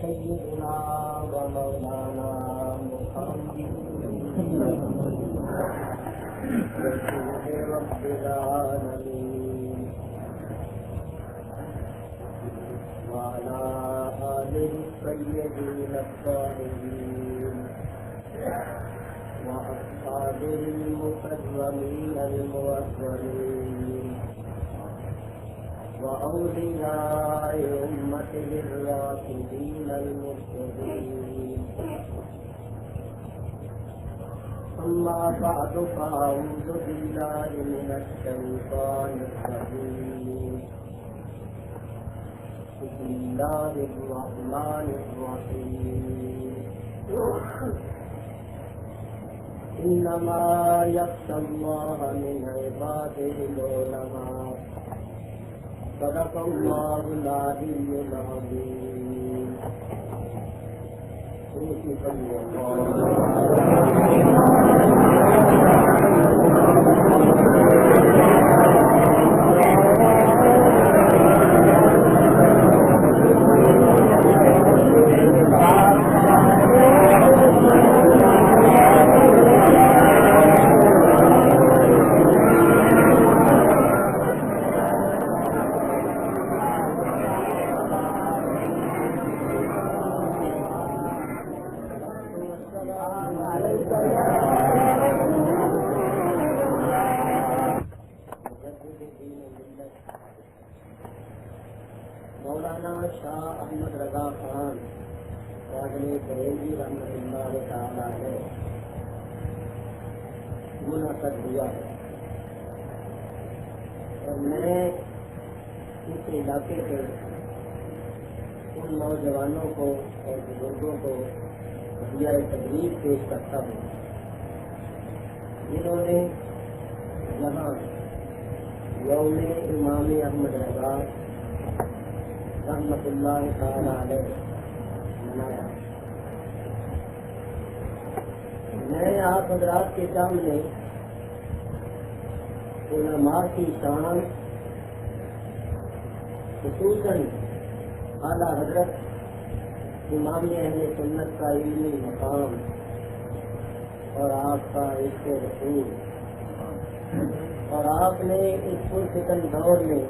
سيدنا ومولانا محمد رسول رب العالمين وعلى آله الطيبين الطاهرين وأصحابه المكرمين الموفرين وأولياء أمته الراشدين المرشدين. أما بعد فأعوذ بالله من الشيطان الرجيم. بسم الله الرحمن الرحيم. إنما يخشى الله من عباده العلماء. صدق الله العلي العظيم. مولانا شاہ احمد رضا خان واجنی بریلوی رحمۃ اللہ تعالی علیہ منعقد ہوا ہے، اور میں اس علاقے کے ان نوجوانوں کو اور بزرگوں کو ہدیہ تقریب پیش کرتا ہوں جنہوں نے یہاں یوم امام احمد رضا رحمۃ اللہ تعالی علیہ منایا۔ میں آپ حضرات کے سامنے علماء کی شان، خصوصاً اعلیٰ حضرت امام اہل سنت کا علمی مقام اور آپ کا عشق رسول، اور آپ نے اس پرفتن دور میں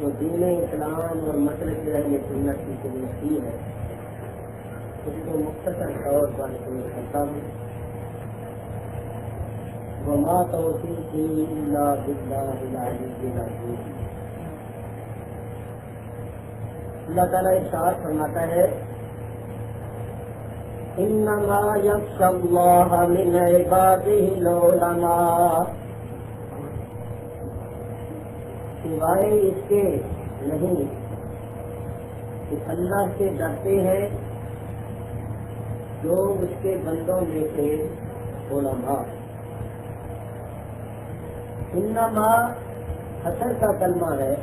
جو دین اسلام اور مسلک اہل سنت کی خدمت کی ہے، اس کو مختصر طور پر پیش کرتا ہوں۔ وما توفیقی الا باللہ العلی العظیم۔ اللہ تعالیٰ ارشاد فرماتا ہے انما یخشی اللہ من عبادہ العلماء، سوائے اس کے نہیں کہ اللہ سے ڈرتے ہیں جو اس کے بندوں میں سے علماء۔ انما حسر کا کلمہ ہے،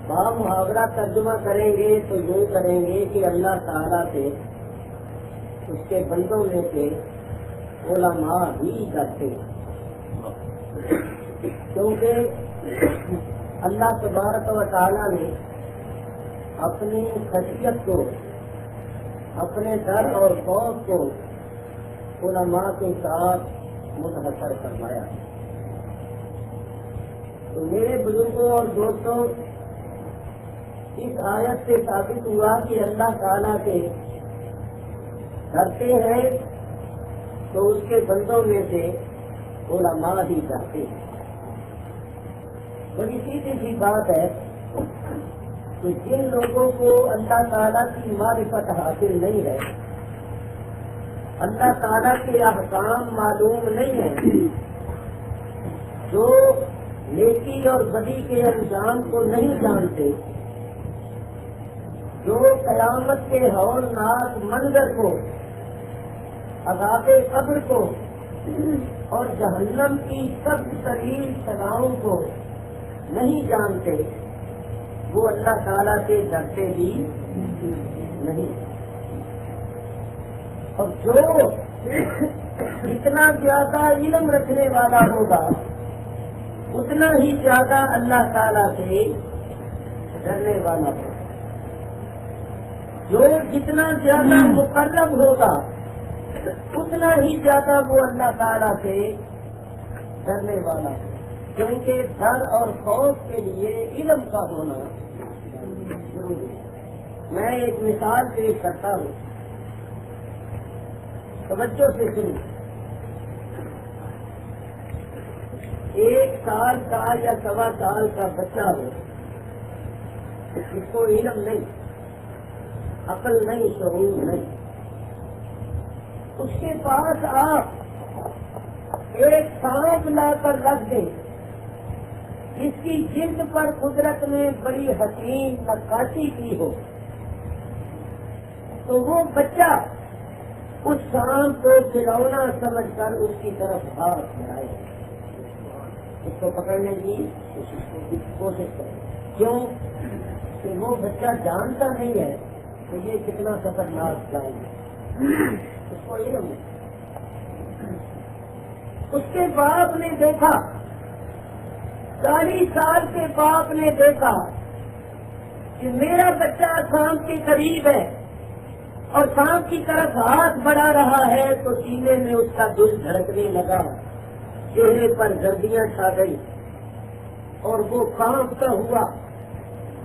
با محاورہ ترجمہ کریں گے تو یوں کریں گے کہ اللہ تعالیٰ سے اس کے بندوں میں سے علماء ہی ڈرتے ہیں، کیونکہ اللہ تبارک و تعالیٰ نے اپنی خشیت کو، اپنے ڈر اور خوف کو علماء کے ساتھ منحصر فرمایا۔ تو میرے بزرگوں اور دوستوں، اس آیت سے ثابت ہوا کہ اللہ تعالیٰ سے ڈرتے ہیں تو اس کے بندوں میں سے علماء ہی ڈرتے ہیں۔ بڑی سیدھی سی بات ہے کہ جن لوگوں کو اللہ تعالیٰ کی معرفت حاصل نہیں ہے، اللہ تعالیٰ کے احکام معلوم نہیں ہیں، جو نیکی اور بدی کے انجام کو نہیں جانتے، جو قیامت کے ہولناک منظر کو، عذاب قبر کو اور جہنم کی سب ترین سزاؤں کو نہیں جانتے وہ اللہ تعالیٰ سے ڈرتے بھی نہیں. اور جو جتنا زیادہ علم رکھنے والا ہوگا اتنا ہی زیادہ اللہ تعالیٰ سے ڈرنے والا ہوگا. جو جتنا زیادہ مقرب ہوگا اتنا ہی زیادہ وہ اللہ تعالیٰ سے ڈرنے والا ہے. کیونکہ ڈر اور خوف کے لیے علم کا ہونا ضروری ہے. میں ایک مثال پیش کرتا ہوں, توجہ سے سنیں. 1 سال کا یا 1.25 سال کا بچہ ہو, اس کو علم نہیں, عقل نہیں, شعور نہیں, اس کے پاس آپ ایک سانپ لا کر رکھ دیں, جس کی جلد پر قدرت نے بڑی حسین نقاشی کی ہو, تو وہ بچہ اس سانپ کو کھلونا سمجھ کر اس کی طرف ہاتھ بڑھائے, اس کو پکڑنے کی کوشش کرے. کیوں کہ وہ بچہ جانتا نہیں ہے کہ یہ کتنا خطرناک کام ہے, اس کو علم نہیں. اس کے باپ نے دیکھا, 40 سال کے باپ نے دیکھا کہ میرا بچہ سانپ کے قریب ہے اور سانپ کی طرف ہاتھ بڑھا رہا ہے, تو سینے میں اس کا دل دھڑکنے لگا, چہرے پر گردیاں چھا گئی اور وہ کانپتا ہوا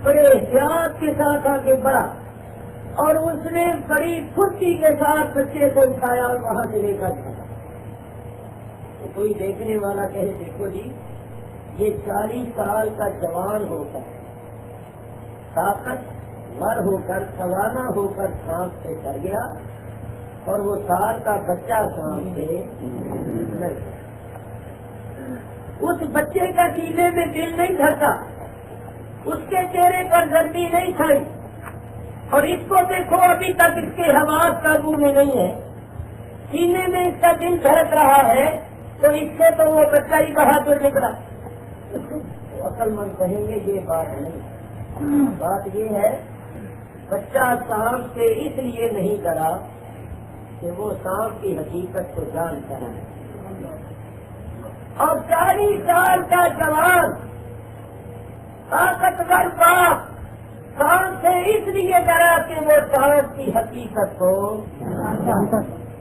بڑے احتیاط کے ساتھ آگے بڑھا اور اس نے بڑی پھرتی کے ساتھ بچے کو اٹھایا اور وہاں سے لے کر جایا. تو کوئی دیکھنے والا کہے دیکھو جی یہ 40 سال کا جوان ہو کر طاقت ور ہو کر سوانح ہو کر سانپ سے ڈر گیا اور وہ سال کا بچہ سانپ سے ڈر گیا. اس بچے کا سینے میں دل نہیں دھڑکا, اس کے چہرے پر گردی نہیں کھائی, اور اس کو دیکھو ابھی تک اس کے حواس قابو میں نہیں ہے, سینے میں اس کا دل دھڑک رہا ہے, تو اس سے تو وہ بچہ ہی بہادر نکلا. عقل مند کہیں گے یہ بات نہیں, بات یہ ہے بچہ سانپ سے اس لیے نہیں ڈرا کہ وہ سانپ کی حقیقت کو جانتا ہے, اور 40 سال کا جوان طاقتور باپ سانپ سے اس لیے ڈرا کہ وہ سانپ کی حقیقت کو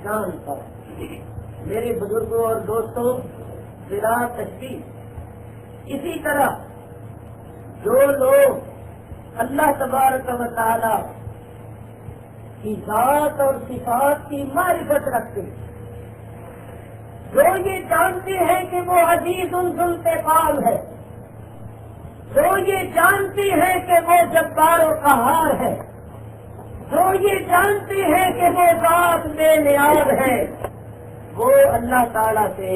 جانتا. میرے بزرگوں اور دوستوں, بلا تشبیہ اسی طرح جو لوگ اللہ تبارک و تعالی کی ذات اور صفات کی معرفت رکھتے ہیں, جو یہ جانتے ہیں کہ وہ عزیز ذوالانتقام ہے, جو یہ جانتے ہیں کہ وہ جبار و قہار ہے, جو یہ جانتے ہیں کہ وہ ذات بے نیاز ہے, وہ اللہ تعالیٰ سے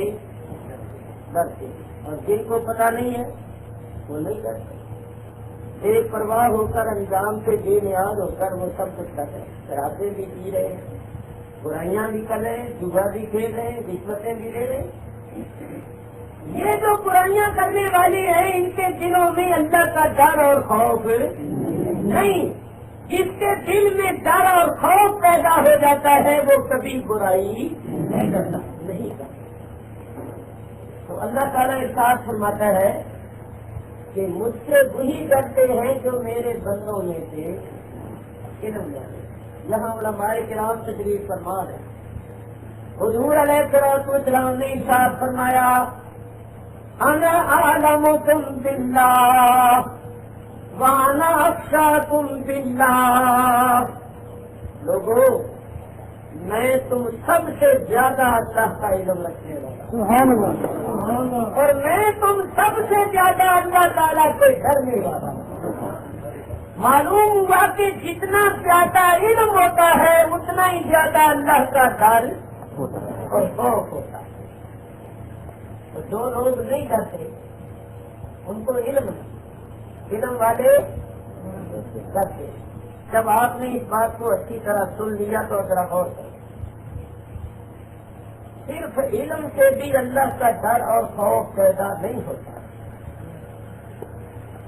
ڈرتے ہیں. اور جن کو پتہ نہیں ہے وہ نہیں ڈرتے, بے پرواہ ہو کر انجام سے بے نیاز ہو کر وہ سب کچھ کر رہے ہیں, شرابیں بھی پی رہے ہیں, برائیاں بھی کر رہے ہیں, جوا بھی کھیل رہے ہیں, رشوتیں بھی لے رہے ہیں. یہ جو برائیاں کرنے والے ہیں ان کے دلوں میں اللہ کا ڈر اور خوف نہیں. جس کے دل میں ڈر اور خوف پیدا ہو جاتا ہے وہ کبھی برائی نہیں کرتا. تو اللہ تعالیٰ ارشاد فرماتا ہے کہ مجھ سے وہی ڈرتے ہیں جو میرے بندوں میں سے علم جانے. یہاں علماء کرام تشریف فرما ہے. حضور علیہ السلام نے ارشاد فرمایا انا اعلمکم باللہ وانا اخشاکم باللہ. لوگوں میں تم سب سے زیادہ اللہ کا علم رکھنے والا اور میں تم سب سے زیادہ اللہ تعالیٰ سے ڈرنے والا. معلوم ہوا کہ جتنا زیادہ علم ہوتا ہے اتنا ہی زیادہ اللہ کا ڈر اور خوف ہوتا ہے. تو جو لوگ نہیں ڈرتے ان کو علم والے ڈرتے. جب آپ نے اس بات کو اچھی طرح سن لیا تو ذرا غور کریں. صرف علم سے بھی اللہ کا ڈر اور خوف پیدا نہیں ہوتا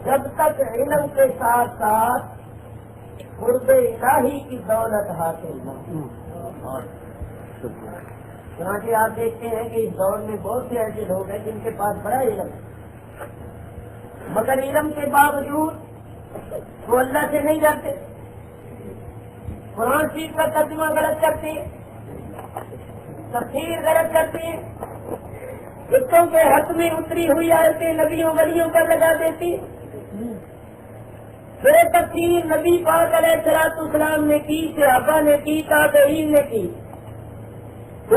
جب تک علم کے ساتھ ساتھ قرب الہی کی دولت حاصل نہ ہو۔ چنانچہ آپ دیکھتے ہیں کہ اس دور میں بہت سے ایسے لوگ ہیں جن کے پاس بڑا علم ہے، مگر علم کے باوجود وہ اللہ سے نہیں ڈرتے، قرآن شریف کا ترجمہ غلط کرتے ہیں، تفسیر غلط کرتے ہیں، بتوں کے حق میں اتری ہوئی آیتیں نبیوں ولیوں پر لگا دیتی، بے تفسیر نبی پاک علیہ السلام نے کی، صحابہ نے کی، تابعین نے کی،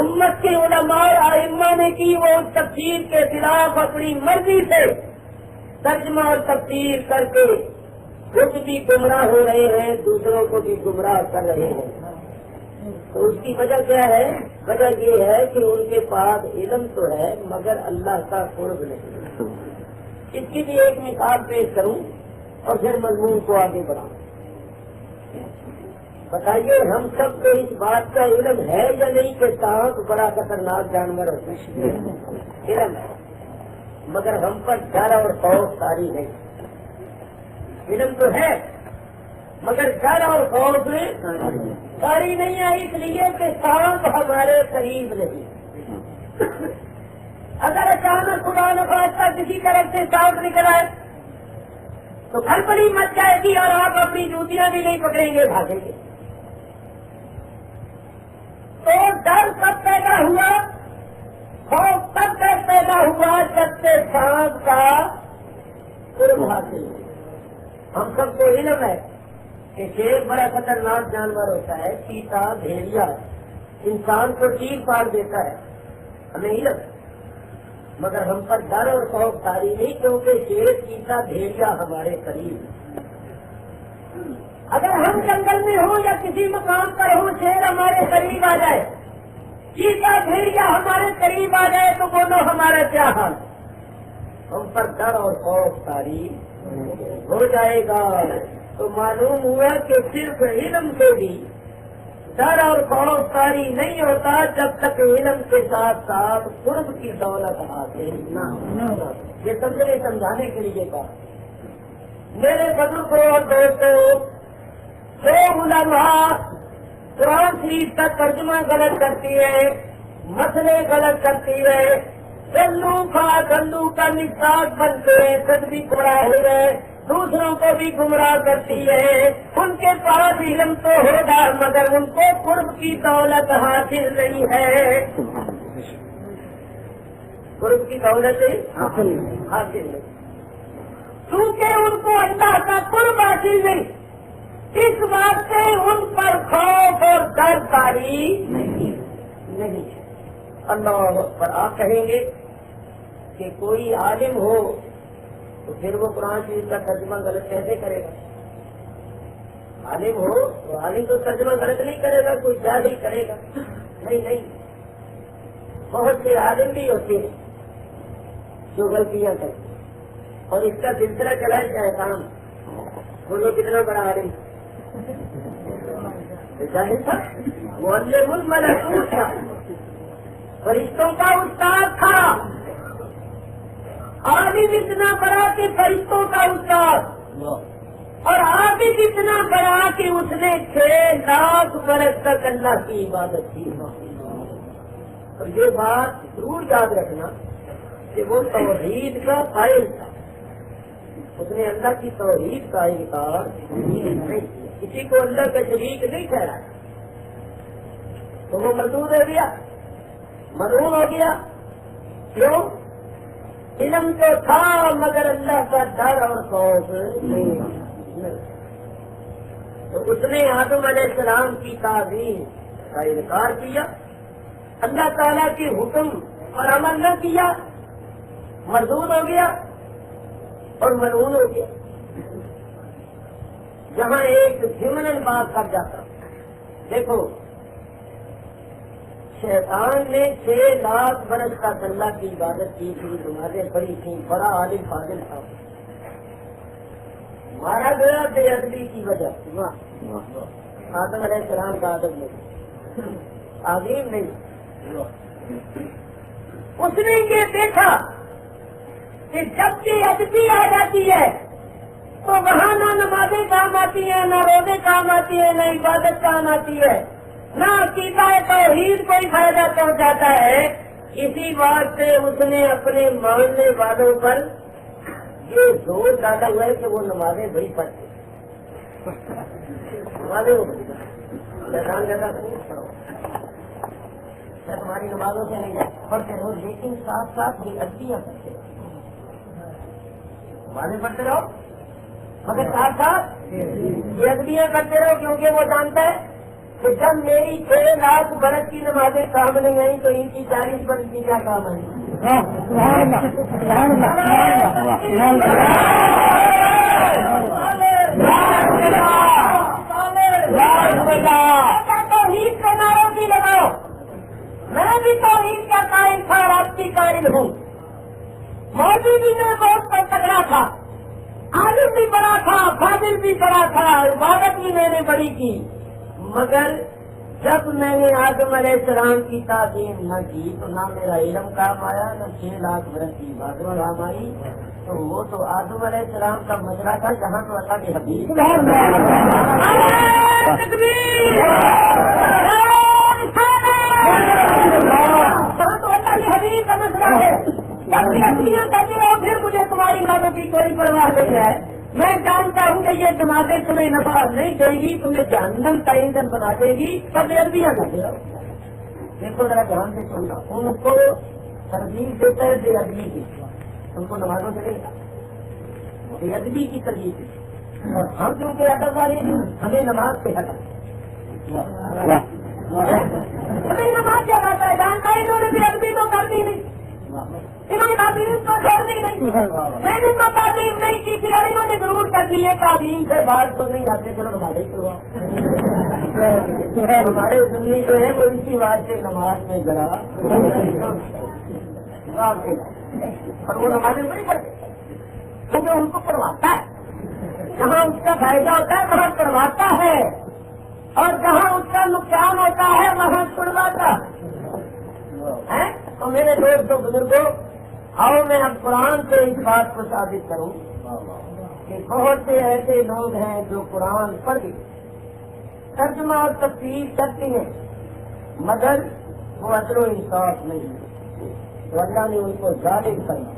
امت کے علماء ائمہ نے کی، وہ اس تفسیر کے خلاف اپنی مرضی سے ترجمہ اور تفسیر کر کے خود بھی گمراہ ہو رہے ہیں، دوسروں کو بھی گمراہ کر رہے ہیں۔ تو اس کی وجہ کیا ہے؟ وجہ یہ ہے کہ ان کے پاس علم تو ہے مگر اللہ کا قرب نہیں۔ اس کی بھی ایک مثال پیش کروں اور پھر مضمون کو آگے بڑھاؤں۔ بتائیے ہم سب کو اس بات کا علم ہے یا نہیں کہ سانپ بڑا خطرناک جانور ہوتا ہے؟ علم ہے مگر ہم پر ڈر اور خوف طاری نہیں۔ علم تو ہے مگر ڈر اور خوف طاری نہیں ہے، اس لیے کہ سانپ ہمارے قریب نہیں۔ اگر اچانک خدا نخواستہ کسی طرف سے سانپ نکل آئے تو کھلبلی مچ جائے گی اور آپ اپنی جوتیاں بھی نہیں پکڑیں گے، بھاگیں گے۔ تو ڈر کب پیدا ہوا، خوف تب تک پیدا ہوا جب سے سانپ کا قرب حاصل ہوا۔ ہم سب کو علم ہے کہ شیر بڑا خطرناک جانور ہوتا ہے، چیتا، بھیڑیا انسان کو چیر پاڑ دیتا ہے، ہمیں علم ہے مگر ہم پر ڈر اور خوف طاری نہیں، کیونکہ شیر، چیتا، بھیڑیا ہمارے قریب۔ اگر ہم جنگل میں ہوں یا کسی مقام پر ہوں، شیر ہمارے قریب آ جائے، چیتا، بھیڑیا ہمارے قریب آ جائے تو بولو ہمارا کیا حال؟ ہم پر ڈر اور خوف طاری ہو جائے گا۔ تو معلوم ہوا کہ صرف علم سے بھی ڈر اور خوف طاری نہیں ہوتا جب تک علم کے ساتھ ساتھ قرب کی دولت حاصل نہ ہو۔ یہ سمجھانے کے لیے بات میرے بزرگوں اور دوستوں، جو علماء قرآن شریف کا ترجمہ غلط کرتی ہے، مسئلے غلط کرتی ہے، گلو کا نصاب بنتے ہیں، خود بھی گمراہ ہوئے، دوسروں کو بھی گمراہ کرتی ہے، ان کے پاس علم تو ہوگا مگر ان کو قرب کی دولت حاصل نہیں ہے۔ قرب کی دولت حاصل نہیں، کیونکہ ان کو اللہ کا قرب حاصل نہیں، اس بات سے ان پر خوف اور ڈر طاری نہیں ہے۔ اللہ پر آپ کہیں گے کہ کوئی عالم ہو تو پھر وہ قرآن شریف کا ترجمہ غلط کیسے کرے گا؟ عالم ہو تو عالم تو ترجمہ غلط نہیں کرے گا، کوئی جاہل کرے گا؟ نہیں، بہت سے عالم بھی ہوتے ہیں جو غلطیاں کرتے ہیں، اور اس کا سلسلہ چلا ہے کام، بولو کتنا بڑا عالم جاہل تھا، معلم الملکوت تھا، فرشتوں کا استاد تھا، عالم اتنا بڑا کہ فرشتوں کا استاد، اور عابد اتنا بڑا کہ اس نے 6 لاکھ برس تک اللہ کی عبادت کی۔ اور یہ بات ضرور یاد رکھنا کہ وہ توحید کا قائل تھا، اس نے اللہ کی توحید کا انکار نہیں کیا، کسی کو اللہ کا شریک نہیں ٹھہرایا، تو وہ مردود ہو گیا، مرحوم ہو گیا۔ کیوں؟ علم تو تھا مگر اللہ کا ڈر اور خوف نہیں۔ تو اس نے آدم علیہ السلام کی تعظیم کا انکار کیا، اللہ تعالیٰ کے حکم پر عمل نہ کیا، مردود ہو گیا اور ملعون ہو گیا۔ جہاں ایک ضمن بات کر جاتا، دیکھو شیطان نے 6 لاکھ برس تک اللہ کی عبادت کی تھی، نمازیں پڑھی تھی، بڑا عالم فاضل تھا، مارا گیا بے ادبی کی وجہ سے۔ آدم علیہ السلام کا ادب نہیں، عظیم نہیں، اس نے یہ دیکھا کہ جب بھی ادبی آ جاتی ہے تو وہاں نہ نمازیں کام آتی ہیں، نہ روزے کام آتی ہیں، نہ عبادت کام آتی ہے، نہ عقیدہ توحید کوئی فائدہ پہنچاتا ہے۔ اسی بات سے اس نے اپنے ماننے والوں پر یہ زور ڈالا ہوا ہے کہ وہ نمازیں وہی پڑھتے نمازیں میدان جگہ نہیں پڑھو، میں تمہاری نمازوں سے نہیں پڑھتے رہو، لیکن ساتھ ساتھ یہ ادبیاں کرتے رہو، نمازیں پڑھتے رہو مگر ساتھ ساتھ یہ ادبیاں کرتے رہو، کیونکہ وہ جانتا ہے کہ جب میری 6 لاکھ برس کی نمازیں کام نہیں آئی تو ان کی 40 برس کی کیا کام آئی؟ توحید کے نعروں کی لگاؤ، میں بھی توحید کا قائل تھا اور آپ کی قائل ہوں۔ مودی جی نے بہت تگڑا تھا، عالم بھی بڑا تھا، فاضل بھی بڑا تھا، عبادت بھی میں نے بڑی کی، مگر جب میں نے آدم علیہ السلام کی تعظیم نہ کی تو نہ میرا علم کام آیا، نہ 6 لاکھ برس کی عبادت کام آئی۔ تو وہ تو آدم علیہ السلام کا مسئلہ تھا جہاں تو اللہ کے حبیب حبیب کا مسئلہ ہے۔ کہتے رہو پھر مجھے تمہاری باتوں کی کوئی پرواہ نہیں ہے، میں جانتا ہوں کہ یہ جماعتیں تمہیں نفع نہیں دے گی، تمہیں جہنم کا ایندھن بنا دے گی، سب ادبیاں کرتے رہو۔ دیکھو ذرا دھیان سے سننا، ان کو ترغیب دیتا ہے بے ادبی کی، ان کو نمازوں سے نہیں، بے ادبی کی ترغیب دی، اور ہم کیونکہ ادب والے ہمیں نماز سے ہٹا، ہمیں نماز سے ہٹاتا ہے، جانتا ہے انہوں نے بے ادبی تو کرنی نہیں، انہوں نے تعلیم کو چھوڑنی نہیں، میں نے تو تعلیم نہیں کی تھی اور انہوں نے ضرور کر لی ہے، تعلیم سے بات تو نہیں آتے، چلو ہمارے کروا ہمارے زندگی جو ہے وہ اسی بات سے نماز میں ذرا اور وہ نمازیں نہیں پڑھتے کیونکہ ان کو پڑھواتا ہے، جہاں اس کا فائدہ ہوتا ہے وہاں پڑھواتا ہے، اور جہاں اس کا نقصان ہوتا ہے وہاں چھڑواتا ہے۔ تو میرے دوستوں بزرگوں، آؤ میں اب قرآن سے اس بات کو ثابت کروں کہ بہت سے ایسے لوگ ہیں جو قرآن پڑھ کے ترجمہ اور تفسیر کرتے ہیں مگر وہ عدل و انصاف نہیں ہے، تو اللہ نے ان کو ظالم کرنا۔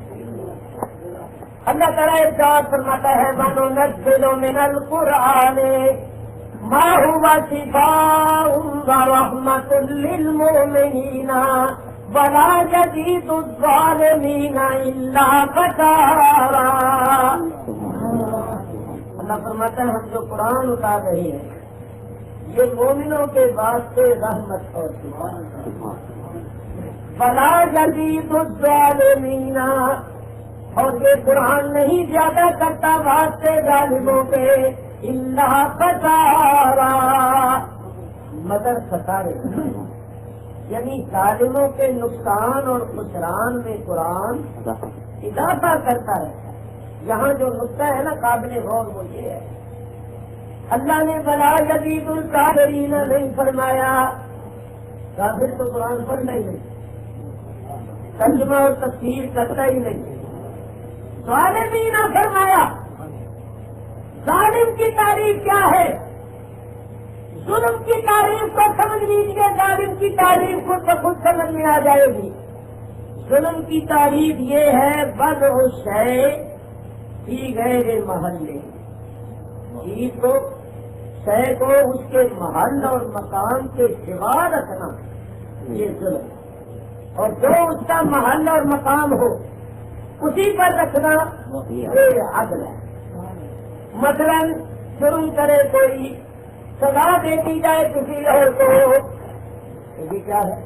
اللہ تعالیٰ ارشاد فرماتا ہے وَنُنَزِّلُ مِنَ الْقُرْآنِ مَا هُوَ شِفَاءٌ وَرَحْمَةٌ لِّلْمُؤْمِنِينَ وَلَا يَزِيدُ الظَّالِمِينَ إِلَّا خَسَارًا۔ اللہ فرماتا ہے ہم جو قرآن اتار رہے ہیں یہ مومنوں کے واسطے رحمت اور شفا، وَلَا يَزِيدُ الظَّالِمِينَ، اور یہ قرآن نہیں زیادہ کرتا واسطے ظالموں کے، إِلَّا خَسَارًا، مگر خسارے، یعنی ظالموں کے نقصان اور خسران میں قرآن اضافہ کرتا ہے۔ یہاں جو نقطہ ہے نا قابل غور وہ یہ ہے، اللہ نے وَلَا يَزِيدُ الظَّالِمِينَ نہیں فرمایا، کافر تو قرآن پڑھنا ہی نہیں، ترجمہ اور تفسیر کرتا ہی نہیں، ظالمین فرمایا۔ ظالم کی تعریف کیا ہے؟ ظلم کی تعریف کو سمجھ لیجیے، ظالم کی تعریف خود بخود سمجھ میں آ جائے گی۔ ظلم کی تعریف یہ ہے وضع الشیء فی غیر محلہ، چیز کو شے کو اس کے محل اور مقام کے سوا رکھنا، یہ ظلم، اور جو اس کا محل اور مقام ہو اسی پر رکھنا یہ عدل ہے۔ مثلا جرم کرے کوئی، سزا دے دی جائے کسی اور کو، یہ کیا ہے؟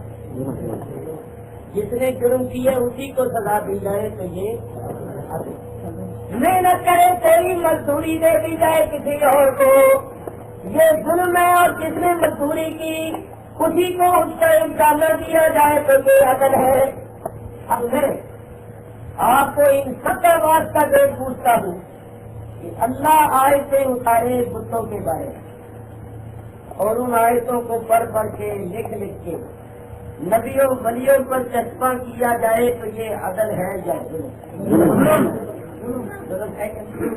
جس نے جرم کیا اسی کو سزا دی جائے تو یہ عدل۔ محنت کرے کوئی، مزدوری دے دی جائے کسی اور کو، یہ ظلم ہے، اور جس نے مزدوری کی اسی کو اس کا $1 دیا جائے تو یہ عدل ہے۔ اب میں آپ کو ان سب کا واسطہ دے پوچھتا ہوں کہ اللہ آیتیں اتارے بتوں کے بارے میں، اور ان آیتوں کو پڑھ پڑھ کے لکھ لکھ کے نبیوں ولیوں پر چسپاں کیا جائے تو یہ عدل ہے یا ظلم؟ ظلم ہے کیا؟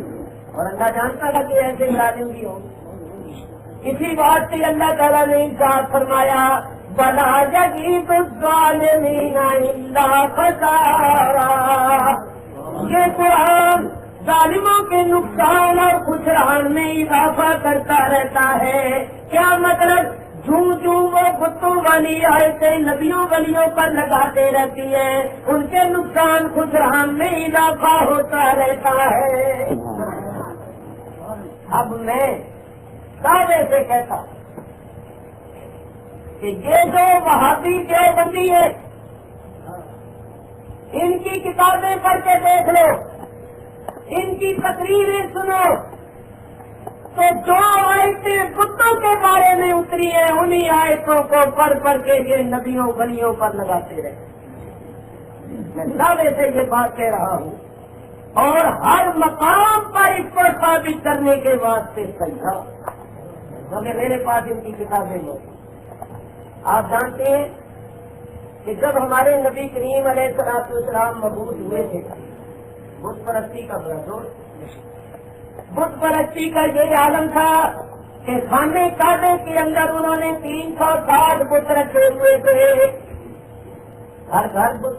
اور اللہ جانتا تھا کہ ایسے ظالم بھی ہوں. اسی بات سے اللہ تعالیٰ نے ارشاد فرمایا بلا یزید الظالمین الا خسارا. یہ قرآن ظالموں کے نقصان اور خسران میں اضافہ کرتا رہتا ہے. کیا مطلب؟ جو وہ بتوں والی آیتیں نبیوں ولیوں پر لگاتے رہتی ہیں ان کے نقصان خسران میں اضافہ ہوتا رہتا ہے. اب میں دعوے سے کہتا ہوں کہ یہ جو وہابی دیوبندی ہے ان کی کتابیں پڑھ کے دیکھ لو، ان کی تقریریں سنو، تو جو آیتیں بتوں کے بارے میں اتری ہیں انہی آیتوں کو پڑھ کے یہ نبیوں ولیوں پر لگاتے رہے. میں دعوے سے یہ بات کہہ رہا ہوں اور ہر مقام پر اس کو ثابت کرنے کے واسطے سمجھا کیونکہ میرے پاس ان کی کتابیں موجود. آپ جانتے ہیں کہ جب ہمارے نبی کریم علیہ السلام مبعوث ہوئے تھے بت پرستی کا بڑا دور. بت پرستی کا یہ عالم تھا کہ خانے کعبے کے اندر انہوں نے 360 بت رکھے ہوئے تھے. ہر گھر بت،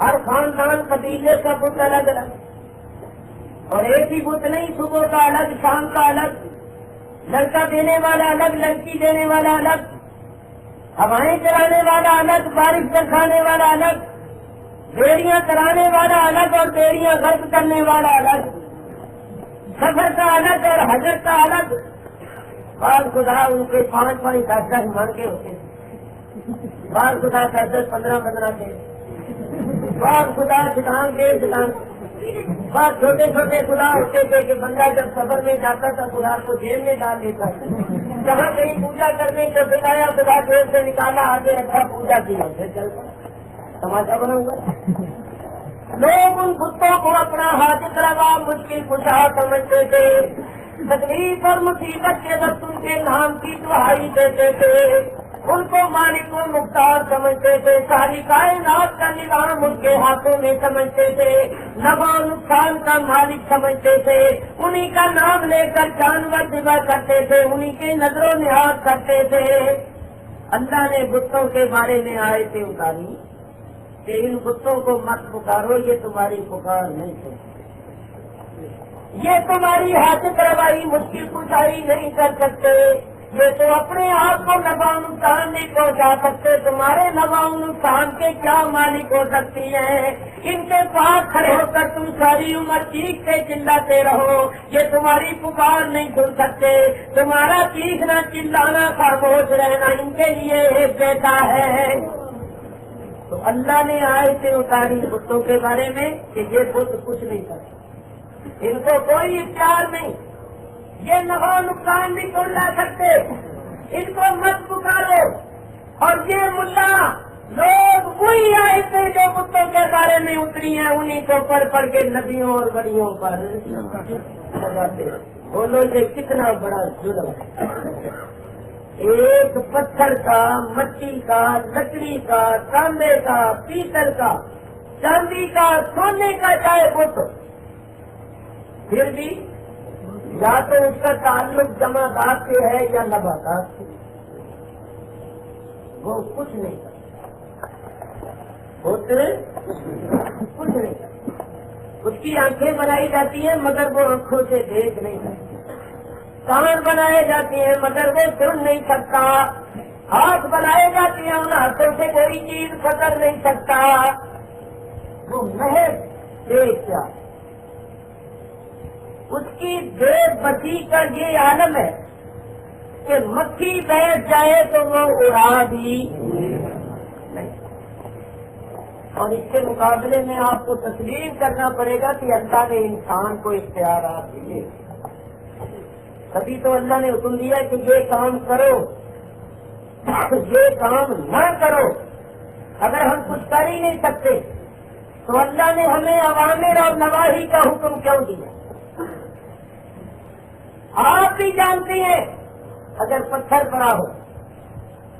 ہر خاندان قبیلے کا بت الگ الگ، اور ایک ہی بت نہیں، صبح کا الگ، شام کا الگ، لڑکا دینے والا الگ، لڑکی دینے والا الگ، ہوائیں چلانے والا الگ، بارش برسانے والا الگ، بیڑیاں کرانے والا الگ اور بیڑیاں غرب کرنے والا الگ، سفر کا الگ اور حضرت کا الگ. بعض خدا ان کے 5-5 10-10 من کے ہوتے ہیں، بعض خدا 10-15 کے، بعض خدا سدھان کے سدھان، بعض چھوٹے چھوٹے خدا ہوتے تھے کہ بندہ جب سفر میں جاتا تھا خدا کو جیل میں ڈال دیتا تھا. جہاں کہیں پوجا کرنے کو بلایا خدا جیل سے نکالا، آگے رکھا، پوجا کی پھر چل پڑا، تماشا بنا ہوا. لوگ ان بتوں کو اپنا حاجت روا مشکل کشا سمجھتے تھے، تکلیف اور مصیبت کے وقت ان کے نام کی دعائی دیتے تھے، ان کو مالک و مختار سمجھتے تھے، ساری کائنات کا نظام ان کے ہاتھوں میں سمجھتے تھے، نفع و نقصان کا مالک سمجھتے تھے، انہی کا نام لے کر جانور ذبح کرتے تھے، انہی کے نظر و نیاز کرتے تھے. اللہ نے بتوں کے بارے میں آیتیں اتاری کہ ان بتوں کو مت پکارو، یہ تمہاری پکار نہیں سنتے، یہ تمہاری حاجت روائی مشکل کشائی نہیں کر سکتے، یہ تو اپنے آپ کو نفع و نقصان نہیں پہنچا سکتے، تمہارے نفع و نقصان کے کیا مالک ہو سکتی ہیں؟ ان کے پاس کھڑے ہو کر تم ساری عمر چیختے چلاتے رہو، یہ تمہاری پکار نہیں سن سکتے، تمہارا چیخنا چلانا خاموش رہنا ان کے لیے ایک جیسا ہے. تو اللہ نے آیتیں اتاری بتوں کے بارے میں کہ یہ بت کچھ نہیں کرتے، ان کو کوئی اختیار نہیں، یہ نفع و نقصان بھی کر لا سکتے، ان کو مت پکارو. اور یہ ملا لوگ وہی آیتیں جو بتوں کے بارے میں اتری ہیں انہیں کو پڑھ کے نبیوں اور ولیوں پر لگاتے. بولو یہ کتنا بڑا ظلم ہے. ایک پتھر کا، مٹی کا، لکڑی کا، تانبے کا، پیتل کا، چاندی کا، سونے کا چاہے بت، پھر بھی یا تو اس کا تعلق جماعت سے ہے یا نباتات سے، وہ کچھ نہیں کرتا، ہوتے کچھ نہیں کرتا. اس کی آنکھیں بنائی جاتی ہیں مگر وہ آنکھوں سے دیکھ نہیں سکتی، کان بنائے جاتے ہیں مگر وہ سن نہیں سکتا، ہاتھ بنائے جاتے ہیں ان ہاتھوں سے کوئی چیز پکڑ نہیں سکتا. وہ محض دیکھ کیا، اس کی بے بسی کا یہ عالم ہے کہ مکھی بیٹھ جائے تو وہ اڑا بھی نہیں. اور اس کے مقابلے میں آپ کو تسلیم کرنا پڑے گا کہ اللہ نے انسان کو اختیارات دیے. کبھی تو اللہ نے حکم دیا کہ یہ کام کرو، یہ کام نہ کرو. اگر ہم کچھ کر ہی نہیں سکتے تو اللہ نے ہمیں اوامر اور نواہی کا حکم کیوں دیا؟ آپ بھی جانتے ہیں اگر پتھر پڑا ہو،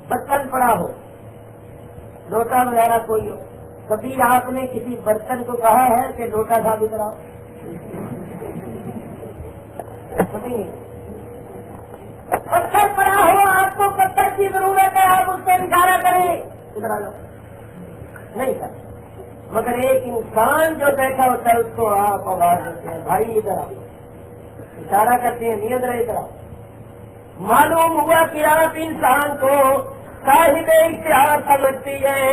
پتھر پڑا ہو، لوٹا وغیرہ کوئی ہو. کبھی آپ نے کسی برتن کو کہا ہے کہ لوٹا ثابت کراؤ؟ کبھی نہیں. پتھر پڑا ہو, آپ کو پتھر کی ضرورت ہے, آپ اس سے اشارہ کریں ادھر آ جاؤ, نہیں سر. مگر ایک انسان جو بیٹھا ہوتا ہے اس کو آپ آواز دیتے ہیں, بھائی ادھر آؤ, اشارہ کرتے ہیں, نہیں ادھر آؤ. معلوم ہوا کہ آپ انسان کو صاحب اختیار سمجھتی ہے.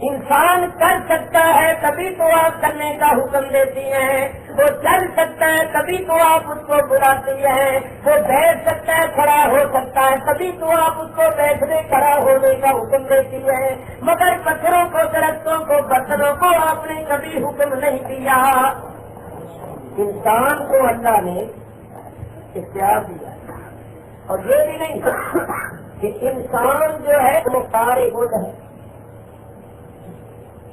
انسان کر سکتا ہے تبھی تو آپ کرنے کا حکم دیتی ہیں, وہ چل سکتا ہے تبھی تو آپ اس کو بلاتی ہیں, وہ بیٹھ سکتا ہے کھڑا ہو سکتا ہے تبھی تو آپ اس کو بیٹھنے کھڑا ہونے کا حکم دیتی ہیں. مگر پتھروں کو, درختوں کو, برتنوں کو آپ نے کبھی حکم نہیں دیا. انسان کو اللہ نے اختیار دیا, اور یہ بھی نہیں کہ انسان جو ہے وہ سارے خود ہے,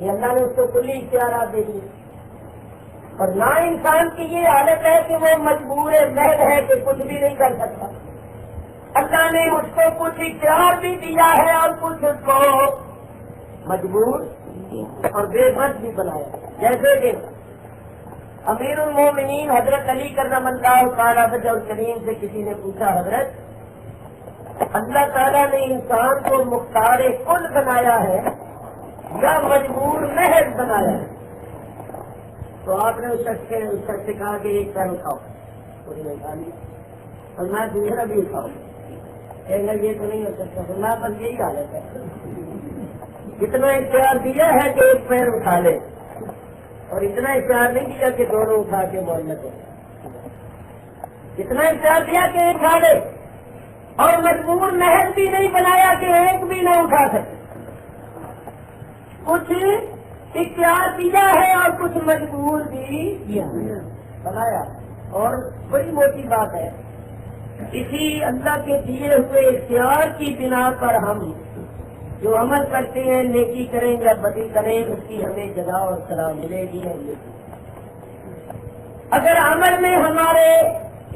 یہ اللہ نے اس کو کلی اختیارات دے دیے. اور نہ انسان کی یہ حالت ہے کہ وہ مجبور محض ہے کہ کچھ بھی نہیں کر سکتا. اللہ نے اس کو کچھ اختیار بھی دیا ہے اور کچھ اس کو مجبور اور بے بس بھی بنایا. جیسے کہ امیر المومنین حضرت علی کرم اللہ تعالیٰ وجہ الکریم سے کسی نے پوچھا, حضرت اللہ تعالیٰ نے انسان کو مختار کل بنایا ہے یا مجبور محض بنایا ہے؟ تو آپ نے اس شخص سے کہا کہ ایک پیر اٹھاؤ, کوئی نہیں کھا لیا, اور میں دوسرا بھی اٹھاؤں. کہنا یہ تو نہیں ہو سکتا, تو میں بس یہی حالت ہے. اتنا اختیار دیا ہے کہ ایک پیر اٹھا لے, اور اتنا اختیار نہیں دیا کہ دونوں اٹھا کے معلومات ہو. اتنا اختیار دیا کہ ایک اٹھا لے, اور مجبور محض بھی نہیں بنایا کہ ایک بھی نہ اٹھا سکے. کچھ اختیار دیا ہے اور کچھ مجبور بھی بنایا. اور بڑی موٹی بات ہے, اسی اللہ کے دیے ہوئے اختیار کی بنا پر ہم جو عمل کرتے ہیں, نیکی کریں یا بدی کریں, اس کی ہمیں جزا اور سزا ملے گی. اگر عمل میں ہمارے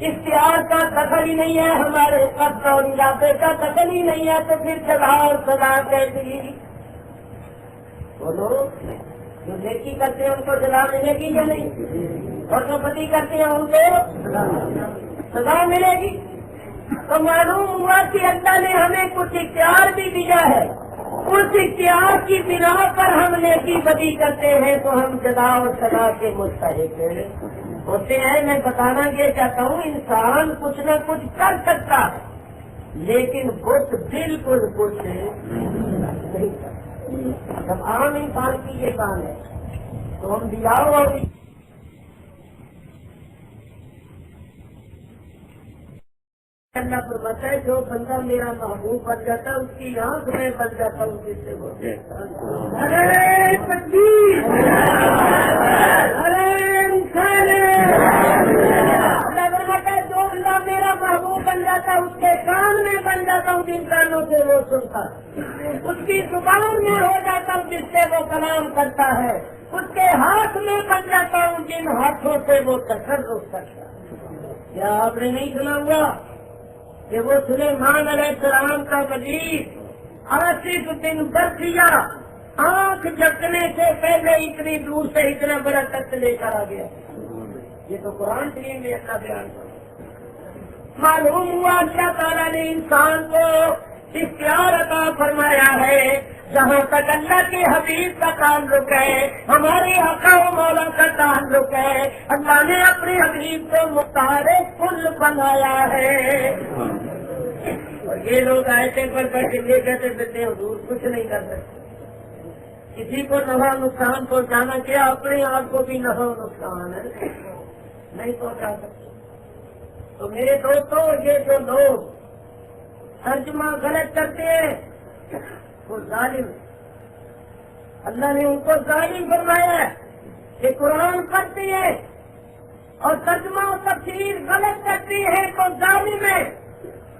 اختیار کا دخل ہی نہیں ہے, ہمارے قصد اور ارادے کا دخل ہی نہیں ہے, تو پھر جزا اور سزا کیسی؟ بولو, جو نیکی کرتے ہیں ان کو جزا ملے گی یا نہیں, اور جو بدی کرتے ہیں ان کو سزا ملے گی. تو معلوم ہوا کہ اللہ نے ہمیں کچھ اختیار بھی دیا ہے, اس اختیار کی بنا پر ہم نیکی بدی کرتے ہیں تو ہم جزا اور سزا کے مستحق ہوتے ہیں. میں بتانا یہ چاہتا ہوں, انسان کچھ نہ کچھ کر سکتا ہے, لیکن کچھ بالکل کچھ نہیں کرتا. جب عام انسان کی یہ کام ہے تو ہم دیا اور اللہ فرماتا ہے جو بندہ میرا محبوب بن جاتا ہے اس کی آنکھ میں بن جاتا ہوں, جس سے وہ ارے تکبیر, ارے انسان, اللہ فرماتا ہے جو بندہ میرا محبوب بن جاتا ہے اس کے کان میں بن جاتا ہوں جن کانوں سے وہ سنتا ہے, اس کی زبان میں ہو جاتا ہوں جس سے وہ کلام کرتا ہے, اس کے ہاتھ میں بن جاتا ہوں جن ہاتھوں سے وہ تصرف کرتا ہے. کیا آپ نے نہیں سنا ہوا کہ وہ سلیمان علیہ السلام کا وزیر آصف بن برقیہ آنکھ جھپکنے سے پہلے اتنی دور سے اتنا بڑا تخت لے کر آ گیا؟ یہ تو قرآن شریف میں اللہ بیان کر. معلوم ہوا اللہ تعالیٰ نے انسان کو اختیار عطا فرمایا ہے. جہاں تک اللہ کے حبیب کا تعلق ہے, ہمارے آقا و مولا کا تعلق ہے, اللہ نے اپنے حبیب کو مختار کل بنایا ہے. اور یہ لوگ آئے پر بیٹھے لے کہتے ہیں حضور کچھ نہیں کر سکتے, کسی کو نفع نقصان پہنچانا کیا, اپنے آپ کو بھی نفع نقصان ہے نہیں پہنچا سکتے. تو میرے دوستوں, یہ جو لوگ ترجمہ غلط کرتے ہیں وہ ظالم, اللہ نے ان کو ظالم فرمایا ہے کہ قرآن پڑھتے ہیں اور ترجمہ و تفسیر غلط کرتے ہیں تو ظالم ہے.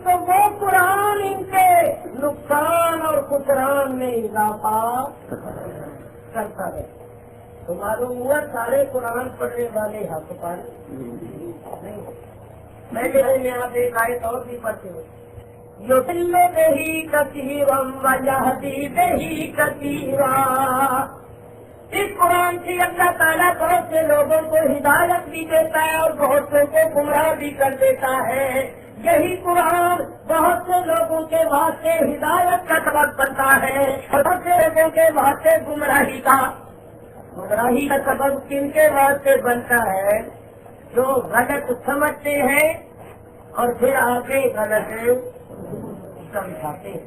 تو وہ قرآن ان کے نقصان اور خسران میں اضافہ کرتا ہے. تو معلوم ہوا سارے قرآن پڑھنے والے حق پر نہیں. میں آپ ایک آیت اور بھی پڑھتے ہو, یضل بہ کثیرا ویہدی بہ کثیرا۔ اس قرآن سے اللہ تعالیٰ بہت سے لوگوں کو ہدایت بھی دیتا ہے اور بہت سے کو گمراہ بھی کر دیتا ہے۔ یہی قرآن بہت سے لوگوں کے واسطے ہدایت کا سبب بنتا ہے اور بہت سے لوگوں کے واسطے گمراہی کا سبب کن کے واسطے بنتا ہے؟ جو غلط سمجھتے ہیں اور پھر آگے غلط سمجھاتے ہیں،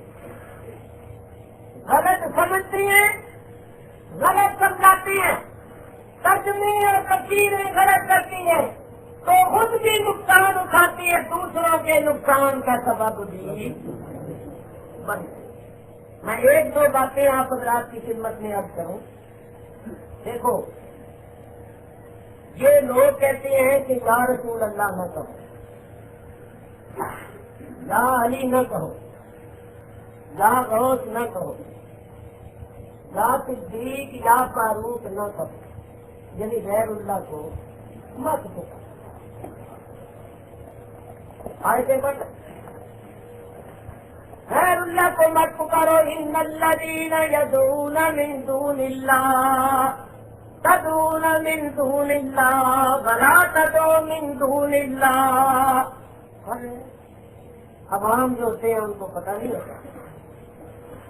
غلط سمجھتے ہیں، غلط سمجھاتی ہیں، ترجمے اور تفسیریں غلط کرتی ہیں تو خود بھی نقصان اٹھاتی ہے، دوسروں کے نقصان کا سبب بھی بنتی۔ میں ایک دو باتیں آپ حضرات کی خدمت میں عرض کروں۔ دیکھو، یہ لوگ کہتے ہیں کہ یا رسول اللہ نہ کہو، یا علی نہ کہو، یا غوث نہ کہو، یا صدیق یا فاروق نہ کہو، یعنی غیر اللہ کو مت پکارو۔ آیتیں پڑھ، غیر اللہ کو مت پکارو۔ ان الذین یدعون من دون اللہ تدعون من دون اللہ ولا تدعوا من دون اللہ۔ عوام جو ہوتے ہیں ان کو پتہ نہیں ہوتا،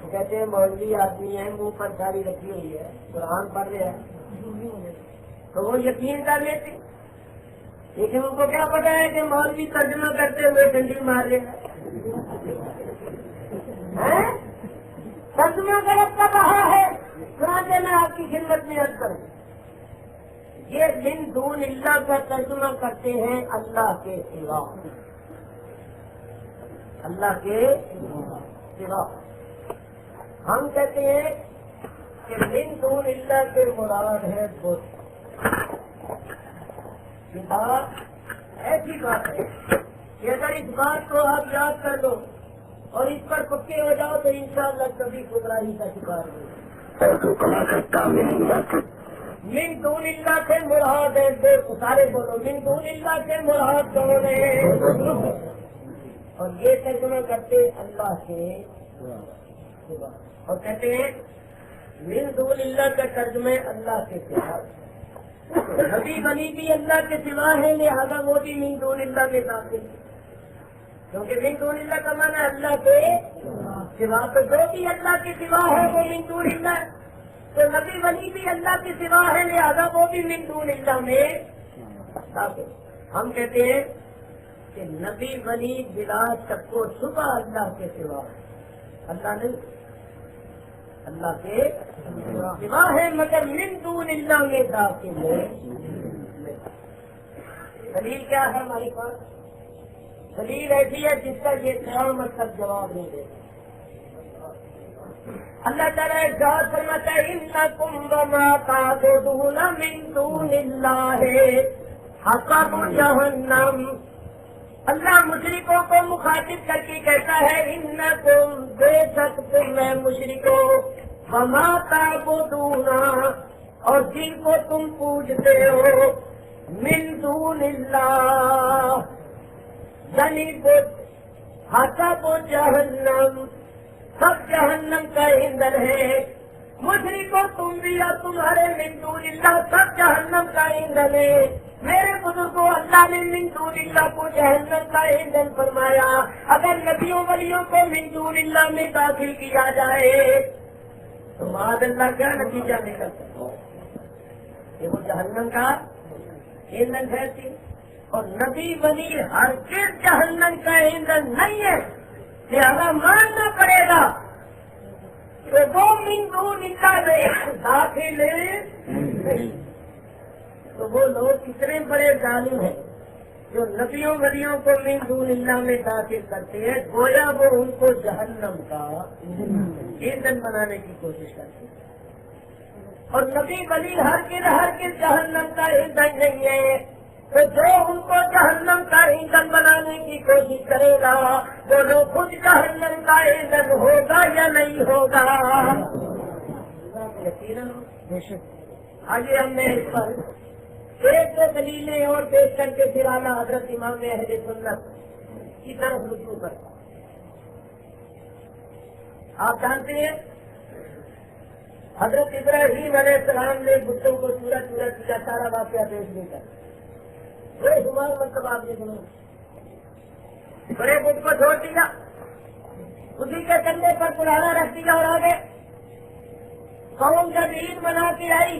وہ کہتے ہیں مولوی آدمی ہے، منہ پر داڑھی رکھی ہوئی ہے، قرآن پڑھ رہے ہیں، تو وہ یقین کر لیتے، لیکن ان کو کیا پتا ہے کہ مولوی ترجمہ کرتے ہوئے ڈنڈی مار رہے ہیں، ترجمہ غلط کر رہا ہے۔ چنانچہ میں آپ کی خدمت میں عرض کروں، یہ من دون اللہ کا ترجمہ کرتے ہیں اللہ کے سوا، اللہ کے سوا۔ ہم کہتے ہیں کہ من دون اللہ کے مراد ہے بت۔ یہ بات ایسی بات ہے کہ اگر اس بات کو آپ یاد کر لو اور اس پر پکے ہو جاؤ تو انشاءاللہ کبھی گمراہی کا شکار نہیں۔ من دون اللہ سے مراد ہے، سارے بولو، من دون اللہ سے مراد کون ہے؟ اور یہ ترجمہ کرتے اللہ کے سوا، اور کہتے ہیں من دون اللہ کا ترجمہ اللہ کے سوا۔ نبی بنی بھی اللہ کے سوا ہے، لہذا وہ بھی من دون اللہ میں داخل ہے، کیونکہ من دون اللہ کا معنی اللہ کے سوا، تو جو بھی اللہ کے سوا ہے وہ من دون اللہ، تو نبی بنی بھی اللہ کے سوا ہے، لہذا وہ بھی من دون اللہ میں داخل۔ ہم کہتے ہیں کہ نبی ولی بلا شک و شبہ اللہ کے سوا ہے، اللہ نہیں، اللہ کے سوا ہے مگر من دون اللہ میں داخل ہے۔ دلیل کیا ہے ہمارے پاس؟ دلیل ایسی ہے جس کا یہ قیامت تک جواب نہیں دے۔ اللہ تعالیٰ ارشاد فرماتا ہے انکم وما تعبدون من دون اللہ حسب جہنم۔ اللہ مشرکوں کو مخاطب کر کے کہتا ہے انکم، بے شک تم میں مشرکوں، وما تعبدون، اور جن کو تم پوجتے ہو، من دون اللہ یعنی بت، حسب جہنم، سب جہنم کا ایندھن ہے۔ مشرکوں تم بھی اور تمہارے من دون اللہ سب جہنم کا ایندھن ہے۔ میرے بزرگوں، اللہ نے من دون اللہ کو جہنم کا ایندھن فرمایا، اگر نبیوں ولیوں کو من دون اللہ میں داخل کیا جائے تو معاذ اللہ کیا نتیجہ نکلتا ہے کہ وہ جہنم کا ایندھن ٹھہرتی، اور نبی ولی ہرگز جہنم کا ایندھن نہیں ہے، لہذا ماننا پڑے گا کہ وہ من دون اللہ میں داخل نہیں۔ تو وہ لوگ کتنے بڑے ظالم ہیں جو نبیوں ولیوں کو من دون اللہ میں داخل کرتے ہیں، گویا وہ ان کو جہنم کا ایندھن بنانے کی کوشش کرتے ہیں، اور نبی ولی ہرگز جہنم کا ایندھن نہیں ہے۔ تو جو ان کو جہنم کا ایندھن بنانے کی کوشش کرے گا وہ لوگ خود جہنم کا ایندھن ہوگا یا نہیں ہوگا؟ آئیے ہم نے اس پر ایک دو دلیلیں اور پیش کر کے پھر اعلیٰ حضرت امام اہل سنت کی طرف رجوع کرتا۔ آپ جانتے ہیں حضرت ابراہیم علیہ السلام نے بتوں کو چورا چورا کیا، سارا واقعہ دیکھ لے کر بڑے شمار مطلب آپ نے سنا، بڑے بت کو چھوڑ دیا، اسی کے کندھے پر کلاڑا رکھ دیا اور آگے قوم جب عید منا کے آئی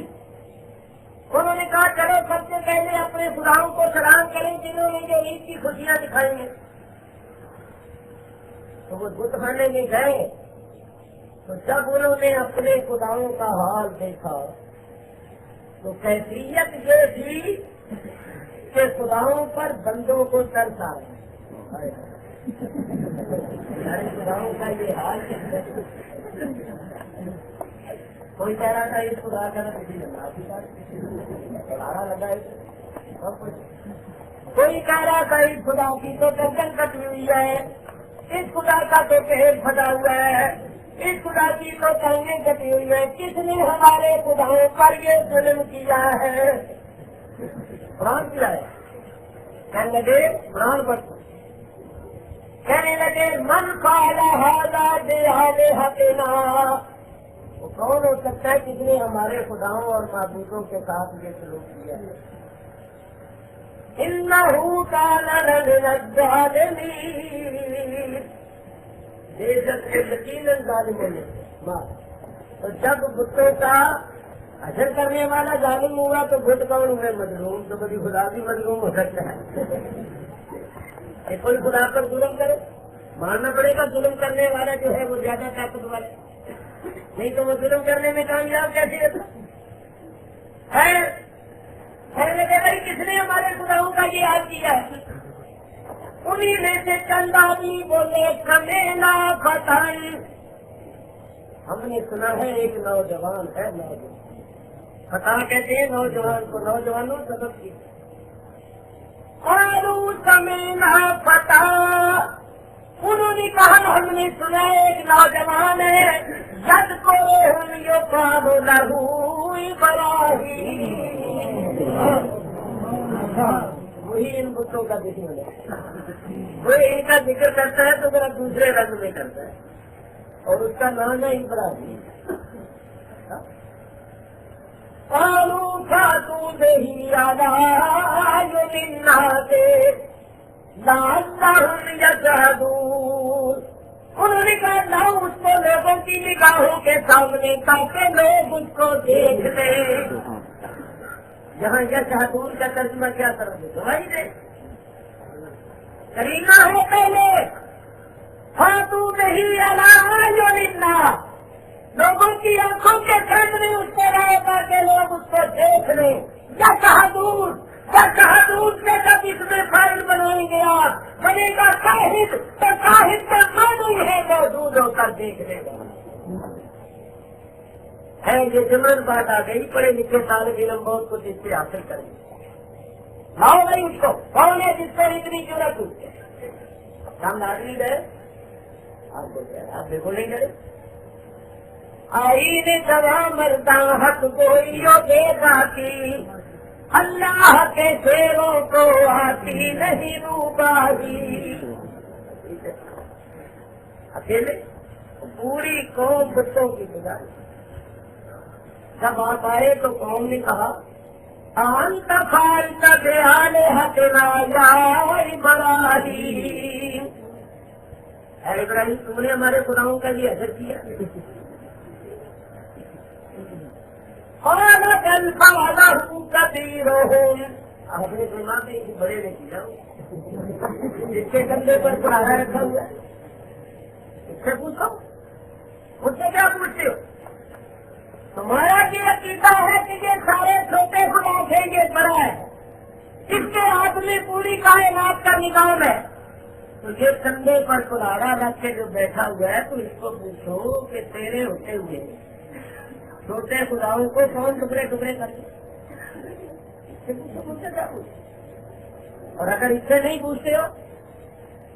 انہوں نے کہا چلو سب سے پہلے اپنے خداؤں کو سلام کریں جنہوں نے جو عید کی خوشیاں دکھائی ہیں۔ تو وہ بت خانے میں گئے تو جب انہوں نے اپنے خداؤں کا حال دیکھا تو کیفیت یہ تھی کہ خداؤں پر بندوں کو ترس آ رہا ہے۔ خداؤں کا یہ حال کوئی کہہ رہا تھا اس خدا کا لگا ہے، کوئی کہہ رہا تھا اس خدا کی تو گردن کٹی ہوئی ہے، اس خدا کا تو پیٹ پھٹا ہوا ہے، اس خدا کی تو ٹانگیں کٹی ہوئی ہے، کس نے ہمارے خداؤں پر یہ ظلم کیا ہے؟ قرآن کیا ہے؟ کہنے لگے قرآن پر کہنے لگے من فعل هذا بآلهتنا، وہ کون ہو سکتا ہے جس نے ہمارے خداؤں اور معبودوں کے ساتھ یہ سلوک کیا ہے؟ إِنَّهُ كَانَ لَمِنَ الظَّالِمِينَ، بے شک یقیناً ظالموں نے۔ تو جب بتوں کا اجر کرنے والا ظالم ہوا تو بت کون ہوئے؟ مظلوم۔ تو کبھی خدا بھی مظلوم ہو سکتا ہے کہ کوئی خدا پر ظلم کرے، ماننا پڑے گا ظلم کرنے والا جو ہے وہ زیادہ طاقتور ہے، نہیں تو وہ ظلم کرنے میں کامیاب کیسے ہوتا ہے؟ لگے بھائی کس نے ہمارے خداؤں کا یہ حال کیا ہے؟ انہیں میں سے چند آدمی بولے کمینا فتن، ہم نے سنا ہے ایک نوجوان ہے، نوجوان فتح کہتے ہیں نوجوان کو، نوجوانوں سبب کی قالوا سمینا فتح، انہوں نے کہا ہم نے سنا ایک نوجوان ہے یذکرہم یقال لہ ابراہیم، وہی ان بتوں کا دشمن ہے، وہی ان کا ذکر کرتا ہے تو ذرا دوسرے رنگ میں کرتا ہے، اور اس کا نام ہے ابراہیم۔ قالوا فاتوا بہ علی اعین الناس لعلہم یشہدون، انہوں نے کہا لاؤ اس کو لوگوں کی نگاہوں کے سامنے تاکہ لوگ اس کو دیکھ لیں۔ یہاں یشہدون کا ترجمہ کیا کرو گے؟ گواہی دے، کرینہ ہے پہلے، فاتوا بہ علی اعین الناس، لوگوں کی آنکھوں کے سامنے اس کو لائے تاکہ لوگ اس کو دیکھ لیں۔ یشہدون، یشہدون سے جب اس میں فائل بنایا گیا بنے گا شاہد، تو شاہد کا معنی ہے موجود ہو کر دیکھ لے گا۔ ہے یہ جمن بات آ گئی، پڑھے لکھے طالب علم بہت کچھ اس سے حاصل کریں گے۔ لاؤ بھائی اس کو، کون ہے جس پر اتنی ضرورت ہوتی ہے؟ سامنے آدمی گئے، آپ دیکھو نہیں گئے، آئین سوا مرداں حق کوئی بے باقی، اللہ کے شیروں کو آتی نہیں روباری۔ اکیلے پوری قوم بتوں کی گزاری، جب آپ آئے تو قوم نے کہا انت فعلت بآلہتنا یا ابراہیم، اے ابراہیم تم نے ہمارے خداؤں کا یہ اثر کیا؟ قال بل فعلہ کبیرہم، آپ نے فرمایا کہ اس بڑے نے کیا، جس کے کندھے پر کلاڑا رکھا ہوا ہے، اس سے پوچھو، مجھ سے کیا پوچھتے ہو؟ تمہارا یہ عقیدہ ہے کہ یہ سارے چھوٹے خدا تھے، یہ بڑا ہے، اس کے ہاتھ میں پوری کائنات کا نظام ہے، تو یہ کندھے پر کلاڑا رکھ کے جو بیٹھا ہوا ہے تو اس کو پوچھو کہ تیرے ہوتے ہوئے چھوٹے خداؤں کو کون ٹکڑے ٹکڑے کرتے؟ اور اگر اس سے نہیں پوچھتے ہو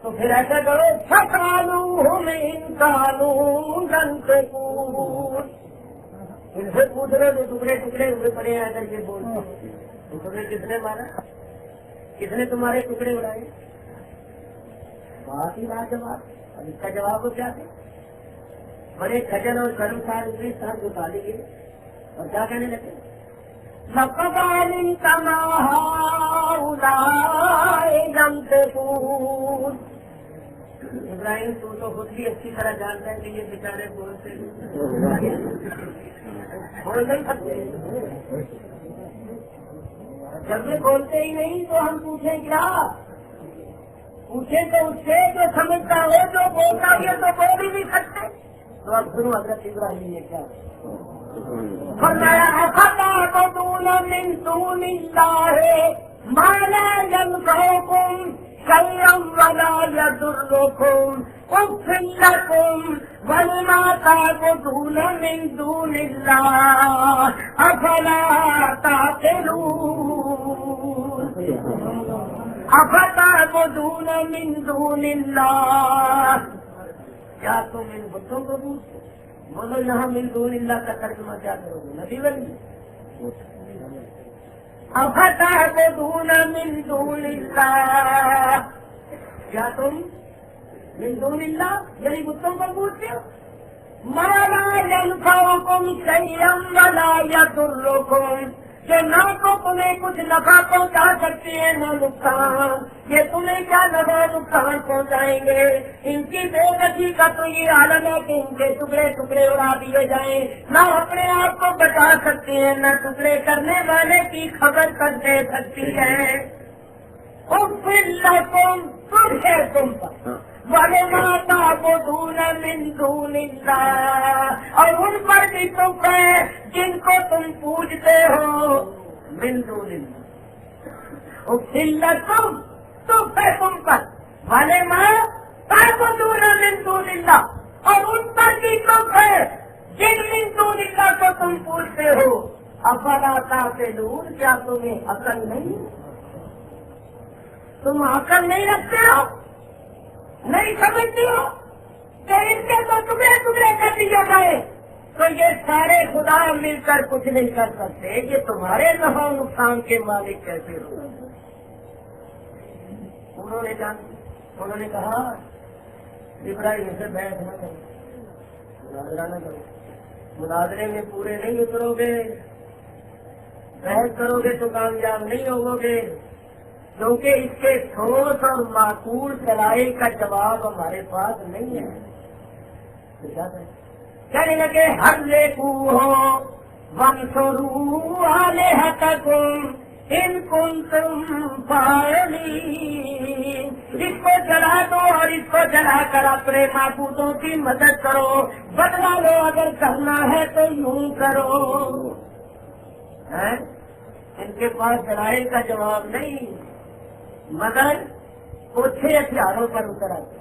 تو پھر ایسا کرو فَقَالُوهُمْ إِنْ كَانُوا يَنْطِقُونَ، ان سے پوچھ رہے تو ٹکڑے ٹکڑے ہوئے پڑے ہیں، اگر یہ بولتے تو تمہیں کس نے مارا؟ کس نے تمہارے ٹکڑے اڑائے؟ بات ہی لاجواب۔ اب اس کا جواب کیا دے؟ بڑے کھجل اور شرمسار اتنے سر جھکا لیے اور کیا کہنے لگے لقد علمت ما هؤلاء ينطقون. ابراہیم تو خود بھی اچھی طرح جانتا ہے کہ یہ بیچارے بولتے بول نہیں سکتے. جب یہ بولتے ہی نہیں تو ہم پوچھیں کیا؟ پوچھیں تو اس سے جو سمجھتا ہو جو بولتا ہو یہ تو بول ہی نہیں سکتے. تو اب سنو حضرت ابراہیم نے کیا فرمایا افتعبدون من دون اللہ ما لا ينفعكم شيئا ولا يضركم اف لكم ولما تعبدون من دون اللہ افلا تعقلون. افتعبدون من دون اللہ کیا تم ان بتوں کو پوچھتے؟ بولو یہاں من دون اللہ کا ترجمہ کیا کرو گے؟ نبی ولی. افتعبدون من دون اللہ کیا تم من دون اللہ یعنی بتوں کو پوچھتے ہو؟ ما لا ينفعكم شيئا ولا يضركم کہ نہ تو تمہیں کچھ نفع پہنچا سکتی ہے نہ نقصان. یہ تمہیں کیا نفع نقصان پہنچائیں گے؟ ان کی بے غتی کا تو یہ عالم ہے کہ ان کے ٹکڑے ٹکڑے اڑا دیے جائیں. نہ اپنے آپ کو بچا سکتے ہیں نہ ٹکڑے کرنے والے کی خبر تک دے سکتی ہے. اف لکم تم ہے تم پر وَلَمَا تَعْبُدُونَ مِن دُونِ اللَّهِ اور ان پر بھی تم ہے جن کو تم پوجتے ہو من دون اللہ. اف لکم تم ہے تم پر وَلَمَا تَعْبُدُونَ مِن دُونِ اللَّهِ اور ان پر بھی تم ہے جن من دون اللہ کو تم پوجتے ہو. افلا تعقلون کیا تمہیں عقل نہیں؟ تم عقل نہیں رکھتے ہو؟ نہیں سمجھتی ہو کہ ان کے تو ٹکڑے ٹکڑے کر دیا جائے تو یہ سارے خدا مل کر کچھ نہیں کر سکتے. یہ تمہارے نفع و نقصان کے مالک کیسے ہو؟ انہوں نے کہا ابراہیم سے بحث نہ کرو مناظرہ نہ کرو. مناظرے میں پورے نہیں اترو گے بحث کرو گے تو کامیاب نہیں ہوگو گے کیونکہ اس کے ٹھوس اور معقول دلائل کا جواب ہمارے پاس نہیں ہے. کہنے لگے ہر لے کو ہو ونصروا آلہتکم ان کنتم فاعلین. اس کو جلا دو اور اس کو جلا کر اپنے معبودوں کی مدد کرو. بدلا لو اگر کرنا ہے تو یوں کرو. ان کے پاس دلائل کا جواب نہیں مگر اچھے ہتھیاروں پر اتر آتے.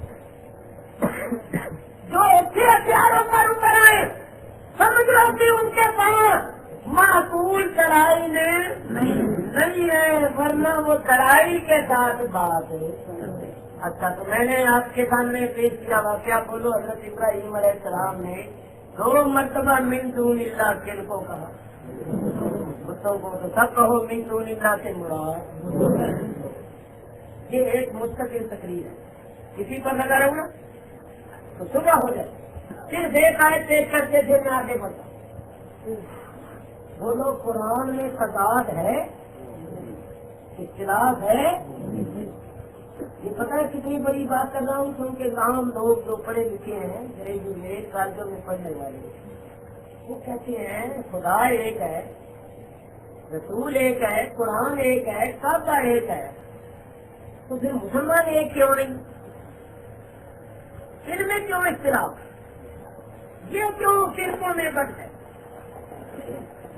جو اچھے ہتھیاروں پر اتر آئے سمجھ لو کہ ان کے پاس معقول کڑائی نہیں ہے ورنہ وہ کڑائی کے ساتھ بات ہے. اچھا تو میں نے آپ کے سامنے پیش کیا واقعہ. بولو حضرت ابراہیم علیہ السلام نے 2 مرتبہ من دون اللہ کن کو کہا؟ بتوں کو تو سب کہو من دون اللہ سے مراد. یہ ایک مستقل تقریر ہے. کسی پر لگا رہوں نا تو صبح ہو جائے. صرف ایک آیت پیش کرتے تھے میں آگے بڑھتا. بولو قرآن میں فساد ہے اختلاف ہے. یہ پتہ ہے کتنی بڑی بات کر رہا ہوں کیونکہ عام لوگ جو پڑھے لکھے ہیں گریجویٹ کالجوں میں پڑھنے والے وہ کہتے ہیں خدا ایک ہے رسول ایک ہے قرآن ایک ہے کعبہ ایک ہے تو پھر مسلمان ایک کیوں نہیں؟ ان میں کیوں اختلاف؟ یہ کیوں فرقوں میں بٹ ہے؟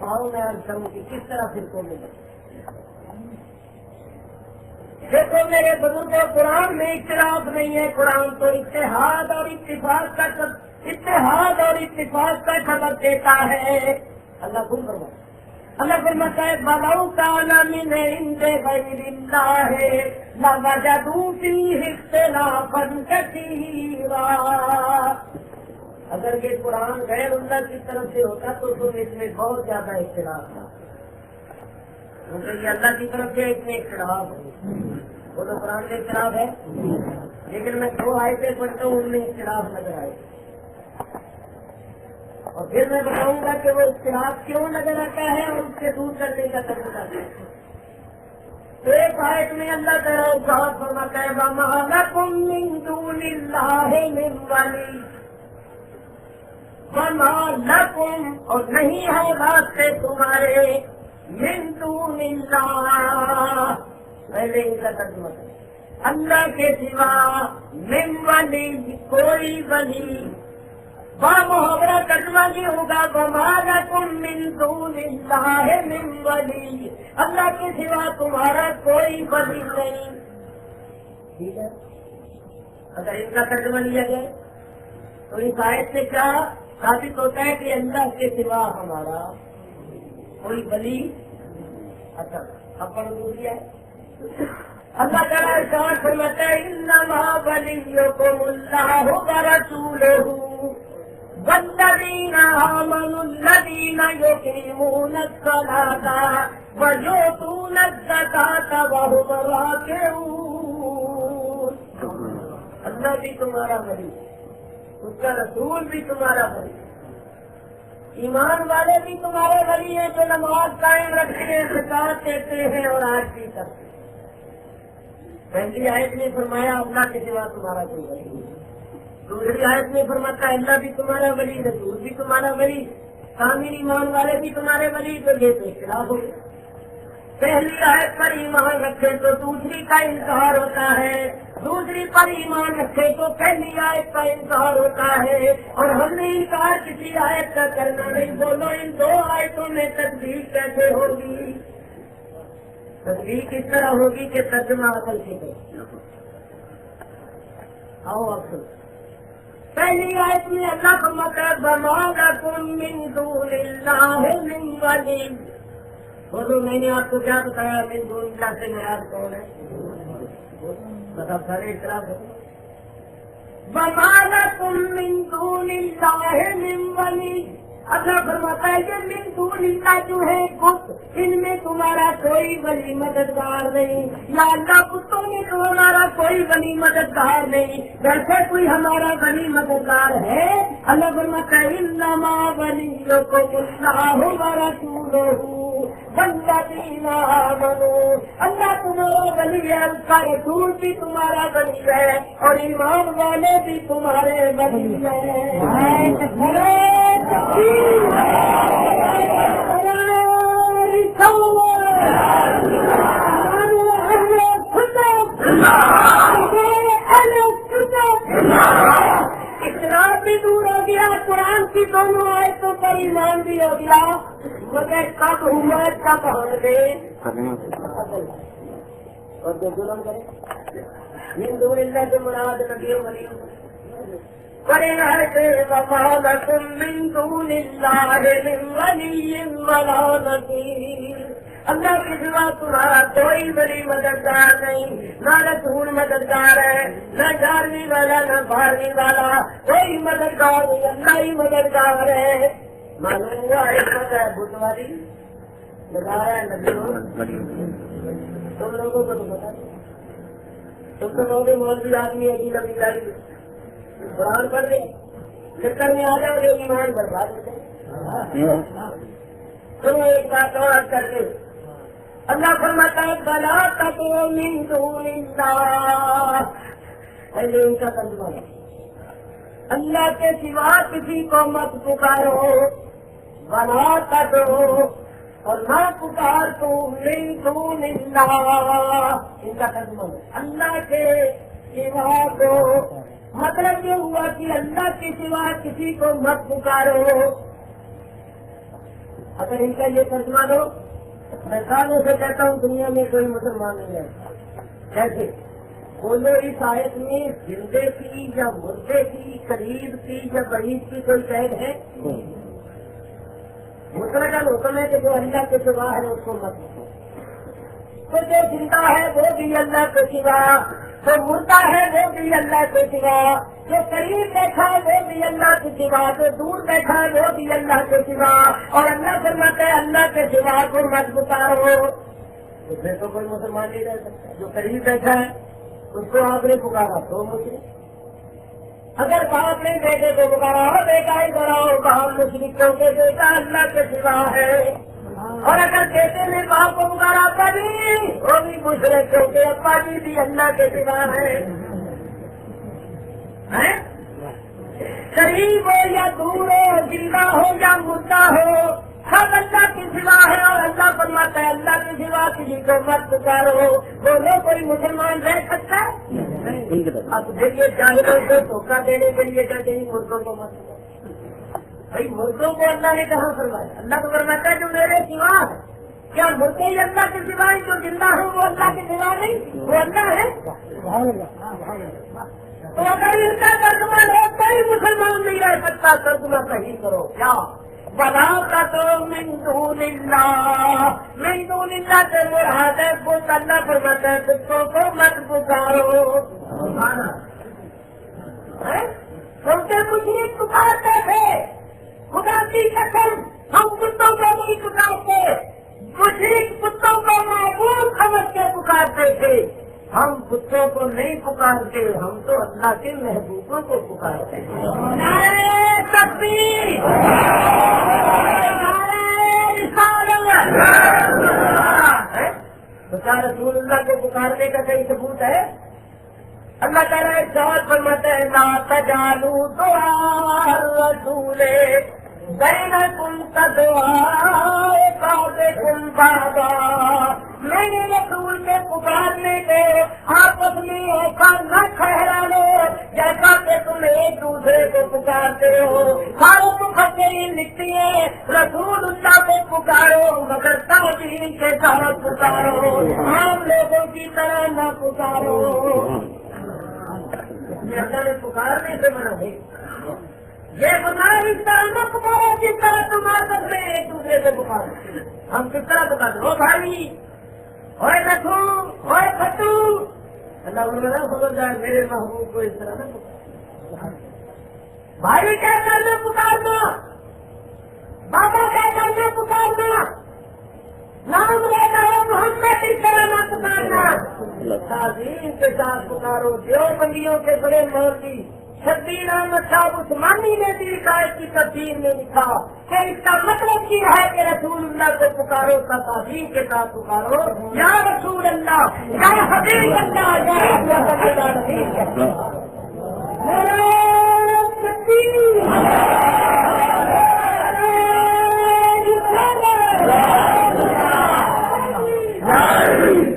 اور میں عرض کروں کہ کس طرح فرقوں میں بٹ. دیکھو میرے بزرگوں قرآن میں اختلاف نہیں ہے. قرآن تو اتحاد اور اتفاق کا خبر دیتا ہے. اللہ خود فرماتا ہے. اللہ فرماتا ہے بَلَوْ كَانَ مِنْ عِنْدِ غَيْرِ اللَّهِ لَوَجَدُوا فِيهِ اخْتِلَافًا كَثِيرًا. اگر یہ قرآن غیر اللہ کی طرف سے ہوتا تو تم اس میں بہت زیادہ اختلاف تھا کیونکہ یہ اللہ کی طرف سے اس میں اختلاف ہے. وہ تو قرآن میں اختلاف ہے لیکن میں 2 آیتیں پڑھتا ہوں ان میں اختلاف نظر آئے. اور پھر میں بتاؤں گا کہ وہ اختلاف کیوں نظر آتا ہے اور اس سے دور کرنے کا طریقہ ہے. تو ایک آیت میں اللہ تعالیٰ ارشاد فرماتا ہے وَمَا لَكُم مِّن دُونِ اللَّهِ مِن وَلِيٍّ وَمَا لَكُم اور نہیں ہے واسطے تمہارے مِن دُونِ اللَّهِ پہلے ان کا ترجمہ کریں اللہ کے سوا من ولی کوئی ولی با محاورہ ترجمہ نہیں ہوگا وَمَا لَكُم مِّن دُونِ اللَّهِ مِن وَلِيٍّ اللہ کے سوا تمہارا کوئی ولی نہیں. ٹھیک ہے اگر ان کا ترجمہ لیا جائے تو اس آیت سے کیا ثابت ہوتا ہے کہ اللہ کے سوا ہمارا کوئی ولی. اچھا اب پڑھ دیا ہے اللہ تعالیٰ ارشاد فرماتا ہے انما ولیکم اللہ ورسولہ والذین آمنوا الذین یقیمون الصلاۃ ویؤتون الزکاۃ وهم راکعون. اللہ بھی تمہارا ولی اس کا رسول بھی تمہارا ولی ایمان والے بھی تمہارے ولی ہیں جو نماز قائم رکھتے ہیں زکات دیتے ہیں اور آج بھی کرتے ہیں. پہلی آیت میں فرمایا اللہ کے سوا تمہارا کوئی ولی نہیں. دوسری آیت میں فرماتا ہے اللہ بھی تمہارا ولی رسول بھی تمہارا ولی کامل ایمان والے بھی تمہارے ولی. تو یہ تو اختلاف ہو گیا. پہلی آیت پر ایمان رکھے تو دوسری کا انکار ہوتا ہے دوسری پر ایمان رکھے تو پہلی آیت کا انکار ہوتا ہے اور ہم نے انکار کسی آیت کا کرنا نہیں. بولو ان دو آیتوں میں تصدیق کیسے ہوگی؟ تصدیق اس طرح ہوگی کہ ترجمہ عقل سے کرے. آؤ آپ سن پہلی آیت میں اللہ فرماتا ہے وَمَا لَكُم مِّن دُونِ اللَّهِ مِن وَلِيٍّ. بولو میں نے آپ کو کیا بتایا من دون اللہ سے مراد کون ہے؟ مطلب سارے اعتراف ہے. وَمَا لَكُم مِّن دُونِ اللَّهِ مِن وَلِيٍّ. اللہ فرماتا ہے کہ من دون اللہ جو ہے بت ان میں تمہارا کوئی ولی مددگار نہیں یا اللہ بتوں میں تو ہمارا کوئی ولی مددگار نہیں. ویسے کوئی ہمارا ولی مددگار ہے؟ اللہ فرماتا ہے انما ولیکم اللہ ورسولہ والذین آمنوا. اللہ تمہارا ولی ہے اس کا رسول بھی تمہارا ولی ہے اور ایمان والے بھی تمہارے ولی ہیں. اتنا بھی دور ہو گیا قرآن کی دونوں آیتوں پر ایمان بھی ہو گیا مگر کب ہوا کب ہم دے اور جو ظلم کرے من دون اللہ سے مراد نبی ولی وَمَا لَكُم مِّن دُونِ اللَّهِ مِن وَلِيٍّ وَلَا نَصِيرٍ. اللہ کے سوا تمہارا کوئی ولی مددگار نہیں نہ رسول مددگار ہے نہ گیارہویں والا نہ بارہویں والا کوئی مددگار نہیں اللہ ہی مددگار ہے. معلوم ہوا ایک ہے بت والی لگایا نبی تم لوگوں کو تو بتا تم تو لوگ مولوی آدمی ہے نبی داری قرآن پڑھ لیں چکر میں آ جاؤ جو ایمان برباد ہوتے. تم ایک بات اور کر کے اللہ فرماتا ہے بلا تدعوا من دون اللہ. پہلے ان کا ترجمہ ہے اللہ کے سوا کسی کو مت پکارو بلا تدعوا اور نہ پکار تو من دون اللہ. ان کا ترجمہ ہے اللہ کے سوا کو مطلب یہ ہوا کہ اللہ کے سوا کسی کو مت پکارو. اگر ان کا یہ ترجمہ لو میں سالوں سے کہتا ہوں دنیا میں کوئی مسلمان نہیں ہے. کیسے بولو اس آیت میں زندے کی یا مردے کی قریب کی یا بعید کی کوئی قید ہے؟ مطلب حکم ہے کہ جو اللہ کے سوا ہے اس کو مت پکارو. تو جو زندہ ہے وہ بھی اللہ کے سوا جو مردہ ہے وہ بھی اللہ کے سوا جو قریب بیٹھا ہے وہ بھی اللہ کے سوا جو دور بیٹھا ہے وہ بھی اللہ کے سوا اور اللہ فرماتا ہے اللہ کے سوا کو مت پکارو. تو پھر تو کوئی مسلمان نہیں رہ سکتا. جو قریب بیٹھا ہے اس کو آپ نے پکارا تو مجھے اگر باپ نے بیٹے کو پکارا ہو بیٹا ہی کراؤ باپ مشرکوں کے بیٹا اللہ کے سوا ہے، اور اگر بیٹے نے باپ کو پکارا ابا جی وہ بھی مشرکوں کے ابا جی بھی اللہ کے سوا ہے۔ قریب ہو یا دور ہو، زندہ ہو یا مردہ ہو، سب اللہ کی سوا ہے، اور اللہ فرماتا ہے اللہ کی سوا کسی کو مت پکارو۔ بولو کوئی مسلمان رہ سکتا ہے؟ اب دیکھیے جاہلوں کو دھوکہ دینے کے لیے کہتے ہیں مردوں کو مت پکارو۔ بھائی مردوں کو اللہ نے کہاں فرمایا؟ اللہ کو فرماتا ہے جو میرے سوا ہے۔ کیا مردے ہی اللہ کے سوا ہے؟ جو زندہ ہو وہ اللہ کے سوا نہیں، وہ اللہ ہے۔ تو اگر ان کا ترجمہ ہو کوئی مسلمان نہیں رہ سکتا، ترجمہ صحیح کرو کیا؟ بلا کا تو من دون اللہ سے مراد ہے بت، اللہ فرماتا ہے کتوں کو مت پکارو۔ کیونکہ مشرک پکارتے تھے، خدا کی قسم ہم کتوں کو نہیں پکارتے، مشرک کتوں کو معبود سمجھ کے پکارتے تھے، ہم کتوں کو نہیں پکارتے، ہم تو اللہ کے محبوبوں کو پکارتے ہیں۔ نعرہ تکبیر، نعرہ رسالت۔ تو کیا رسول اللہ کو پکارنے کا کوئی ثبوت ہے؟ اللہ تعالیٰ ارشاد فرماتا ہے لا تجعلوا دعاء الرسول بینکم کدعاء بعضکم بعضا، میں نے رسول کے پکارنے کو آپس میں ایسا نہ ٹھہرا لو جیسا کہ تم ایک دوسرے کو پکارتے ہو۔ سارے مفسرین لکھتی ہیں رسول اللہ کو پکارو مگر تعظیم کے ساتھ پکارو، عام لوگوں کی طرح نہ پکارو۔ اللہ نے پکارنے سے منع ہے، یہ پکار اس طرح نہ پکارو جس طرح تمہارے سب میں ایک دوسرے سے پکارو۔ ہم کس طرح پکارتے ہو بھائی، ہوئے رکھو ہوئے پھٹو، اللہ بولنا خبردار میرے محبوب کو اس طرح نہ پکارو۔ بھائی کیا کرنا پکارنا، بابا کیا کرنا پکارنا، نام لینا ہے محمد اس طرح نہ پکارنا، تعظیم کے ساتھ پکارو۔ دیوبندیوں کے بڑے مولوی شبیر احمد صاحب عثمانی نے بھی رکایت کی تفسیر میں لکھا کہ اس کا مطلب یہ ہے کہ رسول اللہ کو پکارو کا تعظیم کے ساتھ پکارو، یا رسول اللہ یا حبیب اللہ یا رحمت للعالمین۔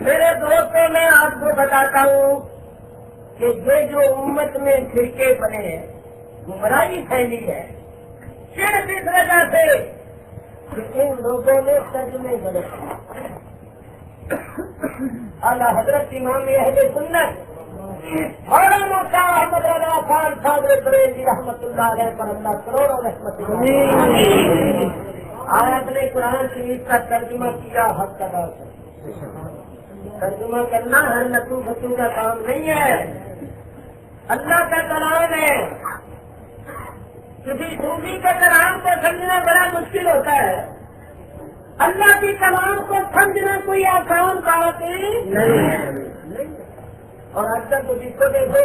میرے دوستوں میں آپ کو بتاتا ہوں کہ یہ جو امت میں فرقے بنے ہیں، گمراہی پھیلی ہے، صرف اس وجہ سے کہ ان لوگوں نے ترجمے غلط کیے۔ اعلیٰ حضرت امام اہل سنت مولانا شاہ احمد رضا خان صاحب بریلوی رحمۃ اللہ علیہ پر اللہ کروڑوں رحمت آیت نے قرآن شریف کا ترجمہ کیا حق ادا کر۔ ترجمہ کرنا ہر نتو بتو کا کام نہیں ہے، اللہ کا کلام ہے۔ کسی صوفی کا کلام کو سمجھنا بڑا مشکل ہوتا ہے، اللہ کے کلام کو سمجھنا کوئی آسان بات نہیں۔ اور آج کل تو جس کو دیکھو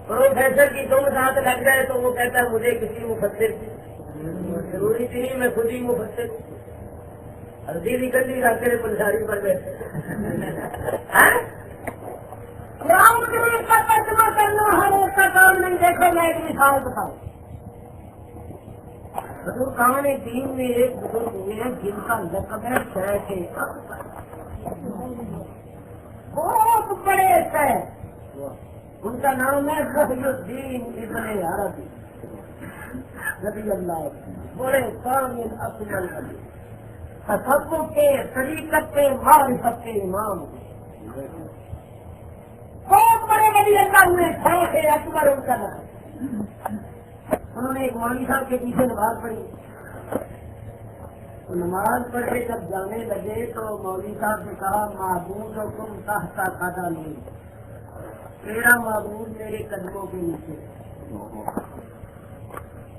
پروفیسر کی 2 ساتھ لگ جائے تو وہ کہتا ہے مجھے کسی مفسر کی ضروری نہیں، میں خود ہی مفسر ہلدی نکلتی رکھتے پنساری پر بیٹھے۔ قرآن کریم کا ترجمہ کرنا ہر ایک کا کام نہیں۔ دیکھو میں ایک مثال بتاؤں، بزرگان دین میں ایک بزرگ ہوئے ہیں جن کا لقب ہے شیخ اکبر، بہت بڑے شیخ، ان کا نام ہے محی الدین ابن عربی رضی اللہ عنہ، بڑے کامل اکمل علی، تصوف کے طریقت کے معرفت کے امام، بہت بڑے ولی اللہ ہوئے، شیخ اکبر ان کا نام۔ انہوں نے ایک مولوی صاحب کے پیچھے نماز پڑھی، نماز پڑھ کے جب جانے لگے تو مولوی صاحب نے کہا معبود اور تم تحت قدمی، تیرا معبود میرے قدموں کے نیچے۔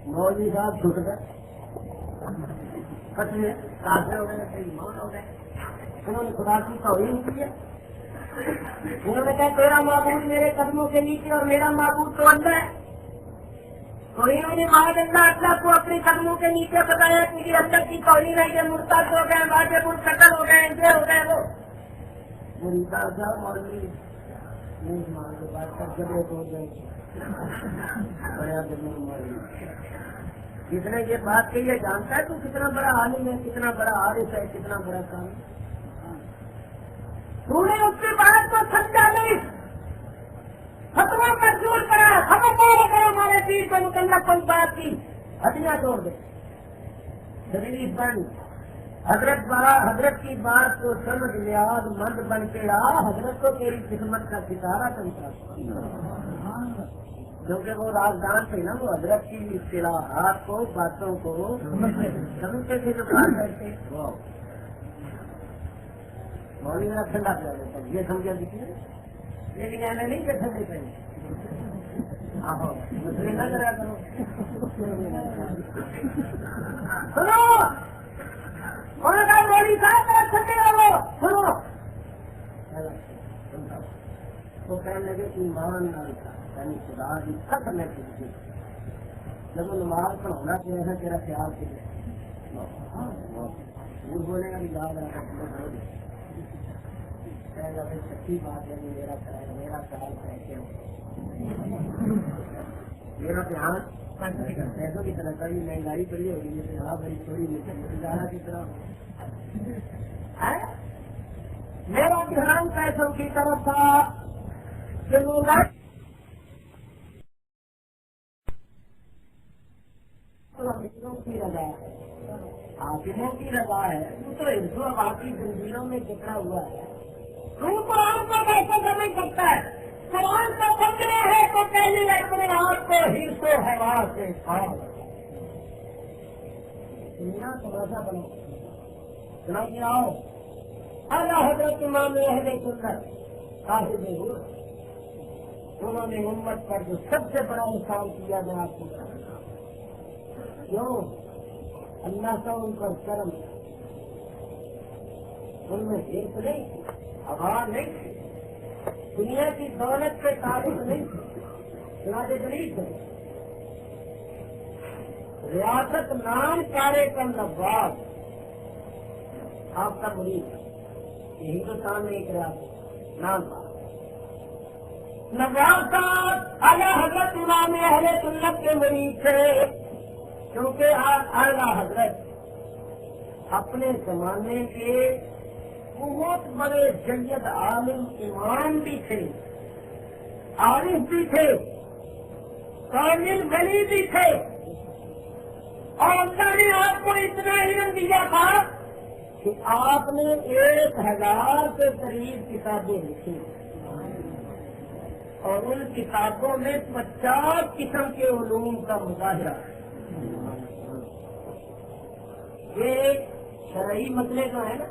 مولوی صاحب چھوٹ گئے، کٹنے کافر ہو گئے، ایمان ہو گئے، انہوں نے خدا کی توہین کی ہے۔ انہوں نے کہا تیرا معبود میرے قدموں کے نیچے اور میرا معبود تو اللہ ہے۔ تو انہوں نے معاذ اللہ کو اپنے قدموں کے نیچے بتایا کہ یہ اللہ کی توہین ہے، یہ مرتد ہو گئے، واجب القتل ہو گئے، یہ ہو گئے وہ مولوی مان کے بعد تک جب ہو گئے بڑا مولوی جس نے یہ بات کہی ہے جانتا ہے تو کتنا بڑا عالم ہے، کتنا بڑا عارف ہے، کتنا بڑا کام ہے. تو نے اس کی بات کو سمجھا نہیں، فتوا منظور کرا، خبردار کرو ہمارے دین کو مکمل کوئی بات کی ہڈیاں توڑ دے شریف بن. حضرت کی بات کو سمجھ نیاز مند بن کے آ، حضرت کو تیری خدمت کا ستارہ کرتا، کیونکہ وہ رازدان تھے نا، وہ حضرت کی اصطلاحات کو، باتوں کو سمجھتے تھے جو بات کرتے. مولوی میرا ٹھنڈا پیا دیتا یہ سمجھا دیکھیے، لیکن میں نہیں کہ ٹھنڈی پہنی مسئلے نہ کرا کرو. سنو مولوی صاحب ٹھنڈے رہو، سنو وہ کہنے لگے ایمان نہ لکھا یعنی خدا کی سخت میں پوچھی جب وہ نماز پڑھانا چاہیے ہے تیرا خیال کیا جھوٹ بولنے کا بھی یاد آتا ہے سچی بات ہے میرا خیال کیسے ہو میرا دھیان پیسوں کی طرح کا مہنگائی بڑی ہوگی جہاں بڑی تھوڑی گزارا کی طرح میرا دھیان پیسوں کی طرف تھا کی رضا ہے، حاکموں کی رضا ہے. تو ہندو آبادی زنجیروں میں جکڑا ہوا ہے، تو قرآن کو کیسے سمجھ سکتا ہے؟ قرآن کو سمجھنا ہے تو پہلے اپنے آپ کو حرص و ہوا سے کھاؤ. دنیا تماشا بنو سنا کہ آؤ اعلیٰ حضرت امام اہل سنت صاحب حضور، انہوں نے امت پر جو سب سے بڑا احسان کیا میں آپ کو بتاؤں. کیوں؟ اللہ کا ان پر کرم، ان میں حرص نہیں تھی، ہوا نہیں تھی، دنیا کی دولت کے تعلق نہیں تھی، چنانچہ دلیل تھے ریاست نام کارے کا نواب آپ کا مریض ہندوستان میں ایک ریاست نام نواب صاحب اعلیٰ حضرت امام اہل سنت کے مریض تھے، کیونکہ اعلیٰ حضرت اپنے زمانے کے بہت بڑے جید عالم امام بھی تھے، عارف بھی تھے، کامل ولی بھی تھے، اور اللہ نے آپ کو اتنا علم دیا تھا کہ آپ نے 1000 کے قریب کتابیں لکھی اور ان کتابوں میں 50 قسم کے علوم کا مظاہرہ. یہ شرعی مسئلے جو ہے نا،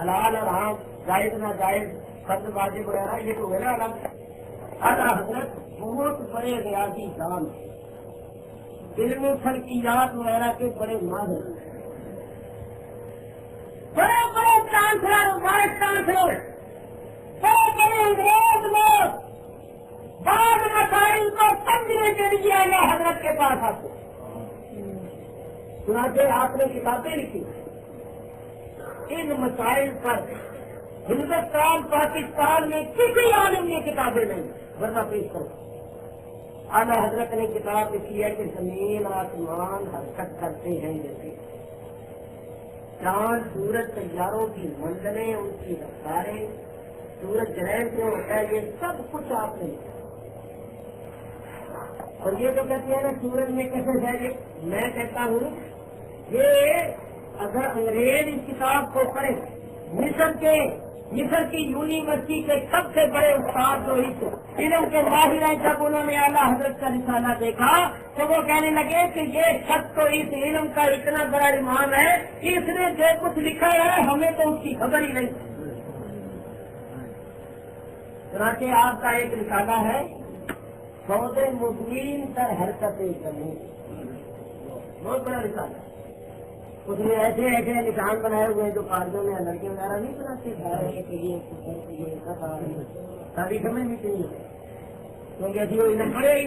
حلال حرام، جائز نہ جائز، فرض واجب وغیرہ، یہ تو ہے نا الگ. اعلیٰ حضرت بہت بڑے ریاضی دان، علم فلکیات وغیرہ کے بڑے ماہر، بڑے بڑے چانسلر، وائس چانسلر، بڑے بڑے انگریز لوگ بعض مسائل کو سمجھنے کے لیے اعلیٰ حضرت کے پاس آتے. چنانچہ آپ نے کتابیں لکھی ان مسائل پر. ہندوستان پاکستان میں کسی عالم نے کتابیں نہیں، ورنہ پیش کرو. اعلیٰ حضرت نے کتاب لکھی ہے کہ زمین آسمان حرکت کرتے ہیں جیسے چاند سورج سیاروں کی منزلیں، ان کی رفتاریں، سورج گرہن سے ہوتا ہے، یہ سب کچھ آپ نے لکھا. اور یہ تو کہتے ہیں نا سورج میں کیسے جائے، میں کہتا ہوں یہ اگر انگریز اس کتاب کو پڑھے، مصر کی یونیورسٹی کے سب سے بڑے استاد جو علم کے ماہر ہیں، جب انہوں نے اعلیٰ حضرت کا رسالہ دیکھا تو وہ کہنے لگے کہ یہ شخص تو اس علم کا اتنا بڑا امام ہے کہ اس نے جو کچھ لکھا ہے ہمیں تو اس کی خبر ہی نہیں. چنانچہ آپ کا ایک رسالہ ہے سود مبین در حرکت زمین، بہت بڑا رسالہ. اس میں ایسے ایسے نشان بنائے ہوئے ہیں جو کالجوں میں لڑکے وغیرہ نہیں بناتے، یہ سب ساری سمجھ نہیں چاہیے کیونکہ ایسی وہ علم پڑے ہی.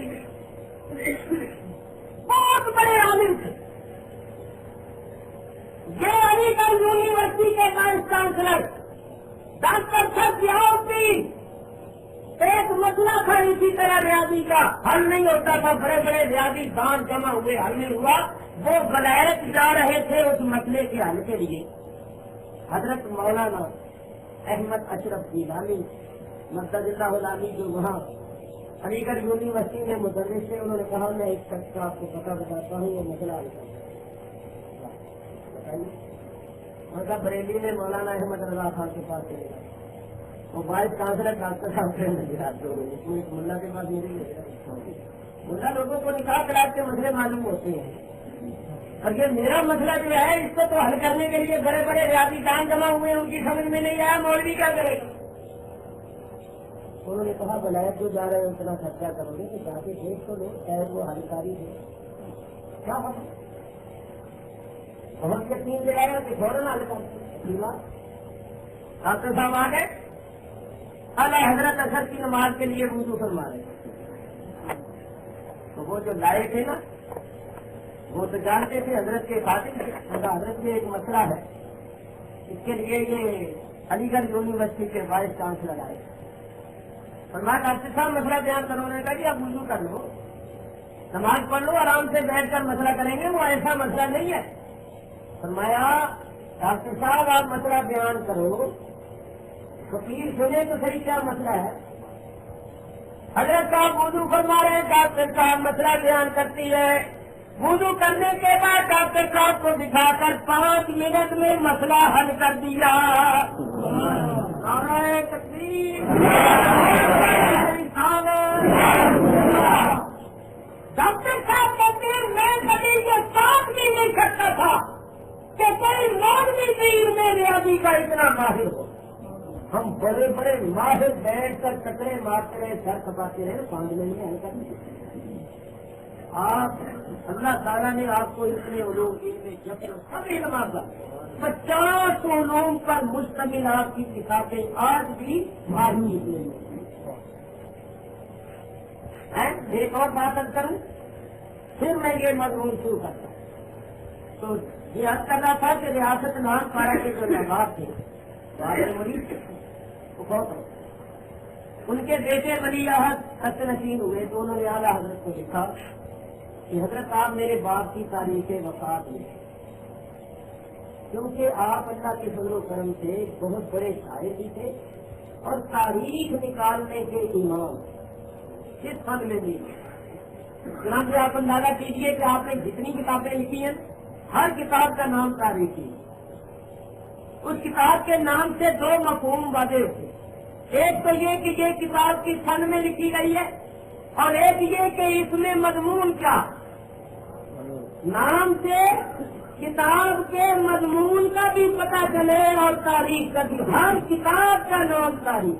بہت بڑے عالم تھے. یہ علی گڑھ یونیورسٹی کے وائس چانسلر ڈاکٹر ضیاءالدین. ایک مسئلہ تھا اسی طرح ریاضی کا حل نہیں ہوتا تھا, بڑے بڑے ریاضی دان جمع ہوئے, حل نہیں ہوا. وہ ولایت جا رہے تھے اس مسئلے کے حل کے لیے. حضرت مولانا احمد اشرف گیلانی مدد اللہ علی جو وہاں علی گڑھ یونیورسٹی میں مدرس تھے, انہوں نے کہا میں ایک شخص کا آپ کو پتہ بتاتا ہوں, یہ مسئلہ حل کرتا ہوں. مطلب بریلی میں مولانا احمد رضا خان کے پاس چلے گا, وہ وائس چانسلر ڈاکٹر صاحب سے ملا کے پاس میرے ملا لوگوں کو نکاح طلاق کے مسئلے معلوم ہوتے ہیں, اور یہ میرا مسئلہ جو ہے اس کو تو حل کرنے کے لیے بڑے بڑے ریاضی دان جمع ہوئے ہیں, ان کی سمجھ میں نہیں آیا مولوی کیا کرے گا. انہوں نے کہا ولایت جو جا رہے ہیں اتنا خرچہ کرو گے تو جا کے دیکھ تو لو شاید وہ حلکاری ہے. کیا بات بہت سے 3 جگہ کہ فوراً حل کر ڈاکٹر صاحب آ گئے. اعلیٰ حضرت اثر کی نماز کے لیے وضو فرما رہے. تو وہ جو لائے تھے نا وہ تو جانتے تھے حضرت کے خاطر حضرت میں ایک مسئلہ ہے, اس کے لیے یہ علی گڑھ یونیورسٹی کے وائس چانسلر آئے. فرمایا ڈاکٹر صاحب مسئلہ بیان کرو. نے کہا کہ آپ وضو کر لو, نماز پڑھ لو, آرام سے بیٹھ کر مسئلہ کریں گے, وہ ایسا مسئلہ نہیں ہے. فرمایا ڈاکٹر صاحب آپ مسئلہ بیان کرو, وکیل سنے تو صحیح کیا مسئلہ ہے. حضرت صاحب وضو فرما رہے ہیں, ڈاکٹر صاحب مسئلہ بیان کرتی ہے. وضو کرنے کے بعد ڈاکٹر صاحب کو دکھا کر 5 منٹ میں مسئلہ حل کر دیا. ڈاکٹر صاحب کہتے ہیں میں کبھی یہ بات بھی نہیں کرتا تھا کہ کوئی مولوی پیر میں ریاضی کا اتنا ماہر ہو. ہم بڑے بڑے ماہر بیٹھ کر کچرے مارتے رہے, سر کپاتے رہے, 5 منٹ میں حل کر دیا. آپ اللہ تعالیٰ نے آپ کو اتنے علوم جب سب علم آتا 50 علوم پر مشتمل آپ کی کتابیں آج بھی معلوم نہیں. ایک اور بات کروں پھر میں یہ مضمون شروع کرتا ہوں. تو یہ عرض کرنا تھا کہ ریاست نام پارا کے جو نواب تھے مریض وہ بہت ان کے بیٹے ولی عہد خط نشین ہوئے, تو انہوں نے اعلیٰ حضرت کو لکھا کہ حضرت آپ میرے باپ کی تاریخ وفات میں, کیونکہ آپ اللہ کے فضل و کرم سے بہت بڑے شاعر بھی تھے اور تاریخ نکالنے کے امام کس فن میں بھی. چنانچہ آپ اندازہ کیجیے کہ آپ نے جتنی کتابیں لکھی ہیں ہر کتاب کا نام تاریخی. اس کتاب کے نام سے 2 مفہوم واضح ہوتے. ایک تو یہ کہ یہ کتاب کس فن میں لکھی گئی ہے, اور ایک یہ کہ اس میں مضمون کیا. نام سے کتاب کے مضمون کا بھی پتہ چلے اور تاریخ کا بھی. ہر کتاب کا نام تاریخ.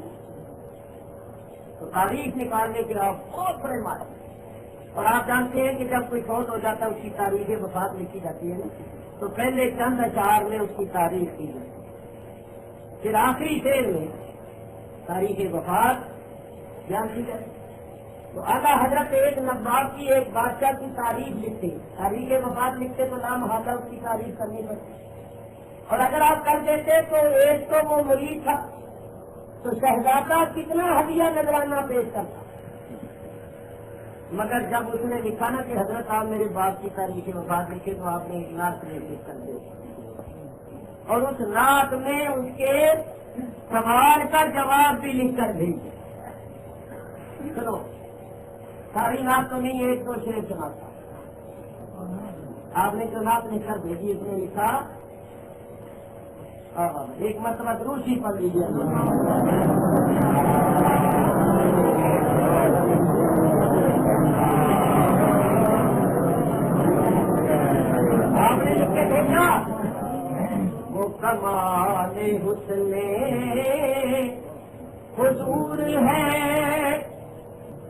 تو تاریخ نکالنے کے آپ بہت بڑے ماہر. اور آپ جانتے ہیں کہ جب کوئی فوت ہو جاتا ہے اس کی تاریخ وفات لکھی جاتی ہے نا, تو پہلے چند اشعار میں اس کی تاریخ کی جاتی ہے, پھر آخری شعر میں تاریخ وفات بیان کی جاتی. تو اعلیٰ حضرت ایک نواب کی ایک بادشاہ کی تاریخ لکھتے, تاریخ وفات لکھتے تو نام حاضر اس کی تاریخ کرنی پڑتی. اور اگر آپ کر دیتے تو ایک تو وہ مریض تھا تو شہزادہ کتنا ہدیہ نذرانہ پیش کرتا. مگر جب اس نے لکھا نا کہ حضرت آپ میرے باپ کی تاریخ وفات لکھے تو آپ نے ایک نعت لکھ کر دے, اور اس نعت میں اس کے سوال کا جواب بھی لکھ کر بھیجے. چلو ساری نعت تو نہیں, 1-2 شعر سناتا. آپ نے جو نعت لکھ کر بھیجی اس نے لکھا, ایک مرتبہ روشی پڑھ لیجیے. آپ نے لکھ کے دیکھا وہ کمال حسن حضور ہے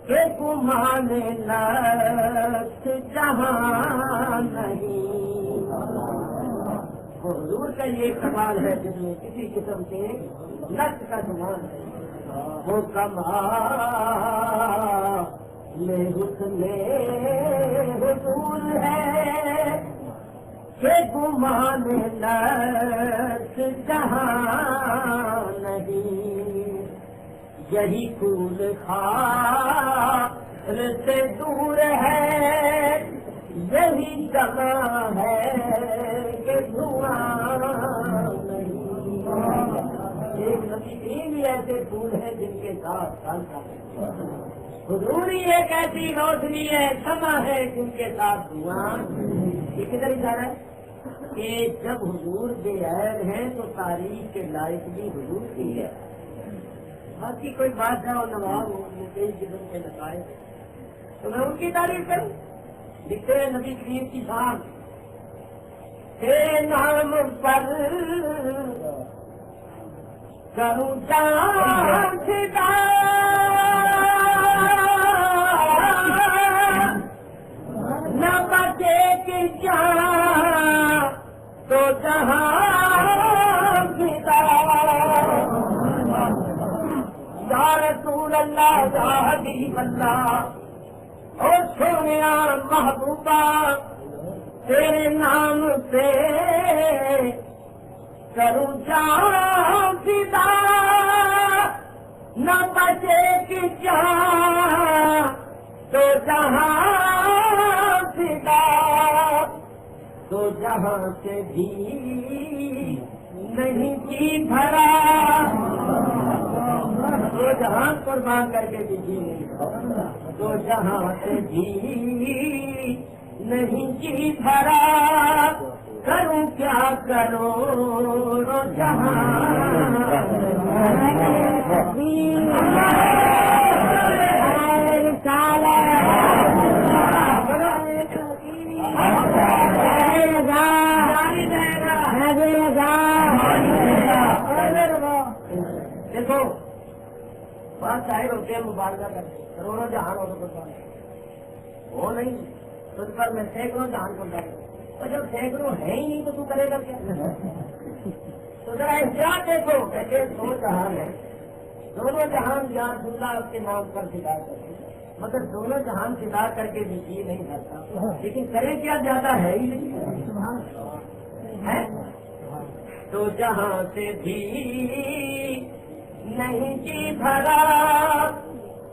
کہ گمان لفظ جہاں نہیں. حضور کا یہ کمال ہے جس میں کسی قسم کے لفظ کا گمان ہے. وہ کمال حسن حضور ہے کہ گمان نفس جہاں نہیں، یہی پھول خار سے دور ہے، یہی جگہ ہے کہ دھواں نہیں۔ ایک نبی بھی ایسے پھول ہیں جن کے ساتھ حضور ہی ایک ایسی روشنی ہے، شمع ہے جن کے ساتھ دھواں۔ یہ کدھر اشارہ ہے کہ جب حضور بے عیب ہیں تو تاریخ کے لائق بھی حضور کی ہے۔ باقی کوئی بادشاہ اور نواب ہو کئی قسم کے نتائج تو میں ان کی تعریف کروں؟ لکھتے ہیں نبی کریم کی شان، تیرے نام پر کروں جان فدا، نہ بچے کی جان تو جہاں فدا، یا رسول اللہ یا حبیب اللہ، او سونیا محبوبہ تیرے نام سے کروں جان فدا، نہ بچے کی جان تو جہاں فدا، تو جہاں سے بھی نہیں جی بھرا، تو جہاں قربان کر کے بھی جی نہیں، تو جہاں سے بھی نہیں جی بھرا، کروں کیا کروں جہاں دیکھو بات ظاہر ہوتے ہیں، مبارکہ کرتے ہیں، کروڑوں جہان ہو تو وہ نہیں، تجھ پر میں سینکڑوں جہان کو ڈالوں، اور جب سینکڑوں ہے ہی نہیں تو کرے گا کیا؟ تو ذرا احتیاط دیکھو، کہتے دو جہان ہے، دونوں جہان یا اللہ کے نام پر فدا کرتے، مگر دونوں جہان فدا کر کے بھی جی نہیں کرتا، لیکن کرے کیا زیادہ ہے ہی نہیں ہے، تو جہاں سے بھی نہیں جی بھرا،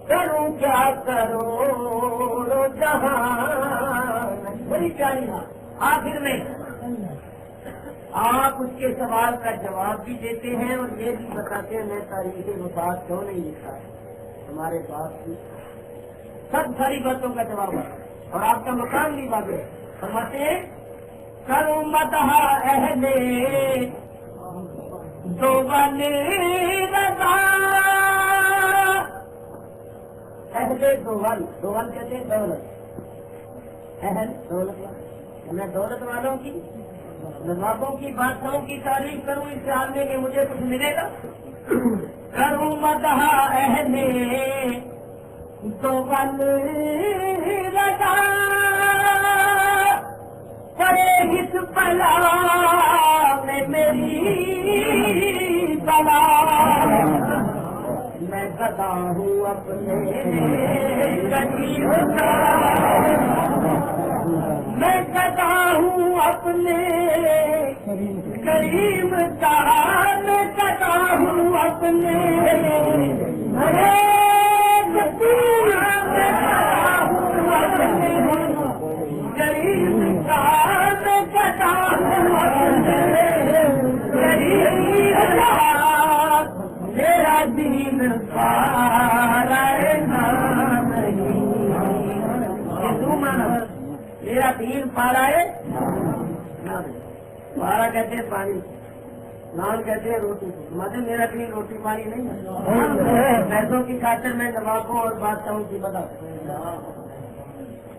کروں کیا کروں جہاں۔ بڑی پیاری بات، آخر میں آپ اس کے سوال کا جواب بھی دیتے ہیں اور یہ بھی بتاتے ہیں میں تاریخ وفات کیوں نہیں لکھا ہے، ہمارے پاس بھی سب ساری باتوں کا جواب ہے اور آپ کا مقام بھی واضح ہے۔ فرماتے ہیں کروں مدح اہل دوغل رضا، اہل دوغل، دوغل کہتے ہیں دولت، اہل دولت میں دولت والوں کی، نوابوں کی، بادشاہوں کی تعریف کروں اس خیال میں کہ مجھے کچھ ملے گا، کروں مدح اہل دوغل رضا، پڑے اس بلا میں میری بلا، میں گدا ہوں اپنے غریب کا، میں گدا ہوں اپنے غریب کا، میں گدا ہوں اپنے غریب کا، میں گدا ہوں میرا دین پارا نہیں، میرا دین پارا ہے، پارا کہتے ہیں پانی، نان کہتے ہیں روٹی، مطلب میرا دین روٹی پانی نہیں ہے، پیسوں کی خاطر میں نوابوں اور بادشاہوں کی بتا،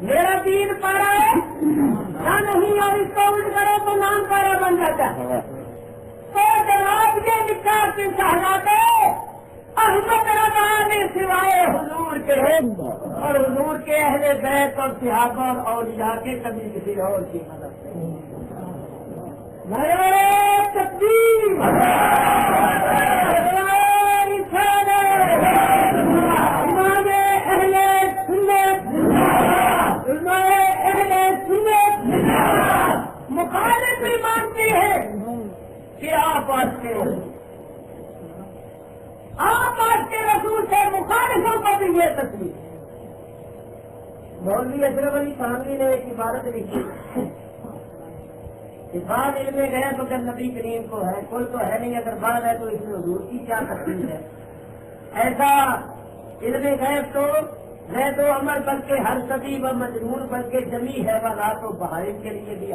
میرا دین پارا ہے نہ نہیں، اور اس کو الٹ کرو تو نام پارا بن جاتا ہے۔ تو جناب کے نکاح کی شہزادے احمد رضا نے سوائے حضور کے اور حضور کے اہل بیت اور صحابہ اور اولیاء کے کبھی کسی اور کی مدد نہیں۔ نعرہ تکبیر، نعرہ رسالت، امام اہل سنت آشتے آپ آشتے رسول سے مخالفوں پر بھی یہ تصویر. مولوی اشرف علی تھانوی نے ایک عبارت لکھی کہ بعد علم غیب اگر نبی کریم کو ہے کوئی تو ہے نہیں، اگر بعد ہے تو اس میں حضور کی کیا تکلیف ہے. ایسا علم غیب تو ہے تو عمل بلکہ ہر صدی و مجنون بلکہ جمی ہے حیوانات و بہائم کے لیے بھی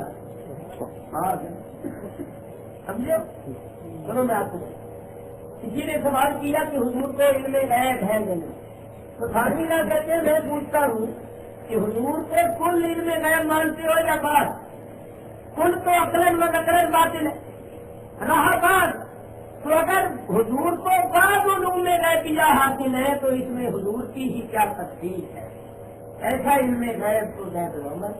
سمجھے. چلو میں آپ کو کسی نے سوال کیا کہ حضور کو علم غیب ہے نہیں، تو تھانوی نہ کہتے ہیں میں پوچھتا ہوں کہ حضور کو کل علم غیب مانتے ہو یا بات؟ کل تو عقلاً و نقلاً باطل ہے. رہا بات تو اگر حضور کو بعض علوم غیبیہ حاصل ہے تو اس میں حضور کی ہی کیا تفصیل ہے. ایسا علم غیب تو غیب عمل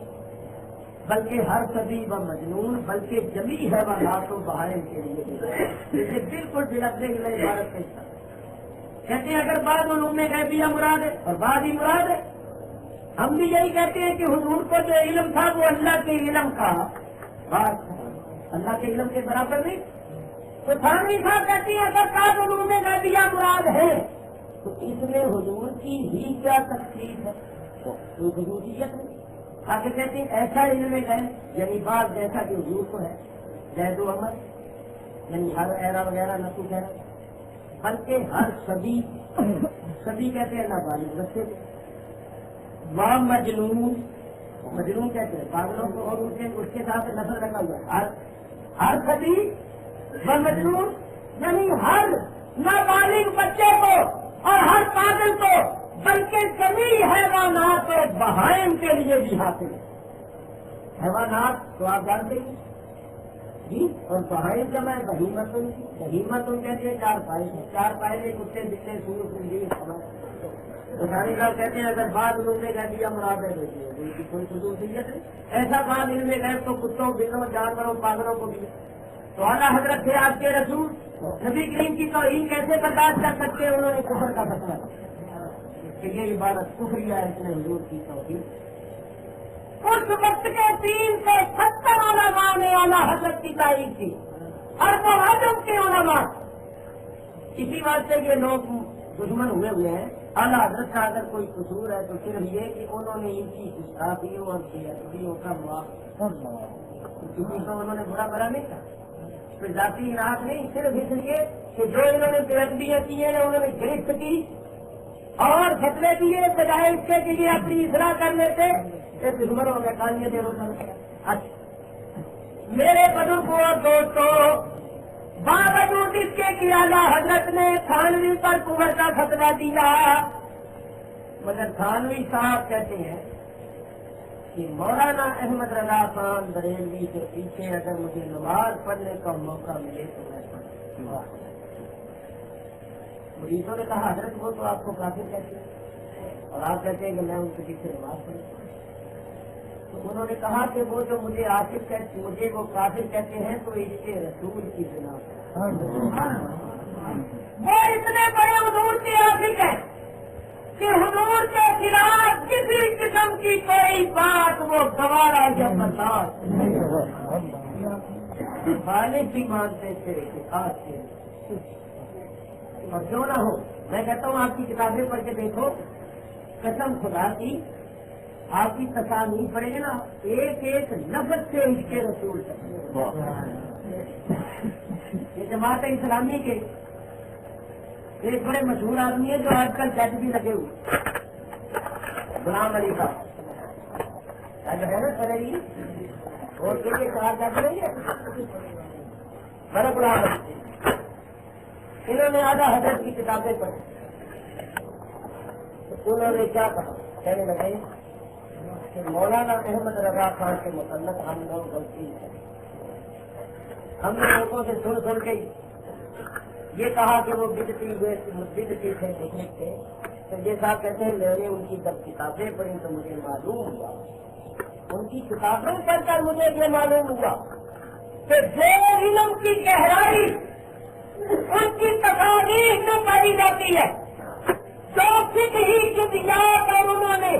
بلکہ ہر صدی و مجنون بلکہ جمی حیوانات و بہائم کے لیے اسے بالکل جھلکنے کے لیے عبارت پیش کہتے ہیں اگر بعض علوم غیبیہ مراد ہے اور بعض ہی مراد ہے. ہم بھی یہی کہتے ہیں کہ حضور کو جو علم تھا وہ اللہ کے علم کا بات اللہ کے علم کے برابر نہیں. تو تھانوی صاحب کہتی ہے اگر بعض علوم غیبیہ مراد ہے تو اس میں حضور کی ہی کیا تکلیف ہے. تو خصوصیت نہیں. آگے کہتے ہیں ایسا علم غیب یعنی بات جیسا کہ حضور کو ہے زید و عمل یعنی ہر ایرا وغیرہ نہ کچھ ہے بلکہ ہر صدی کہتے ہیں اللہ بالغ رستے ماں مجنون مجنون کہتے ہیں پاگلوں کو اور اس کے ساتھ نسل رکھا ہوا ہے. ہر صدی و مجنون یعنی ہر نابالغ بچے کو اور ہر پاگل کو بلکہ کمی حیوانات اور بہائم کے لیے بھی حاصل ہے. حیوانات تو آپ جانتے ہیں جی اور بہائم جمع ہے بہیمتن کی. بہیمتن کہتے ہیں چار پائے ہیں. چار پائے کتے بچے سور سنجی بخاری صاحب کہتے ہیں اگر بعض علوم غیبیہ مراد ہے ان کی کوئی خصوصیت ہے. ایسا بعض علم غیب تو کتوں بلوں جانوروں پاگلوں کو بھی. تو اعلیٰ حضرت تھے آپ کے رسول نبی کریم کی توہین کیسے برداشت کر سکتے ہیں. انہوں نے کفر کا فتویٰ کہ یہ عبادت کفریہ ہے اس نے حضور کی توہین. اس وقت کے 370 علماء نے اعلیٰ حضرت کی تعریف کی اور وہ حضرت کے علماء. اسی بات سے یہ لوگ دشمن ہوئے ہیں. اعلیٰ حضرت کا اگر کوئی قصور ہے تو صرف یہ کہ انہوں نے ان کی گستاخیوں اور بےادبیوں کا کسی کو انہوں نے برا نہیں کہا. کوئی ذاتی راحت نہیں صرف اس لیے کہ جو انہوں نے بےادبیاں کی ہیں انہوں نے گرفت کی اور فتوے دیے بجائے اس کے لیے اپنی اصلاح کر لیتے دشمنوں میں کالیاں دے اچھا میرے بزرگوں اور دوستوں باوجود اس کے کہ اعلیٰ حضرت نے تھانوی پر کفر کا فتویٰ دیا مگر تھانوی صاحب کہتے ہیں کہ مولانا احمد رضا خان بریلوی کے پیچھے اگر مجھے نماز پڑھنے کا موقع ملے تو میں پڑھوں. مریضوں نے کہا حضرت وہ تو آپ کو کافر کہتے ہیں اور آپ کہتے ہیں کہ میں ان کے پیچھے نماز پڑھوں. تو انہوں نے کہا کہ وہ جو مجھے عاشق کہتے مجھے وہ کافر کہتے ہیں تو اس کے رسول کی بنا وہ اتنے بڑے حضور کے عاشق ہیں کہ حضور کے خلاف کسی قسم کی کوئی بات وہ گوارا یا برداشت خالق بھی مانتے تھے کہ خاص تھے. اور کیوں نہ ہو میں کہتا ہوں آپ کی کتابیں پڑھ کے دیکھو قسم خدا کی آپ کی تصانیف پڑے گی نا ایک ایک لفظ سے اس کے رسول یہ جماعت اسلامی کے ایک بڑے مشہور آدمی ہے جو آج کل جج بھی لگے ہوئے غلام علی صاحب جج ہے نا سر ہی اور چار جج نہیں ہے بڑے غلام علی. انہوں نے اعلیٰ حضرت کی کتابیں پڑھی تو انہوں نے کیا کہا کہنے لگے کہ مولانا احمد رضا خان کے متعلق ہم لوگ غلطی ہے. ہم نے لوگوں سے سن کے یہ کہا کہ وہ بدعتی تھے ٹیکنیک تھے. تو یہ صاحب کہتے ہیں میں نے ان کی جب کتابیں پڑھی تو مجھے معلوم ہوا ان کی کتابیں پڑھ کر مجھے یہ معلوم ہوا کہ جو علم کی گہرائی ان کی تصاویر میں پائی جاتی ہے جو فکر ہی کی بنیاد پر انہوں نے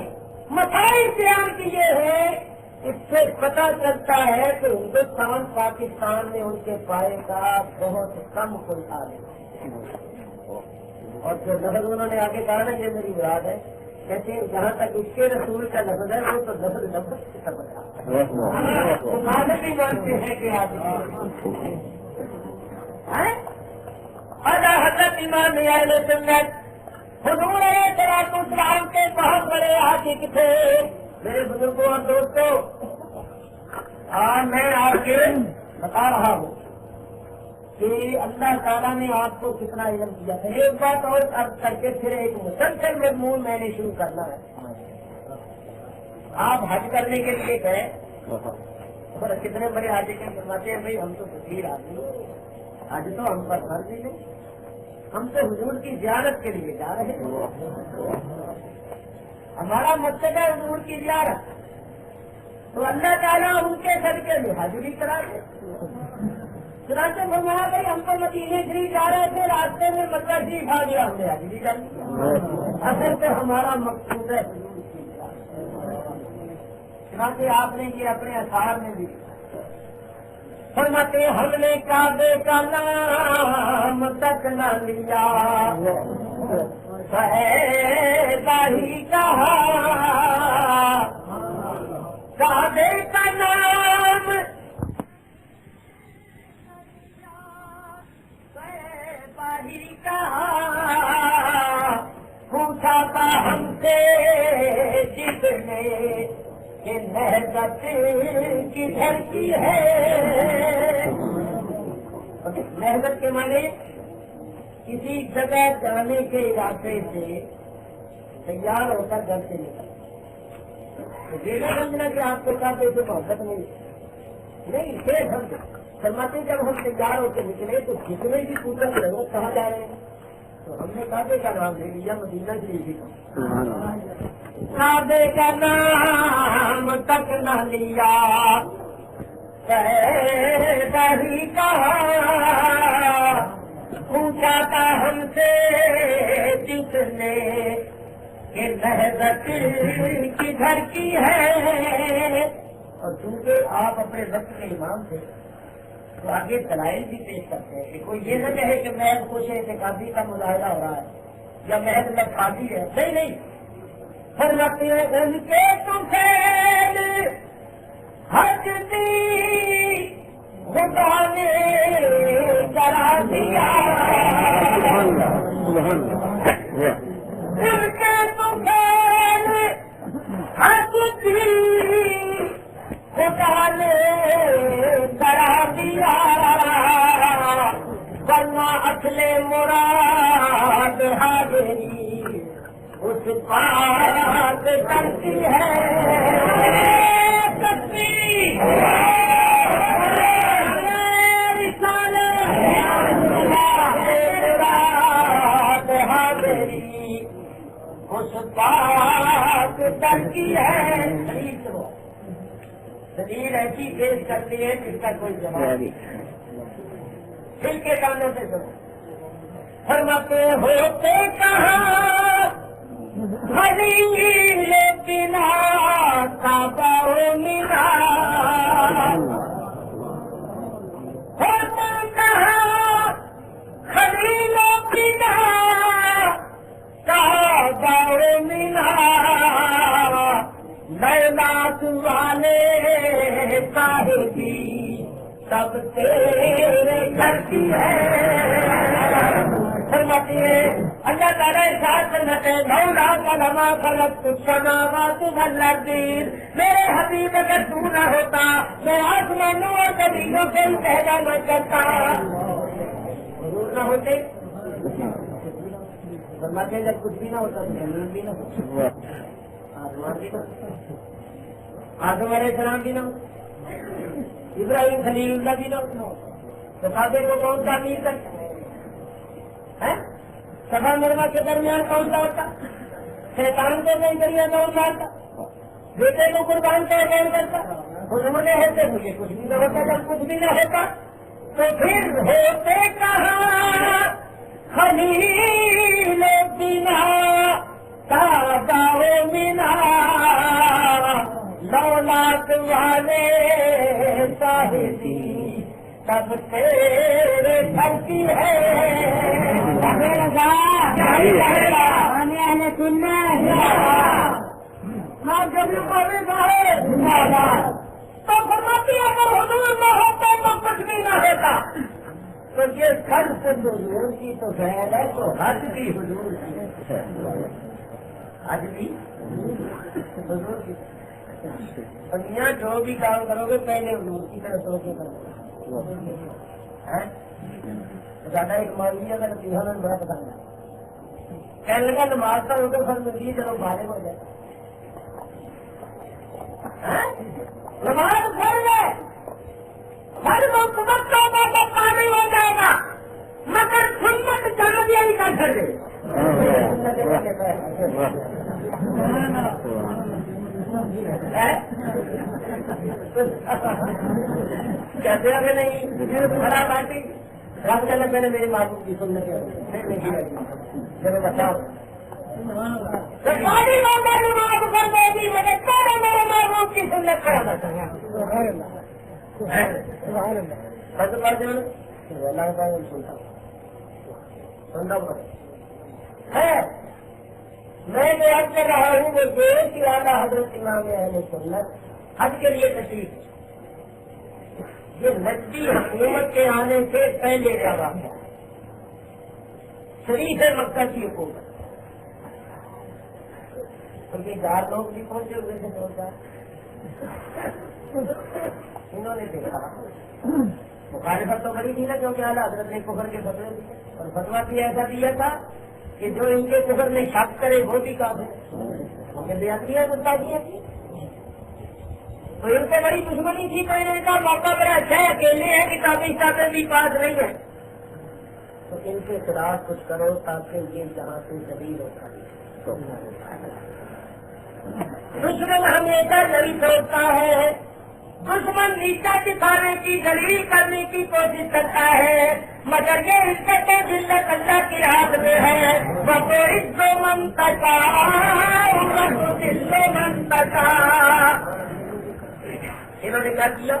مسائل بیان کیے ہیں اس سے پتہ چلتا ہے کہ ہندوستان پاکستان میں ان کے پائے کا بہت کم کوئی حال ہے. اور جو لفظ انہوں نے آگے کہا نا یہ میری مراد ہے، کہتے ہیں جہاں تک اس کے رسول کا لفظ ہے وہ تو لفظ کی سمجھ بھی مانتے ہیں کہ آپ حضرت امام اہل سنت حضور علیہ السلام کے بہت بڑے عاشق تھے. میرے بزرگوں اور دوستوں، میں آپ کے بتا رہا ہوں کہ اللہ تعالیٰ نے آپ کو کتنا علم دیا تھا. ایک بات اور عرض کر کے پھر ایک مسلسل مضمون میں نے شروع کرنا ہے. آپ حج کرنے کے لیے گئے اور کتنے بڑے حاجی کے فرماتے ہیں بھائی ہم تو فقیر آدمی، حج تو ہم پر فرض ہی نہیں، ہم تو حضور کی زیارت کے لیے جا رہے ہیں، ہمارا مقصد ہے حضور کی زیارت. تو اللہ تعالیٰ ان کے صدقے میں حج بھی کرا دے. چنانچہ فرمایا بھائی ہم تو مدینے شریف جا رہے تھے، راستے میں مکہ شریف آ گیا، ہم نے حج بھی کر دیا. اصل تو ہمارا مقصود ہے حضور کی زیارت. چنانچہ آپ نے یہ اپنے اثار میں بھی فرماتے ہم نے کعبے کا نام تک نہ لیا، فیضا ہی کہا کعبے کا نام فیضا ہی کہا، پوچھا تھا ہم سے جس نے کہ نہضت کدھر کی ہے. نہضت کے معنی کسی جگہ جانے کے ارادے سے تیار ہو کر گھر سے نکل. یہ نہ سمجھنا کہ آپ کو کہتے سے محبت نہیں سے سمجھ فرماتے جب ہم تیار ہو کے نکلے تو جتنے بھی پوچھا ضرور کہاں جا رہے ہیں تو ہم نے کعبے کا نام لے لیا، مدینہ شریف ہی کعبے کا نام تک نہ لیا، ہی کہا پوچھا تھا ہم سے جس نے کہ نہضت کدھر کی ہے. اور چونکہ آپ اپنے وقت کے امام تھے تو آگے دلائل بھی پیش کرتے ہیں کہ کوئی یہ نہ کہے کہ محض خوش اعتقادی کا مظاہرہ ہو رہا ہے یا محض لفظی ہے. نہیں، فرماتے ہیں ان کے طفیل حج دی خدا نے کرا دیا، ان کے طفیل حج دی خدا نے کرا دیا، ورنہ اصل مراد حاضری اس بات کرتی ہے. اس بات کرتی ہے. دلیل ایسی پیش کرتی ہے جس کا کوئی جواب نہیں. دل کے کانوں سے سنو. فرماتے ہوتے کہاں خلیل بنا کعبہ منا، ہوتے کہاں خلیل بنا کعبہ منا، لیلات والے صاحبی سب تیرے گھر کی ہے. فرماتی ہے اللہ تعالیٰ ارشاد کرتے مولا کلمہ خلقت السماوات والارض، میرے حبیب اگر تو نہ ہوتا میں آسمانوں اور زمینوں سے پیدا نہ کرتا. حضور نہ ہوتے فرماتے ہیں جب کچھ بھی نہ ہوتا زمین بھی نہ ہوتا، آسمان بھی نہ ہوتا، آدم علیہ السلام بھی نہ ہوتا، ابراہیم خلیل اللہ بھی نہ ہوتا. تو کعبے کو کون تعمیر کرتا ہے؟ صفا مروا کے درمیان کون سا ہوتا؟ شیطان کو نہیں دریا کون مارتا؟ بیٹے کو قربان کیا کون کرتا؟ حضور نے ہوتے مجھے کچھ بھی نہ ہوتا. جب کچھ بھی نہ ہوتا تو پھر ہوتے کہاں خلیل بنا کعبہ منا، لولات والے صاحبی سب تیرے گھر کی ہے تو فرماتی اگر حضور نہ ہوتا تو کچھ بھی نہ ہوتا. تو یہ گھر سے حضور کی تو خیر ہے تو حج بھی حضور کی حج بھی حضور کی. دنیا جو بھی کام کرو گے پہلے حضور کی طرف سو کے کرو. زیادہ ایک مولوی اگر میں بڑا پسند ہے کہنے لگا نماز کا روٹو فرض ملی چلو بھارے ہو جائے. نماز فرض ہے ہر وقت نہیں ہو جائے گا مگر سنت جانبیاں نہیں کر سکتے. کہتے ہیں نہیں بڑا باتیں رب چلے میں نے میری معلوم کی سننے کے چلو بتاؤ سرکاری لوگوں نے نماز کر دے گی مگر پہلے میرے محبوب کی سنت کرانا چاہیے. میں یاد کر رہا ہوں وہ یہ کہ اعلیٰ حضرت امام اہل سنت حج کے لیے تشریف یہ نجدی حکومت کے آنے سے پہلے کا واقعہ شریف مکہ کی حکومت. کیونکہ 4 لوگ بھی پہنچے ہوئے تھے 2 4 انہوں نے دیکھا مخالفت تو بڑی تھی نا کیونکہ اعلیٰ حضرت نے کفر کے فتوے دیے اور فتوا بھی ایسا دیا تھا کہ جو ان کے کفر میں شک کرے وہ بھی کافر. بیاتیاں بتا دیا تھی تو ان سے بڑی دشمنی تھی. تو انہوں نے کہا موقع بڑا اچھا ہے اکیلے ہیں کتابیں بھی پاس نہیں ہے تو ان کے خلاف کچھ کرو تاکہ یہ جہاں سے دلیل ہوتا ہے. دشمن ہمیشہ نہیں سوچتا ہے دشمن نیچا دکھانے کی دلیل کرنے کی کوشش کرتا ہے مگر یہ عزت و ذلت اللہ کی ہاتھ میں ہے. وہ عزت و منتقا انہوں نے کیا کیا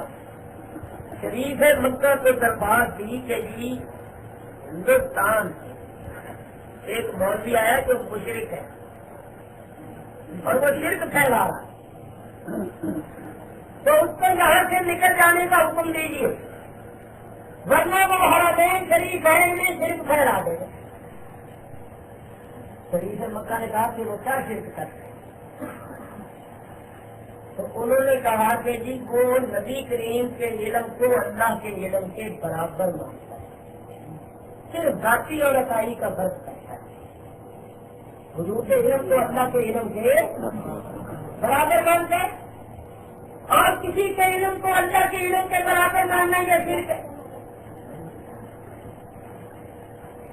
شریف مکہ کو درخواست دی کہ جی ہندوستان ایک مولوی آیا جو مشرک ہے اور وہ شرک پھیلا رہا تو اس کو یہاں سے نکل جانے کا حکم دیجیے ورنہ وہ حرمین شریف ہے انہیں شرک پھیلا دے گا. شریف مکہ نے کہا کہ وہ کیا شرک کرتے ہیں تو انہوں نے کہا کہ جی وہ نبی کریم کے علم کو اللہ کے علم کے برابر مانتا ہے صرف ذاتی اور عطائی کا فرق کرتا ہے. حضور کے علم کو اللہ کے علم کے برابر مانتے ہیں اور کسی کے علم کو اللہ کے علم کے برابر ماننا یہ شرک ہے.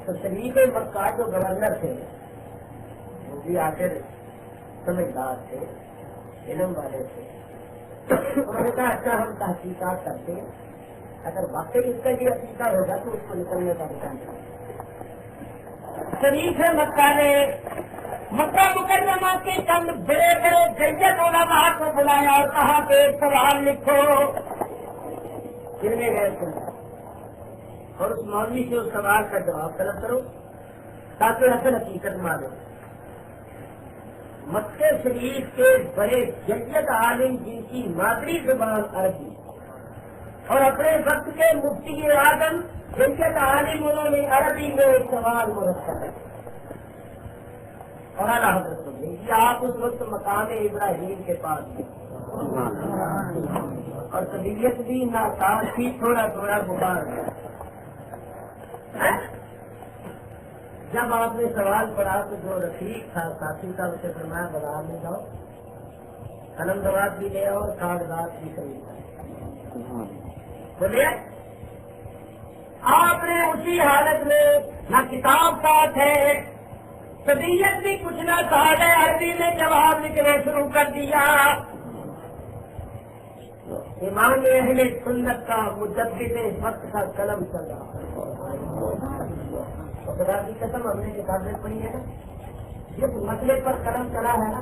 تو شریف مکہ جو گورنر تھے وہ بھی آخر سمجھدار تھے علم والے تھے. انہوں نے کہا اچھا ہم تحقیقات کرتے ہیں اگر واقعی اس کا یہ عقیدہ ہوگا تو اس کو نکلنے کا نکال دیں. شریف مکہ نے مکہ مکرمہ کے چند بڑے بڑے جیت علماء کو بلایا اور کہا کہ ایک سوال لکھو جن میں گئے اور اس مولوی سے اس سوال کا جواب طلب کرو تاکہ اصل حقیقت معلوم. مکہ شریف کے بڑے ججت عالم جن کی مادری زبان عربی اور اپنے وقت کے مفتی اعظم ججت عالم انہوں نے عربی میں ایک سوال مرتب ہے اور اعلیٰ حضرت کہ آپ اس وقت مقام ابراہیم کے پاس تھے اور طبیعت بھی ناکام تھی تھوڑا تھوڑا بخار ہے. جب آپ نے سوال پڑھا تو جو رفیق تھا ساتھی تھا اسے فرمایا بازار میں جاؤ قلم دوات بھی لے اور کاغذات بھی خرید بولیے. آپ نے اسی حالت میں نہ کتاب ساتھ ہے طبیعت بھی کچھ نہ ساتھ ہے عربی میں جواب لکھنا شروع کر دیا. امام اہل سنت کا مجدد اس وقت کا قلم چل رہا ہے. خدا کی قسم ہم نے کتابیں پڑھی ہے نا جس مسئلے پر قلم چلا ہے نا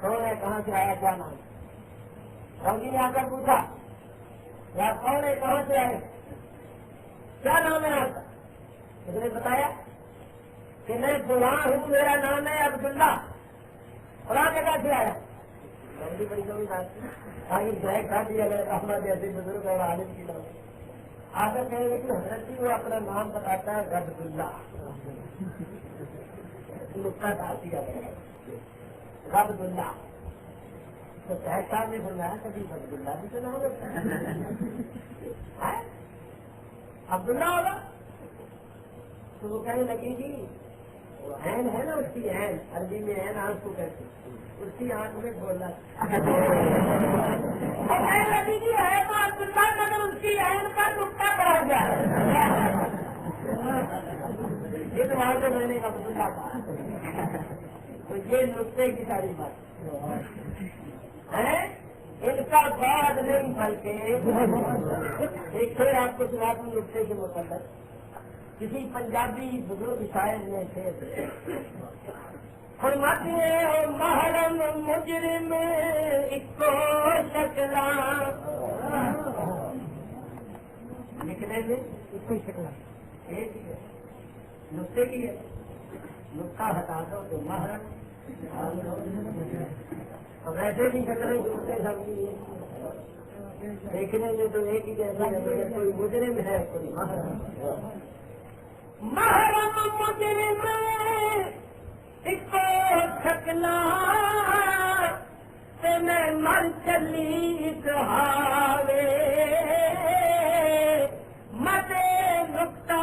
کون ہے, کہاں سے آیا, کیا نام. فوجی نے آ کر پوچھا یا کون ہے, کہاں سے آئے, کیا نام ہے آپ کا. اس نے بتایا کہ میں فلاں ہوں, میرا نام ہے عبداللہ, فلاں جگہ سے آیا. بڑی کمی بات آگے جائے کھا دیا گیا. احمد جیسے بزرگ اور عالم کی نام آ کر کہیں گے کہ حضرت جی وہ اپنا نام بتاتا ہے عبداللہ, نقطہ ڈال دیا گیا عبداللہ. تو شاہد صاحب نے فرمایا کبھی عبداللہ بھی تو نام ہوتا ہے, عبداللہ ہوگا. تو وہ کہنے لگی جی وہ عین ہے نا, اس کی عین, عربی میں عین آنکھ کو کہتے, اس کی آنکھ میں بولنا. کہنے لگی جی ہے تو عبداللہ, مگر اس کی عین کا نقطہ پڑا گیا. اس وہاں سے میں نے عبداللہ کہا. تو یہ نقطے کی ساری بات ہے, ان کا بعد نہیں بلکہ ایک پھر آپ کو سنا دوں نقطے کے متعلق. کسی پنجابی بزرگ شاعر میں تھے, فرماتے ہیں محرم مجرم اکو شکلا, لکھنے میں اکو شکلا ایک ہی ہے, نقطے کی ہے. نقطہ ہٹا دو تو محرم, اب ایسے بھی شکلیں ڈھونڈتے سب کی دیکھنے میں تو ایک ہی جیسا ہے, کوئی مجرم ہے کوئی محرم. محرم مجرم اکو شکلا تے میں مر چلی کہاوے, مدے نقطہ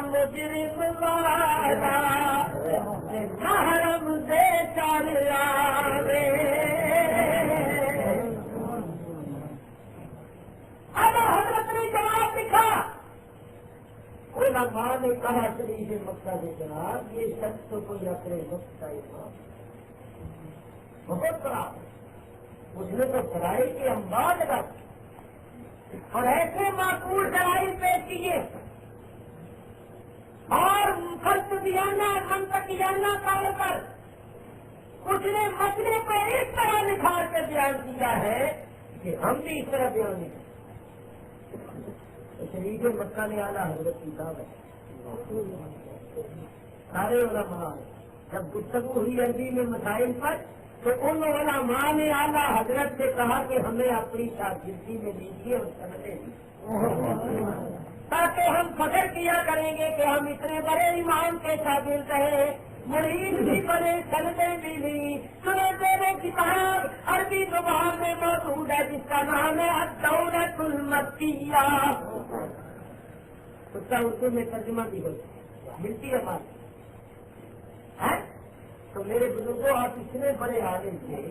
مجرم والا محرم دے چل آوے. اب حضرت نے جواب لکھا, علماء نے کہا شریف مکہ کے جناب یہ شخص تو کوئی اپنے وقت کا امام بہت بڑا, اس نے تو فرائی کے انبار لگا اور ایسے معقول دلائل پیش کیے اور فلسفیانہ منطقیانہ طور پر اس نے مسئلے کو اس طرح نکھار کے بیان کیا ہے کہ ہم بھی اس طرح بیان نہیں. شریف مکہ نے اعلیٰ حضرت کی دعوت, سارے علماء جب گفتگو ہوئی عربی میں مسائل پر تو ان علماء نے اعلیٰ حضرت سے کہا کہ ہمیں اپنی شاگردی میں لیجیے اور سمجھے تاکہ ہم فخر کیا کریں گے کہ ہم اتنے بڑے امام کے شاگرد رہے, مرید بھی بڑے, سنتے بھی لی, سنے دینے کی کتاب عربی زبان میں موجود ہے جس کا نام ہے الدولۃ المکیہ. اس کا اردو میں ترجمہ بھی ہوتا ملتی ہے بات. تو میرے بزرگوں آپ اتنے بڑے عالم تھے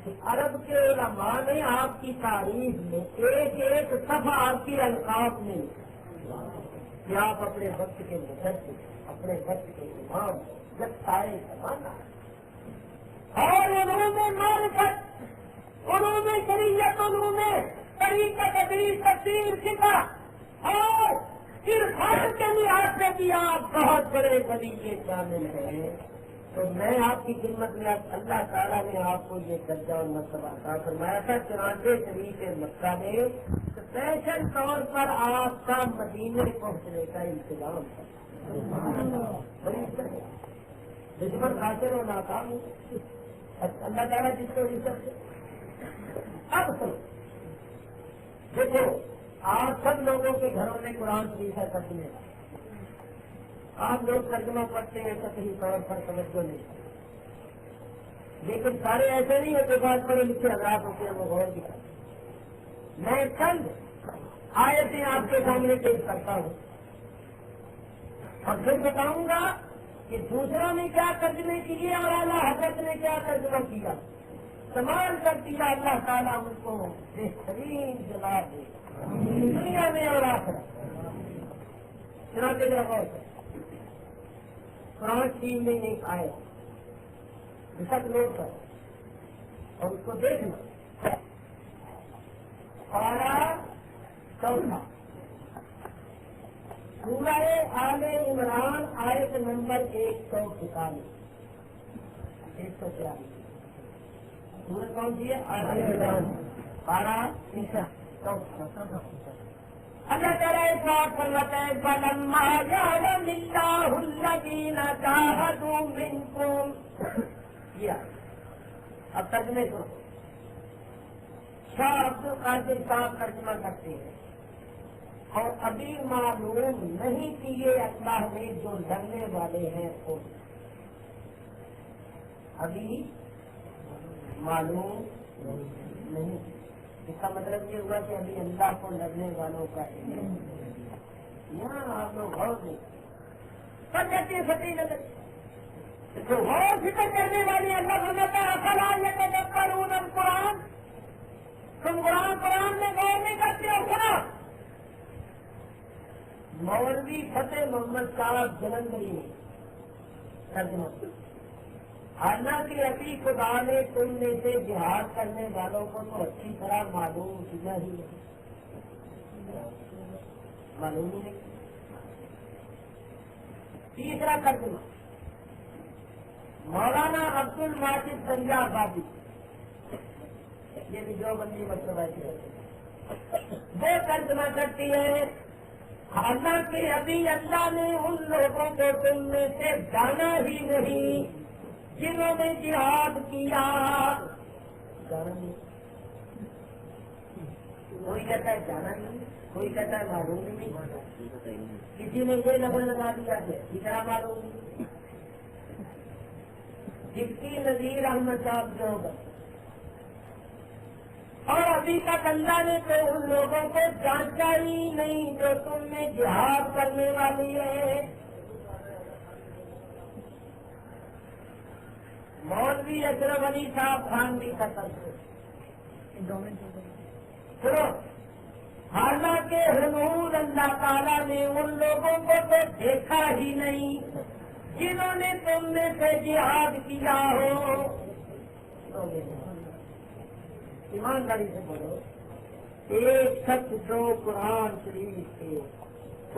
کہ عرب کے علماء نے آپ کی تعریف میں ایک ایک صفحہ آپ کی القاب میں کہ آپ اپنے وقت کے مدرس, اپنے وقت کے امام, جب سارے زمانہ, اور انہوں نے معرفت, انہوں نے شریعت, انہوں نے طریقہ تدریس تفسیر سیکھا اور عرفان کے لحاظ سے بھی آپ بہت بڑے ولی شامل ہیں. تو میں آپ کی خدمت میں اللہ تعالیٰ نے آپ کو یہ درجہ اور مرتبہ عطا فرمایا تھا. چنانچہ شریف مکہ میں اسپیشل طور پر آپ کا مدینے پہنچنے کا انتظام تھا. دشمن خاطر اور ناکام ہو, اللہ تعالیٰ جس کو عزت دے. اب سنو, دیکھو آپ سب لوگوں کے گھروں میں قرآن شریف ہے ترجمے کا, آپ لوگ ترجمہ پڑھتے ہیں تو صحیح طور پر توجہ نہیں, لیکن سارے ایسے نہیں ہوتے, بہت پڑھے لکھے حضرات ہوتے ہیں وہ غور بھی کرتے. میں چند آیتیں آپ کے سامنے پیش کرتا ہوں اور پھر بتاؤں گا کہ دوسروں نے کیا ترجمے کیے اور اعلیٰ حضرت نے کیا ترجمہ کیا. کمال کر دیا اللہ تعالیٰ ان کو بہترین جواب دے دنیا میں اور آخرت. چنانچہ ذرا غور کریں, قرآن شریف میں ایک آئے جسک نوٹ کر اور اس کو دیکھنا. پارہ چوتھا, سورہ آل عمران, آیت نمبر 143. سورج کون سی ہے؟ پارا اللہ تعالیٰ اس بات فرماتا ہے فَلَمَّا يَعْلَمِ اللَّهُ الَّذِينَ جَاهَدُوا مِنكُمْ. کیا اب ترجمے کو شاہ عبد القادر صاحب ترجمہ کرتے ہیں. اور ابھی معلوم نہیں کہ یہ اللہ میں جو ڈرنے والے ہیں وہ ابھی معلوم نہیں. اس کا مطلب یہ ہوا کہ ابھی اللہ کو ڈرنے والوں کا علم یہاں آپ لوگ غور نہیں کر جاتے ہیں. فتح نظر جو غور فکر کرنے والی اللہ فرماتا ہے افلا یتدبرون القرآن. تم قرآن میں غور نہیں کرتے ہو. سنا مولوی فتح محمد صاحب جلندری میں ترجمہ. حالانکہ ابھی خدا نے تم میں سے جہاد کرنے والوں کو تو اچھی طرح معلوم کیا ہی نہیں. معلوم ہی نہیں. تیسرا ترجمہ مولانا عبد الماجد دریا آبادی, یہ بھی جو بندی مطلب وہ ترجمہ کرتی ہے حالانکہ ابھی اللہ نے ان لوگوں کو تم میں سے جانا ہی نہیں جنہوں نے جہاد کیا. کوئی کہتا ہے جانا نہیں, کوئی کہتا ہے معلوم ہی نہیں. کسی نے یہ لفظ لگا دیا ہے اس طرح معلوم نہیں. جس کی نذیر احمد صاحب جو ہوگا. اور ابھی تک اللہ نے تو ان لوگوں کو جانچا ہی نہیں جو تم میں جہاد کرنے والی ہے. مولوی اشرف علی صاحب خان بھی ختم سنو. حالانکہ حضور اللہ تعالیٰ نے ان لوگوں کو تو دیکھا ہی نہیں جنہوں نے تم میں سے جہاد کیا ہو. ایمانداری سے بولو. ایک شخص جو قرآن شریف کے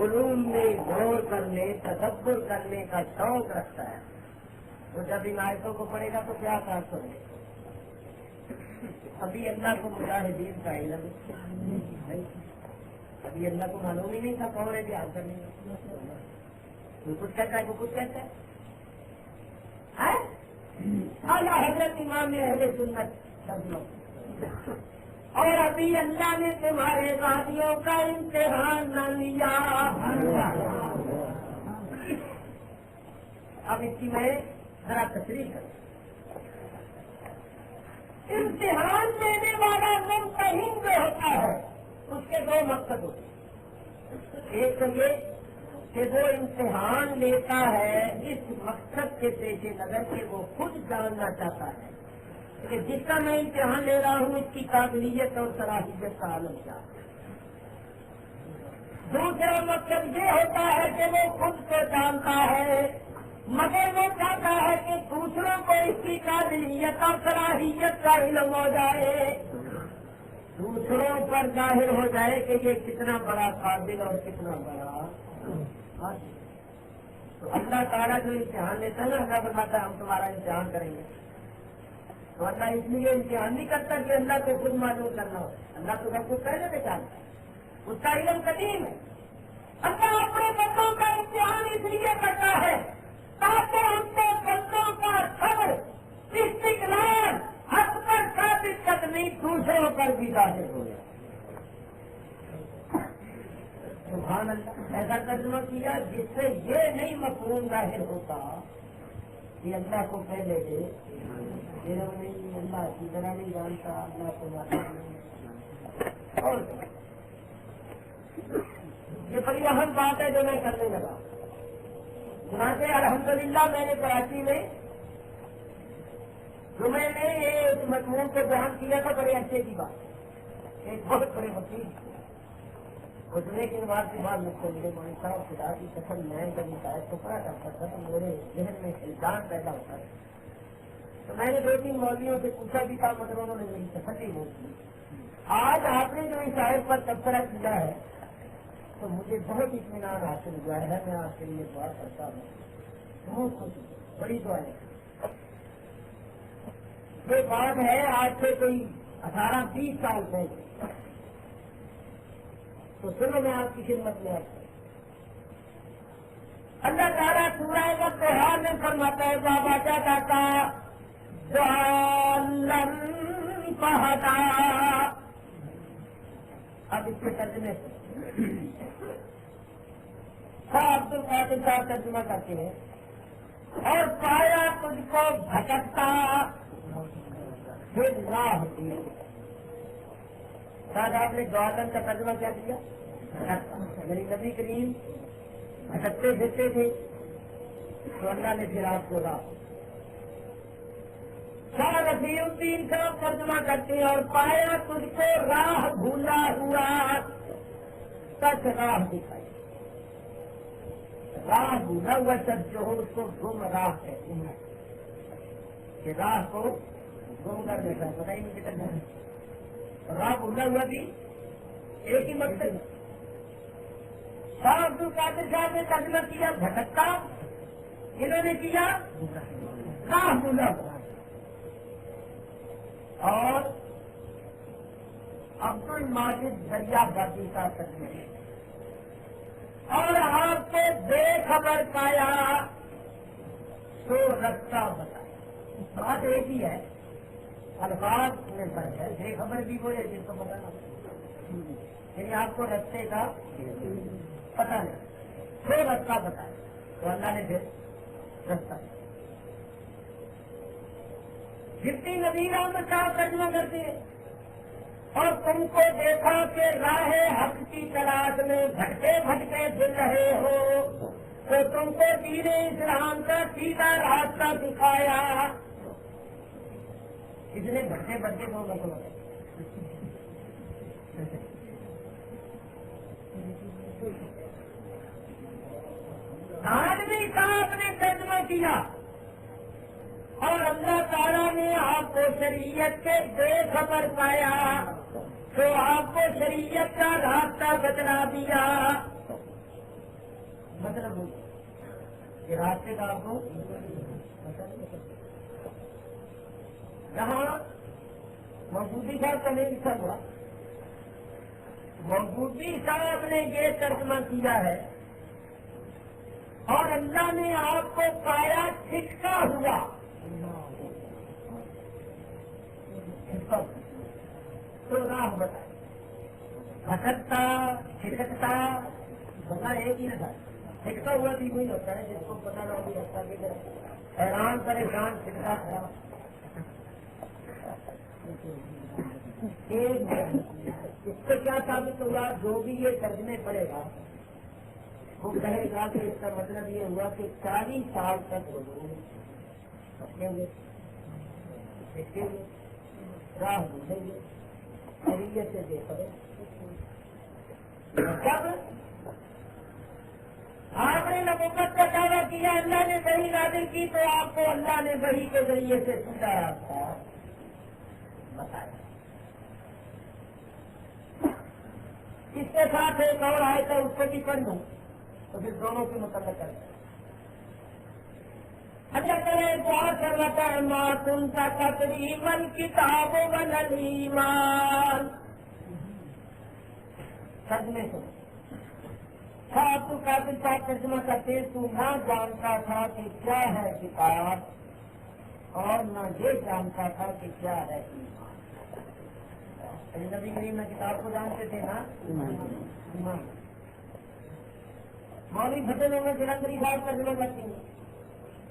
علوم میں غور کرنے تدبر کرنے کا شوق رکھتا ہے وہ جب ان آیتوں کو پڑھے گا تو کیا کہا سنے. ابھی اللہ کو مجاہدین کا علم نہیں. ابھی اللہ کو معلوم ہی نہیں تھا کون ہے جہاد کرنے کا. وہ کچھ کہتا ہے وہ کچھ کہتا ہے. اعلیٰ حضرت امام اہل سنت. اور ابھی اللہ نے تمہارے غازیوں کا امتحان نہ لیا. اب اس کی میں ذرا تشریح کروں. امتحان دینے والا ممتحن جو ہوتا ہے اس کے دو مقصد ہوتے ہیں. ایک تو یہ کہ وہ امتحان لیتا ہے اس مقصد کے پیش نظر کہ وہ خود جاننا چاہتا ہے کہ جس کا میں امتحان لے رہا ہوں اس کی قابلیت اور صلاحیت کا عالم کیا ہے. دوسرا مقصد یہ ہوتا ہے کہ وہ خود کو جانتا ہے مگر وہ چاہتا ہے کہ دوسروں کو اس کی قابلیت اور صلاحیت کا علم ہو جائے, دوسروں پر ظاہر ہو جائے کہ یہ کتنا بڑا قابل اور کتنا بڑا. تو اللہ تعالیٰ جو امتحان لیتا ہے نا اللہ فرماتا ہے ہم تمہارا امتحان کریں گے. تو اللہ اس لیے امتحان نہیں کرتا کہ اللہ کو خود معلوم کرنا ہو. اللہ تو سب کچھ پہلے سے جانتا ہے, اس کا علم قدیم ہے. اللہ اپنے بندوں کا امتحان اس لیے کرتا ہے تاکہ ان کو بندوں کا صبر استقلال حق پر ثابت کرنی دوسروں پر بھی ظاہر ہو جائے. سبحان اللہ. ایسا ترجمہ کیا جس سے یہ نہیں مفہوم ظاہر ہوتا کہ اللہ کو پہلے سے نہیں, اللہ کی طرح نہیں جانتا, اللہ کو نہیں. اور یہ بڑی اہم بات ہے جو میں کرنے لگا. چنانچہ الحمدللہ میں نے کراچی میں جمعے میں ایک مضمون کو بیان کیا تھا. بڑے اچھے کی بات, ایک بہت بڑے وکیل گزرے کی نماز کے بعد مجھ کو ملے. مولوی صاحب خدا کی قسم میں جب شاید کو پڑھا کرتا تھا تو میرے ذہن میں الزام پیدا ہوتا ہے. تو میں نے 2-3 مولویوں سے پوچھا بھی تھا مگر انہوں نے میری تسلی نہیں کی. آج آپ نے جو اس آیت پر تبصرہ کیا ہے تو مجھے بہت اطمینان حاصل ہوا ہے. میں آپ کے لیے دعا کرتا ہوں, بہت خوش ہوں, بڑی دعا ہے. یہ بات ہے آج سے کوئی 18-20 سال پہلے. تو سنو میں آپ کی خدمت میں آتا ہوں. اللہ تعالیٰ سورہ والضحیٰ میں فرماتا ہے بابا کیا کہتا ضالًا فہدیٰ. اب اس کے ترجمے سے عبد القادر صاحب ترجمہ کرتے ہیں اور پایا تجھ کو بھٹکتا پھر راہ دی. شاید آپ نے ضالًا کا ترجمہ کیا کیا؟ میری نبی کریم بھٹکتے پھرتے تھے تو اللہ نے پھر آپ کو راہ. شاہ رفیع الدین صاحب ترجمہ کرتے ہیں اور پایا تجھ کو راہ بھولا ہوا سچ راہ دکھائی. راہ بھولا ہوا سچ جو ہو اس کو گم راہ کہتے ہیں کہ راہ کو گم کر دیتا ہے, پتہ ہی نہیں کتنا ہے. راہ بھولا ہوا بھی ایک ہی مقصد. شاہ عبد القادر صاحب نے ترجمہ کیا بھٹکتا, انہوں نے کیا راہ بھولا ہوا. اور عبد الماجد دریا بادی کا ترجمہ ہے اور آپ کو بے خبر پایا تو رستہ بتایا. بات ایک ہی ہے, الفاظ میں فرق ہے. بے خبر بھی وہ ہے جس کو بتانا, یعنی آپ کو رستے کا پتہ نہیں, تو رستہ بتایا تو اللہ نے پھر رستہ. جتنی نبی احمد صاحب ترجمہ کرتے ہیں اور تم کو دیکھا کہ راہ حق کی تلاش میں بھٹکے بھٹکے پھر رہے ہو تو تم کو دین اسلام کا سیدھا راستہ دکھایا. اس نے بھٹکے بھٹکے کو مطلب آدمی صاحب نے ترجمہ کیا اور اللہ تعالیٰ نے آپ کو شریعت کے بے خبر پایا تو آپ کو شریعت کا راستہ بتلا دیا. مطلب یہ راستے کا آپ کو یہاں محبوبی صاحب کا نہیں لکھا ہوا. محبوبی صاحب نے یہ ترجمہ کیا ہے اور اللہ نے آپ کو پایا چھٹکا ہوا. تو راہ بتائے بھٹکتا چھٹکتا بتا ایک ہی نہ تھا. چھٹکا ہوا بھی وہی ہوتا ہے جس کو پتا نہ ہوگی رستہ کی طرح حیران پریشان چھٹکا تھا. اس سے کیا ثابت ہوا, جو بھی یہ ترجمے پڑے گا وہ کہے گا کہ اس کا مطلب یہ ہوا کہ 40 سال تک وہ رکھیں گے, دیکھیں گے, راہ بھولیں گے, شریعت سے دیکھیں. جب آپ نے نبوت کا دعویٰ کیا, اللہ نے وحی نازل کی تو آپ کو اللہ نے وحی کے ذریعے سے سیدھا راستہ بتایا. اس کے ساتھ ایک اور آیت ہے, اس کو بھی پڑھ لوں تو پھر دونوں کی متعلق کریں. اچھا کرے بہت سرتا ہے ماتن کا تقریباً کتاب ونل ایمان. سجنے سے آپ تو کافی صاحب ترجمہ کرتے تو نہ جانتا تھا کہ کیا ہے کتاب اور نہ یہ جانتا تھا کہ کیا ہے ایمان. نبی کریم میں کتاب کو جانتے تھے نا ایمان. مولوی فتح احمد جلندری صاحب ترجمہ کرتی ہیں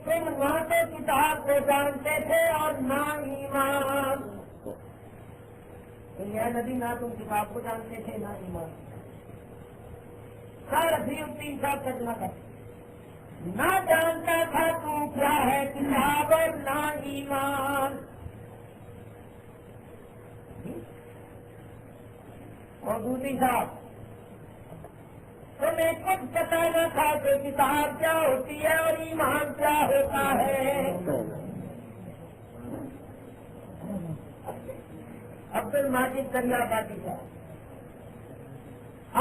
تم نہ تو کتاب کو جانتے تھے اور نہ ایمان. یہ نبی نہ تم کتاب کو جانتے تھے نہ ایمان. شاہ رفیع الدین صاحب ترجمہ کرتے نہ جانتا تھا تو کیا ہے کتاب اور نہ ایمان. محبوبی صاحب تمہیں کچھ پتا نہ تھا کہ کتاب کیا ہوتی ہے اور ایمان کیا ہوتا ہے. عبد الماجد دریا بادی صاحب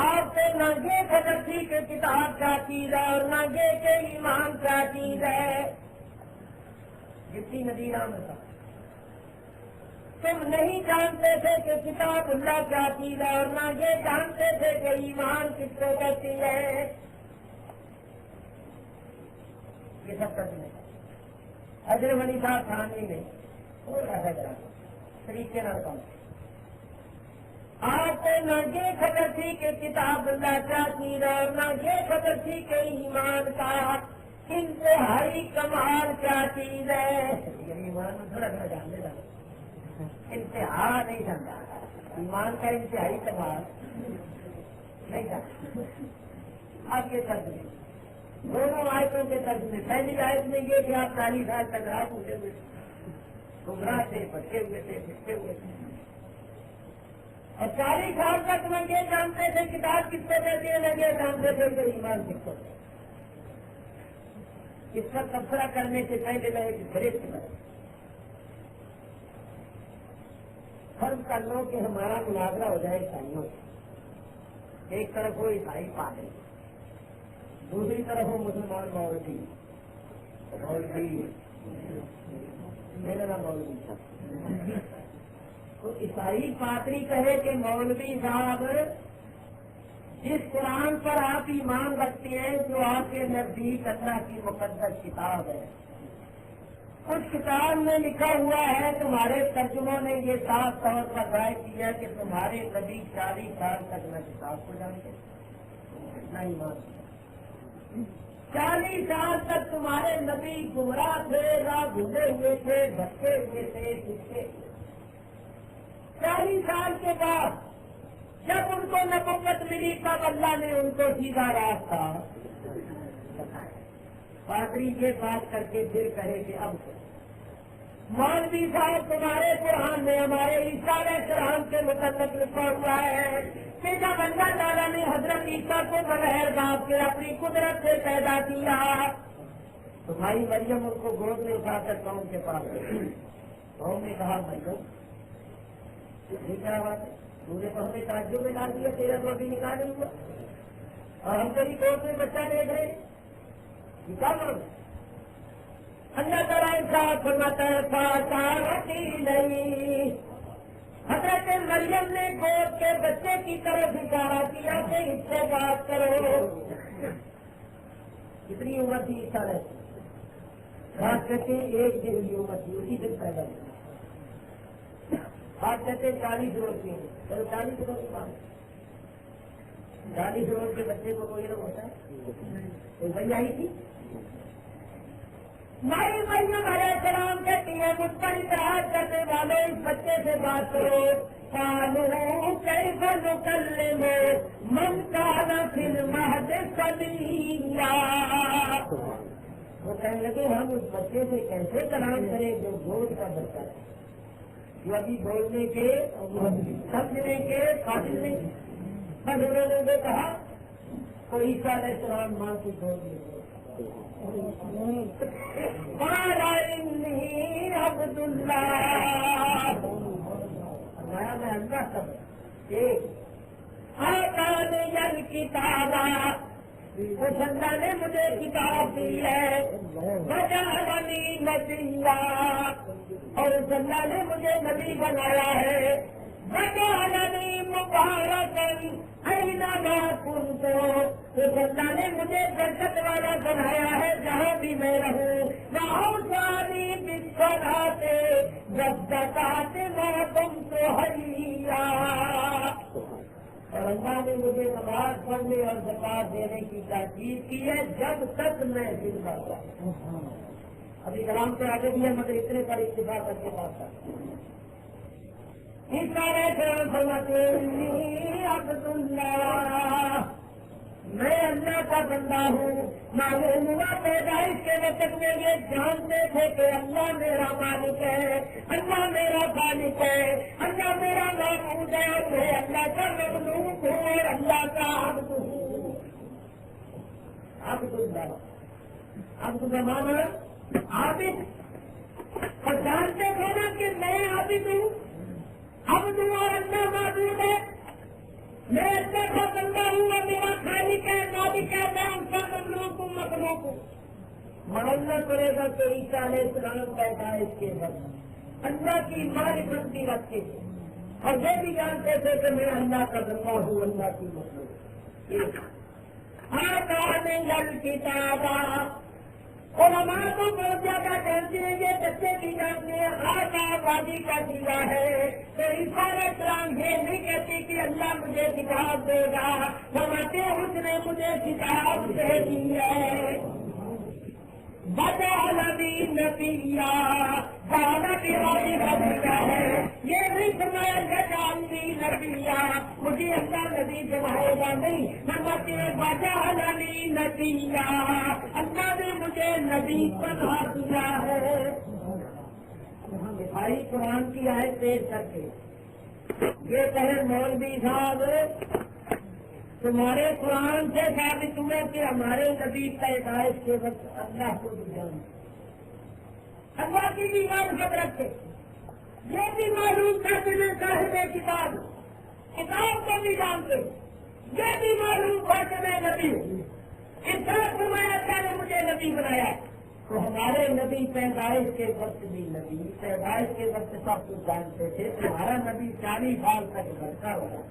آپ کو نہ یہ خبر تھی کہ کتاب کیا چیز ہے اور نہ یہ کہ ایمان کیا چیز ہے. جتنی ندیرہ میں تھا تم نہیں جانتے تھے کہ کتاب اللہ کیا چیز ہے اور نہ یہ جانتے تھے کہ ایمان کس کو کہتی ہے. یہ سب کچھ نہیں. حضرت ولی صاحب تھانوی میں تھوڑا سا ذرا طریقے نہ کم آپ کو نہ یہ خبر تھی کہ کتاب اللہ کیا چیز ہے اور نہ یہ خبر تھی کہ ایمان کا انتہائی کمال کیا چیز ہے. ایمان میں تھوڑا تھوڑا جان دے انتہا نہیں سمجھا. ایمان کا انتہائی کمال نہیں جانتا. آپ یہ سب دونوں آیتوں کے ترجمے. پہلی آیت میں یہ کہ آپ 40 سال تک رات اٹھے ہوئے گمراہ تھے, بچے ہوئے تھے, پھٹے ہوئے تھے, اور 40 سال تک وہ یہ جانتے تھے کتاب کس کو کہتے ہیں, نہ یہ جانتے تھے کہ ایمان کس کو. اس کا تبصرہ کرنے سے پہلے میں ایک بریک کروں. فرض کر لو کہ ہمارا مناظرہ ہو جائے عیسائیوں سے. ایک طرف وہ عیسائی پادری, دوسری طرف وہ مسلمان مولوی. میرا نام مولوی تھا. تو عیسائی پادری کہے کہ مولوی صاحب جس قرآن پر آپ ایمان رکھتے ہیں جو آپ کے نزدیک اللہ کی مقدس کتاب ہے, اس کتاب میں لکھا ہوا ہے, تمہارے ترجموں نے یہ صاف طور پر ظاہر کیا کہ تمہارے نبی 40 سال تک نہ کتاب کو جانتے نہ ایمان. 40 سال تک تمہارے نبی گمراہ تھے, راہ گھومے ہوئے تھے, بھٹکے ہوئے تھے, سکھے. 40 سال کے بعد جب ان کو نبوت ملی تب اللہ نے ان کو سیدھا راستہ بتایا. پادری یہ بات کر کے پھر کہے کہ اب مولوی صاحب تمہارے قرآن میں ہمارے عیسیٰ علیہ السلام کے متعلق لکھا ہوا ہے کہ جب اللہ تعالیٰ نے حضرت عیسیٰ کو بغیر باپ کے اپنی قدرت سے پیدا کیا تو بھائی مریم ان کو گود میں اٹھا کر قوم کے پاس گئی. قوم نے کہا مریم یہ کیا بات ہے, تو نے تو ہمیں تعجب میں ڈال دیا, تیرا تو ابھی نکاح نہیں ہوا اور ہم تیری گود میں بچہ دیکھ رہے ہیں. یہ کیا کرو. اللہ تعالیٰ انصاف فرماتا ہے نہیں. حضرت مریم نے گود کے بچے کی طرف اشارہ کیا کہ اس سے بات کرو. کتنی عمر تھی عیسیٰ علیہ السلام؟ بات کہتے ہیں 1 دن کی عمر تھی, اسی دن پیدا ہوئی. بات کہتے ہیں 40 روز کی. چلو 40 روز کی بات, 40 روز کے بچے کو کوئی روگ ہوتا ہے؟ کوئی بھائی آئی تھی. ہماری مریم علیہ السلام کہتی ہے مجھ پر اعتراض کرنے والے اس بچے سے بات کرو. کیسا نکلم من کان فی المہد صبیا. وہ کہنے لگے ہم اس بچے سے کیسے کلام کریں جو گود کا بچہ ہے, جو ابھی بولنے کے سمجھنے کے قابل نہیں. بس انہوں نے کہا تو عیسیٰ علیہ السلام ماں کی گود میں عبد اللہ میں اللہ سب آکان کتاب, اس اللہ نے مجھے کتاب دی ہے. وجعلنی نبیا, اور اس اللہ نے مجھے نبی بنایا ہے. وجعلنی مبارکا اینما کنت, اس اللہ نے مجھے برکت والا بنایا ہے جہاں بھی میں رہوں. وأوصانی بالصلاۃ والزکاۃ ما دمت حیا, اور اللہ نے مجھے نماز پڑھنے اور زکات دینے کی تاکید کی ہے جب تک میں زندہ ہوں. ابھی کلام سے آگے بھی ہے مگر اتنے پر اتفاق کر کے بات کرتے ہیں. عیسیٰ علیہ السلام فرماتے ہیں عبد اللہ, میں اللہ کا بندہ ہوں. معلوم ہوا پیدائش کے وقت میں یہ جانتے تھے کہ اللہ میرا مالک ہے, اللہ میرا خالق ہے, اللہ میرا معبود ہے, میں اللہ کا مخلوق ہوں اور اللہ کا عبد ہوں. عبد اللہ, عبد کا مانا عابد. اور جانتے تھے نا کہ میں عابد ہوں, عبد اور اللہ معبود ہے. میں اللہ کا بندہ ہوں اور میرا خالق ہے, مالک ہے, میں ان کا مخلوق ہوں. ماننا پڑے گا کہ عیسیٰ علیہ السلام پیدائش کے وقت اللہ کی معرفت بھی رکھتے تھے اور یہ بھی جانتے تھے کہ میں اللہ کا بندہ ہوں، اللہ کی مخلوق۔ کتابا علماء تو بہت زیادہ جانتے ہیں، یہ بچے بھی جانتے ہیں آج آبادی کا سیدھا ہے۔ تو عیسیٰ علیہ السلام یہ نہیں کہتی کہ اللہ مجھے کتاب دے گا، فرماتے اس نے مجھے کتاب دے دی ہے۔ بدعلمی نبیا دعوت کا ہے، یہ نہیں فرمایا بدعلمی نبیا مجھے اللہ نبی بنائے گا، نہیں فرماتے بدعلمی نبیا اللہ نے مجھے نبی بنا دیا ہے۔ بھائی قرآن کی آیت پیش کر کے یہ کہے مولوی صاحب تمہارے قرآن سے ثابت ہوئے کہ ہمارے نبی پیدائش کے وقت اللہ کو بھی جانتے، اللہ کی بھی معرفت رکھتے، یہ بھی معلوم تھا کہ میں صاحب کتاب کو بھی جانتے، یہ بھی معلوم تھا کہ میں نبی ہوں۔ اس طرح فرمایا کیا نے مجھے نبی بنایا، تو ہمارے نبی پیدائش کے وقت بھی نبی، پیدائش کے وقت سب کچھ جانتے تھے۔ تمہارا نبی 40 سال تک بڑھتا ہوا،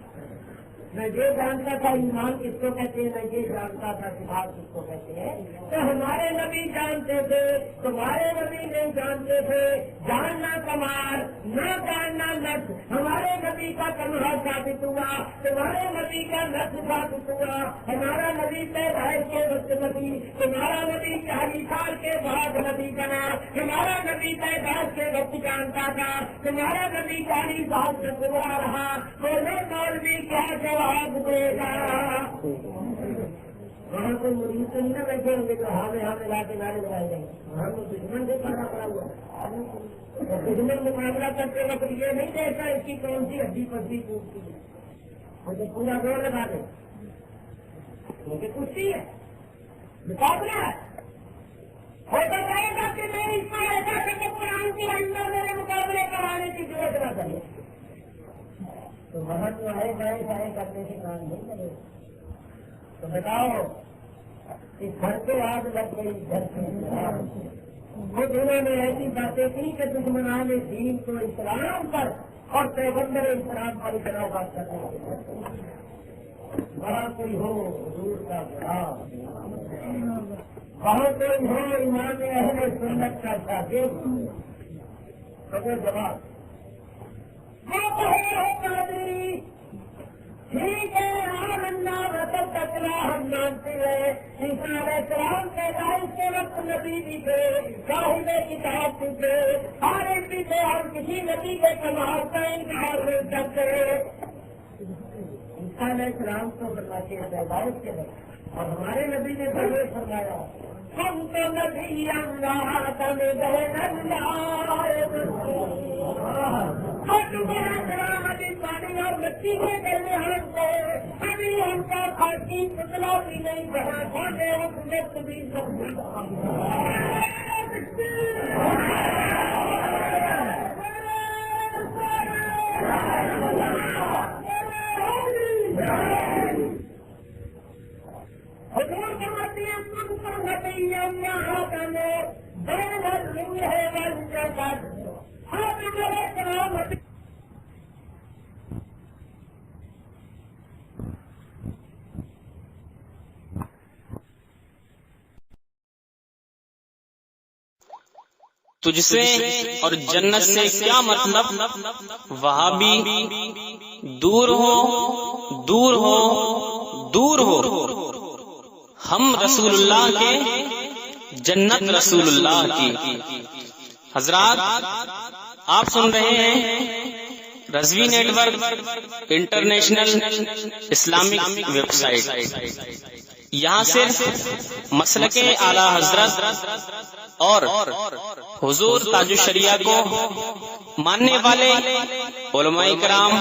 میں یہ جانتا تھا ایمان کس کو کہتے ہیں، میں یہ جانتا تھا کتاب کس کو کہتے ہیں۔ تو ہمارے نبی جانتے تھے، تمہارے نبی نہیں جانتے تھے۔ جاننا کمال، نہ جاننا نفس، ہمارے نبی کا کمال ثابت ہوا، تمہارے نبی کا نفس ثابت ہوا۔ ہمارا نبی پیدائش کے وقت نبی، تمہارا نبی 40 سال کے بعد نبی بنا۔ ہمارا نبی پیدائش کے وقت جانتا تھا، تمہارا نبی 40 سال سے گزرا رہا۔ بولے مولوی کیا جواب دے گا؟ وہاں کوئی مریض تو نہیں نہ بیٹھے ہوں گے تو ہمیں لا کے نعرے لگائے جائیں گے، وہاں تو دشمن سے کھانا پڑا ہوا ہے۔ دشمن مقابلہ کرتے وقت یہ نہیں دیکھتا اس کی کون سی ہڈی پسلی ٹوٹتی ہے، مجھے پورا زور لگا دے، کیونکہ کشتی ہے، مقابلہ ہے۔ ہوتا جائے گا کہ میں اس پر ایسا کہ قرآن کے اندر میرے مقابلے کرانے کی ضرورت نہ کرے، تو وہاں جو ہے سائے کرنے سے کام نہیں کرے۔ تو بتاؤ اس گھر پہ آگ لگ گئی، گھر سے وہ دونوں نے ایسی باتیں کی کہ دشمنان دین کو اسلام پر اور پیغمبر اسلام پر اتنا بات کرنے، وہاں کوئی ہو حضور کا غلام، وہاں کوئی ہو امام اہل سنت کا شاگرد، تو وہ جواب ٹھیک ہے، ہم اللہ رسل تکلا ہم مانتے ہیں، عیسیٰ علیہ السلام پیدائش کے وقت نبی بھی تھے، صاحب کتاب بھی تھے، عارف بھی تھے، اور کسی نبی کے کمال کا انکار نہیں کرتے۔ عیسیٰ علیہ السلام کو فرماتے ہیں پیدائش کے وقت، اور ہمارے نبی نے ضرور فرمایا ہم تو نبی اللہ تمہیں پانی اور مٹی کے درمیان کو ابھی ہم کا خاکی پتلا بھی نہیں بنا پانے وقت بھی حضور سمجھتی ہیں تم کو نبی یہاں کرنے دین الرنگ ہے والجہ کا ہاتھ میرے کرامت تجھ سے اور جنت سے کیا مطلب، وہاں بھی دور ہو دور ہو دور ہو، ہم رسول اللہ کے، جنت رسول اللہ کی۔ حضرات آپ سن رہے ہیں Razvi network international Islamic website. یہاں صرف مسلک اعلی حضرت اور حضور تاج الشریعہ کو ماننے والے علماء کرام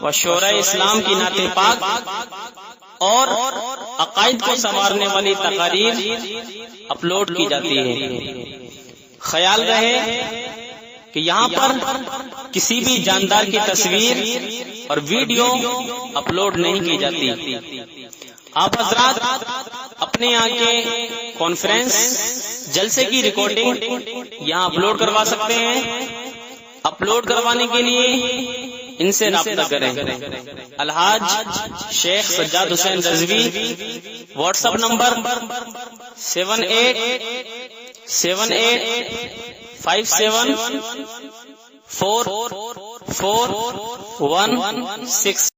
و شورا اسلام کی نعت پاک اور عقائد کو سنوارنے والی تقاریر اپلوڈ کی جاتی ہے۔ خیال رہے کہ یہاں پر کسی بھی جاندار کی تصویر اور ویڈیو اپلوڈ نہیں کی جاتی۔ آپ حضرات اپنے یہاں کے کانفرنس جلسے کی ریکارڈنگ یہاں اپلوڈ کروا سکتے ہیں، اپلوڈ کروانے کے لیے ان سے رابطہ کریں۔ الحاج شیخ سجاد حسین رضوی، واٹس ایپ نمبر 787857444116۔